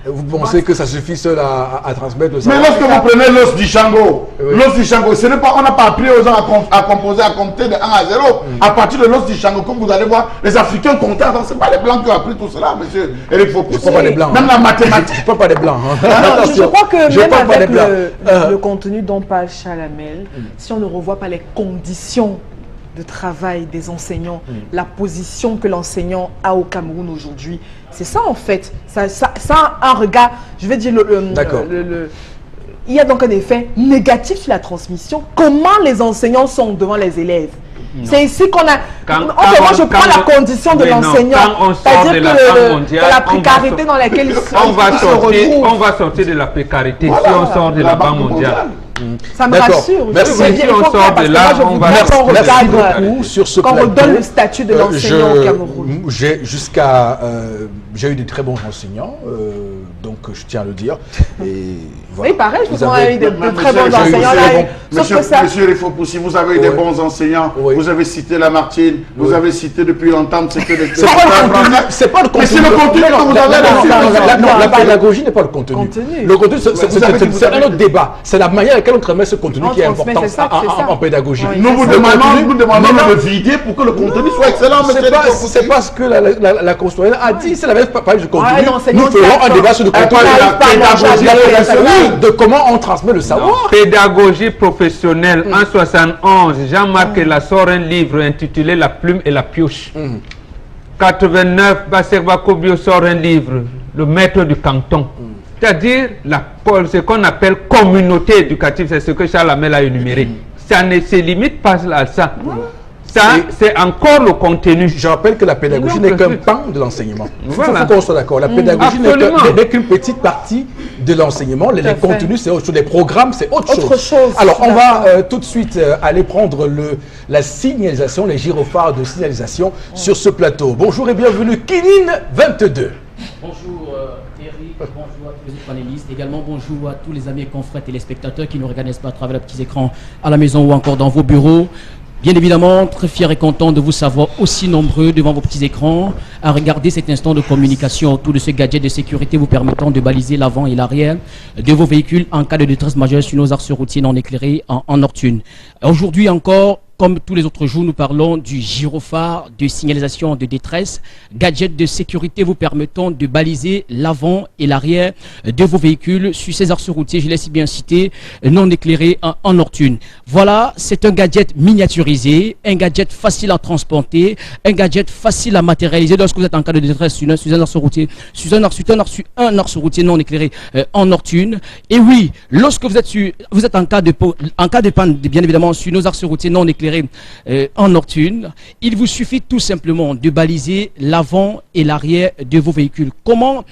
Vous pensez que ça suffit seul à transmettre le savoir? Mais lorsque vous prenez l'os du Shango, l'os du Shango, ce n'est pas, on n'a pas appris aux gens à composer, à compter de 1 à 0. À partir de l'os du Shango, comme vous allez voir, les Africains comptaient. Ce n'est pas les Blancs qui ont appris tout cela, monsieur Eric Fopoussi. Je ne pas des Blancs. Même la mathématique. Je ne pas des Blancs. Je crois que même avec le contenu dont parle Chalamel, si on ne revoit pas les conditions de travail des enseignants, la position que l'enseignant a au Cameroun aujourd'hui, c'est ça en fait. Ça a un regard, je vais dire, il y a donc un effet négatif sur la transmission. Comment les enseignants sont devant les élèves? C'est ici qu'on a... moi, je prends la condition de l'enseignant. C'est-à-dire que la précarité dans laquelle il se retrouve. On va sortir de la précarité si on sort de la Banque mondiale. Ça me rassure. Merci. Si on sort de là, on va... Merci beaucoup sur ce plateau. Qu'on redonne le statut de l'enseignant au Cameroun. J'ai eu de très bons enseignants, donc je tiens à le dire. Et voilà. Oui, pareil, je vous ai eu de très bons enseignants. Monsieur Eric Fopoussi, vous avez eu des bons enseignants. Vous avez cité Lamartine, vous avez cité depuis longtemps. C'est pas le contenu. Mais c'est le contenu que vous avez. Non, la pédagogie n'est pas le contenu. Le contenu, c'est un autre débat. C'est la manière à laquelle on transmet ce contenu qui est important en pédagogie. Nous vous demandons de le vider pour que le contenu soit excellent. C'est pas ce que la concitoyenne a dit. C'est la même pas du contenu. Nous ferons un débat sur le contenu de comment on transmet le savoir. Pédagogie professionnelle. En 71, Jean-Marc Ella sort un livre intitulé La plume et la pioche. 89, Baserba Kobio sort un livre, Le maître du canton. C'est-à-dire ce qu'on appelle communauté éducative, c'est ce que Charles Hamel a énuméré. Ça ne se limite pas à ça. Ça, c'est encore le contenu. Je rappelle que la pédagogie n'est qu'un pan de l'enseignement. Il faut qu'on soit d'accord. La pédagogie n'est qu'une petite partie de l'enseignement. Les contenus, c'est autre chose. Les programmes, c'est autre chose. Alors, on va tout de suite aller prendre la signalisation, les gyrophares de signalisation sur ce plateau. Bonjour et bienvenue, Kinin 22. Bonjour Eric, bonjour à tous les panélistes, également bonjour à tous les amis et confrères téléspectateurs qui nous regardent à travers les petits écrans à la maison ou encore dans vos bureaux. Bien évidemment, très fier et content de vous savoir aussi nombreux devant vos petits écrans à regarder cet instant de communication autour de ce gadget de sécurité vous permettant de baliser l'avant et l'arrière de vos véhicules en cas de détresse majeure sur nos axes routiers non éclairés en nocturne. Aujourd'hui encore, comme tous les autres jours, nous parlons du gyrophare de signalisation de détresse, gadget de sécurité vous permettant de baliser l'avant et l'arrière de vos véhicules sur ces axes routiers, je l'ai si bien cité, non éclairés en nocturne. Voilà, c'est un gadget miniaturisé, un gadget facile à transporter, un gadget facile à matérialiser lorsque vous êtes en cas de détresse sur un axe routier, sur un axe routier non éclairé en nocturne. Et oui, lorsque vous êtes en cas de panne, bien évidemment, sur nos axes routiers non éclairés en nocturne, il vous suffit tout simplement de baliser l'avant et l'arrière de vos véhicules. Comment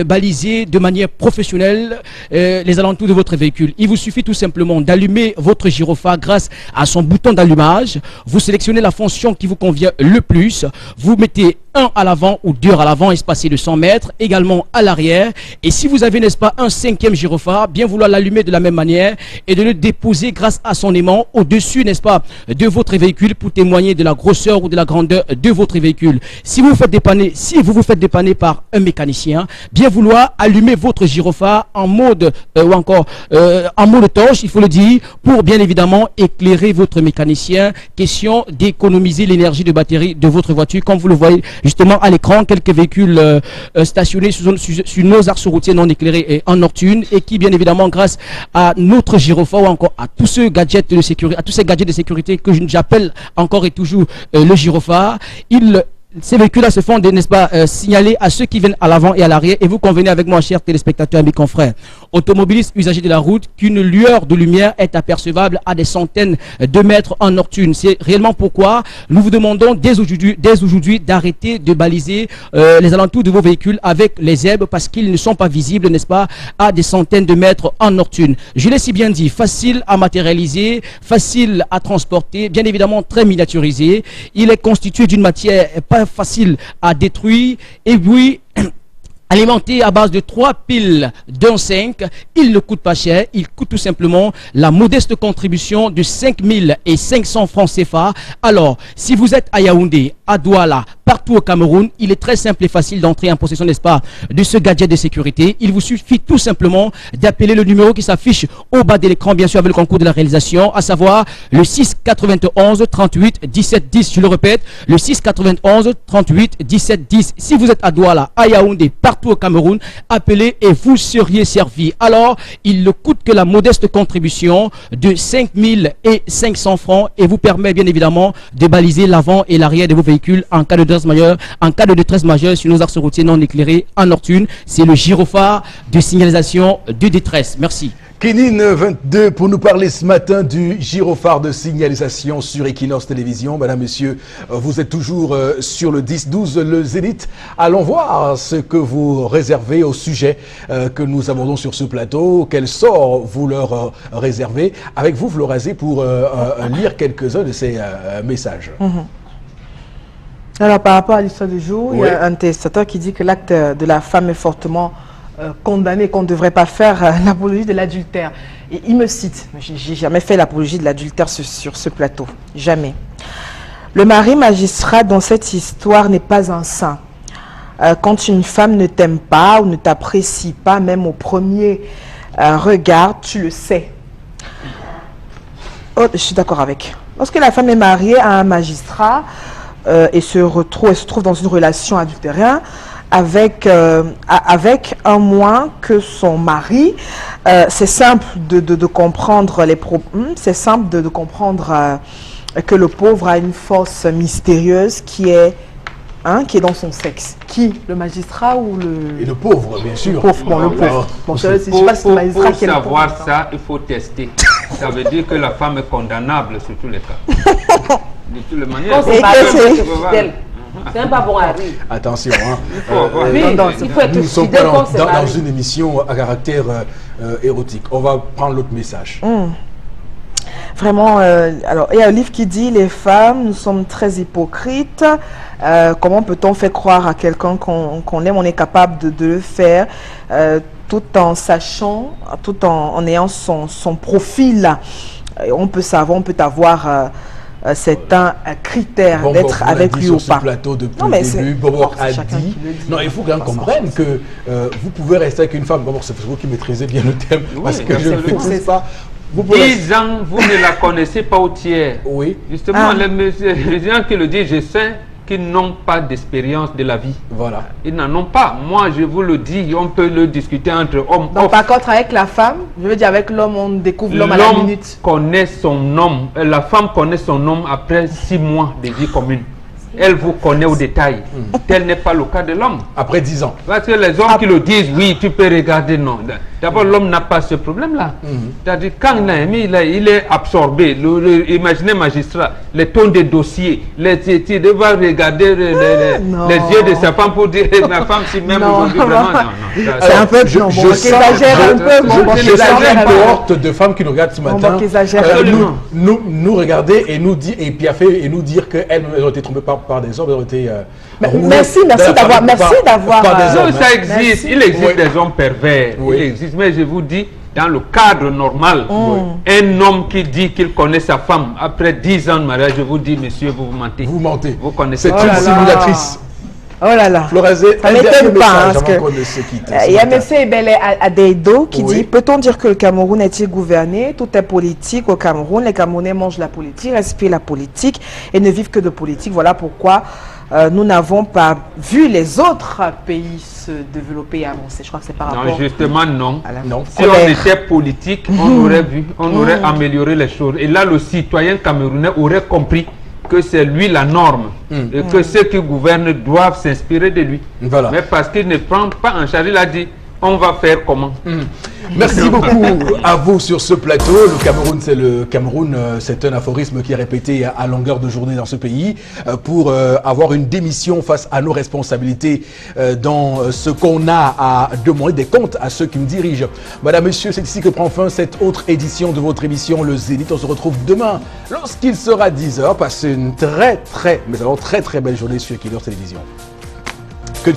baliser de manière professionnelle les alentours de votre véhicule? Il vous suffit tout simplement d'allumer votre gyrophare grâce à son bouton d'allumage. Vous sélectionnez la fonction qui vous convient le plus. Vous mettez 1 à l'avant ou 2 à l'avant, espacé de 100 mètres, également à l'arrière. Et si vous avez, n'est-ce pas, un 5e gyrophare, bien vouloir l'allumer de la même manière et de le déposer grâce à son aimant au-dessus, n'est-ce pas, de votre véhicule pour témoigner de la grosseur ou de la grandeur de votre véhicule. Si vous vous faites dépanner par un mécanicien, bien vouloir allumer votre gyrophare en mode en mode torche, il faut le dire, pour bien évidemment éclairer votre mécanicien. Question d'économiser l'énergie de batterie de votre voiture, comme vous le voyez justement à l'écran, quelques véhicules stationnés sur nos axes routiers non éclairés et en nocturne, et qui bien évidemment grâce à notre gyrophare ou encore à tous ces gadgets de sécurité, que j'appelle encore et toujours le gyrophare, ils ces véhicules-là se font, n'est-ce pas, signaler à ceux qui viennent à l'avant et à l'arrière. Et vous convenez avec moi, chers téléspectateurs, mes confrères, automobilistes, usagers de la route, qu'une lueur de lumière est apercevable à des centaines de mètres en nocturne. C'est réellement pourquoi nous vous demandons dès aujourd'hui d'arrêter de baliser les alentours de vos véhicules avec les zèbres parce qu'ils ne sont pas visibles, n'est-ce pas, à des centaines de mètres en nocturne. Je l'ai si bien dit, facile à matérialiser, facile à transporter, bien évidemment très miniaturisé. Il est constitué d'une matière pas facile à détruire et oui, alimenté à base de 3 piles d'un 5, il ne coûte pas cher, il coûte tout simplement la modeste contribution de 5500 francs CFA. Alors, si vous êtes à Yaoundé, à Douala, partout au Cameroun, il est très simple et facile d'entrer en possession, n'est-ce pas, de ce gadget de sécurité. Il vous suffit tout simplement d'appeler le numéro qui s'affiche au bas de l'écran, bien sûr avec le concours de la réalisation, à savoir le 6 91 38 17 10. Je le répète, le 6 91 38 17 10. Si vous êtes à Douala, à Yaoundé, partout au Cameroun, appelez et vous seriez servi. Alors, il ne coûte que la modeste contribution de 5500 francs et vous permet bien évidemment de baliser l'avant et l'arrière de vos véhicules en cas de détresse majeure sur nos axes routiers non éclairés en nocturne. C'est le gyrophare de signalisation de détresse. Merci. Kénine 22 pour nous parler ce matin du gyrophare de signalisation sur Equinox Télévision. Madame, Monsieur, vous êtes toujours sur le 10-12, le Zénith. Allons voir ce que vous réservez au sujet que nous abordons sur ce plateau. Quel sort vous leur réservez? Avec vous, Florazé, pour lire quelques-uns de ces messages. Alors, par rapport à l'histoire du jour, il y a un testateur qui dit que l'acte de la femme est fortement condamné, qu'on ne devrait pas faire l'apologie de l'adultère. Et il me cite, j'ai jamais fait l'apologie de l'adultère sur ce plateau, jamais. Le mari magistrat dans cette histoire n'est pas un saint. Quand une femme ne t'aime pas ou ne t'apprécie pas, même au premier regard, tu le sais. Oh, je suis d'accord avec. Lorsque la femme est mariée à un magistrat et se trouve dans une relation adultérienne, avec un moins que son mari, c'est simple de comprendre c'est simple de comprendre que le pauvre a une force mystérieuse qui est dans son sexe. Qui? Le magistrat ou le... Et le pauvre, bien sûr. Le pauvre, bon, le pauvre. Bon, je sais pas si le magistrat qui est le pauvre. Pour savoir ça, il faut tester. Ça veut dire que la femme est condamnable sur tous les cas. De toutes les manières. C'est même pas bon à rire. Attention, il faut être nous sommes pas dans une émission à caractère érotique. On va prendre l'autre message. Vraiment, alors il y a un livre qui dit les femmes, nous sommes très hypocrites. Comment peut-on faire croire à quelqu'un qu'on aime? On est capable de le faire tout en sachant, tout en ayant son profil. On peut savoir, on peut avoir c'est un critère d'être avec lui ou pas. Sur ce plateau depuis le début, Bobo a dit. Non, il faut qu'on comprenne que vous pouvez rester avec une femme. D'abord, c'est vous qui maîtrisez bien le thème, parce que je ne maîtrise pas. 10 ans, vous ne la connaissez pas au tiers. Oui. Justement, les gens qui le disent, je sais qu'ils n'ont pas d'expérience de la vie. Voilà. Ils n'en ont pas. Moi, je vous le dis, on peut le discuter entre hommes. Donc, par contre, avec la femme, je veux dire, avec l'homme, on découvre l'homme à la minute. L'homme connaît son homme. La femme connaît son homme après 6 mois de vie commune. Elle vous connaît au détail. Tel n'est pas le cas de l'homme. Après 10 ans. Parce que les hommes qui le disent, oui, tu peux regarder, non. D'abord, l'homme n'a pas ce problème-là. C'est-à-dire, quand il a aimé, il est absorbé. Imaginez, magistrat, les tons de dossiers, il va regarder les yeux de sa femme pour dire, ma femme, si même aujourd'hui, vraiment, non. C'est un peu, je sens une cohorte de femmes qui nous regardent ce matin, nous regarder et nous dire, et Piafé, et nous dire qu'elles ont été trompées par des hommes, elles ont été... Merci d'avoir... Ça existe, il existe des hommes pervers, il existe, mais je vous dis, dans le cadre normal, un homme qui dit qu'il connaît sa femme, après 10 ans de mariage, je vous dis, monsieur, vous mentez. Vous mentez. Vous connaissez. C'est une simulatrice. Oh là là, ça m'étonne pas, parce que il y a M. Ebele Adeido qui dit, peut-on dire que le Cameroun est-il gouverné? Tout est politique au Cameroun, les Camerounais mangent la politique, respirent la politique et ne vivent que de politique. Voilà pourquoi nous n'avons pas vu les autres pays se développer et avancer. Je crois que c'est par rapport... Non, justement, non. Si on était politique, on aurait vu, on aurait amélioré les choses. Et là, le citoyen camerounais aurait compris que c'est lui la norme et que ceux qui gouvernent doivent s'inspirer de lui. Voilà. Mais parce qu'il ne prend pas en charge, il a dit on va faire comment. Merci beaucoup à vous sur ce plateau. Le Cameroun, c'est le Cameroun. C'est un aphorisme qui est répété à longueur de journée dans ce pays pour avoir une démission face à nos responsabilités dans ce qu'on a à demander des comptes à ceux qui nous dirigent. Madame, Monsieur, c'est ici que prend fin cette autre édition de votre émission Le Zénith. On se retrouve demain lorsqu'il sera 10h. Passez une très belle journée sur Equinox Télévision. Que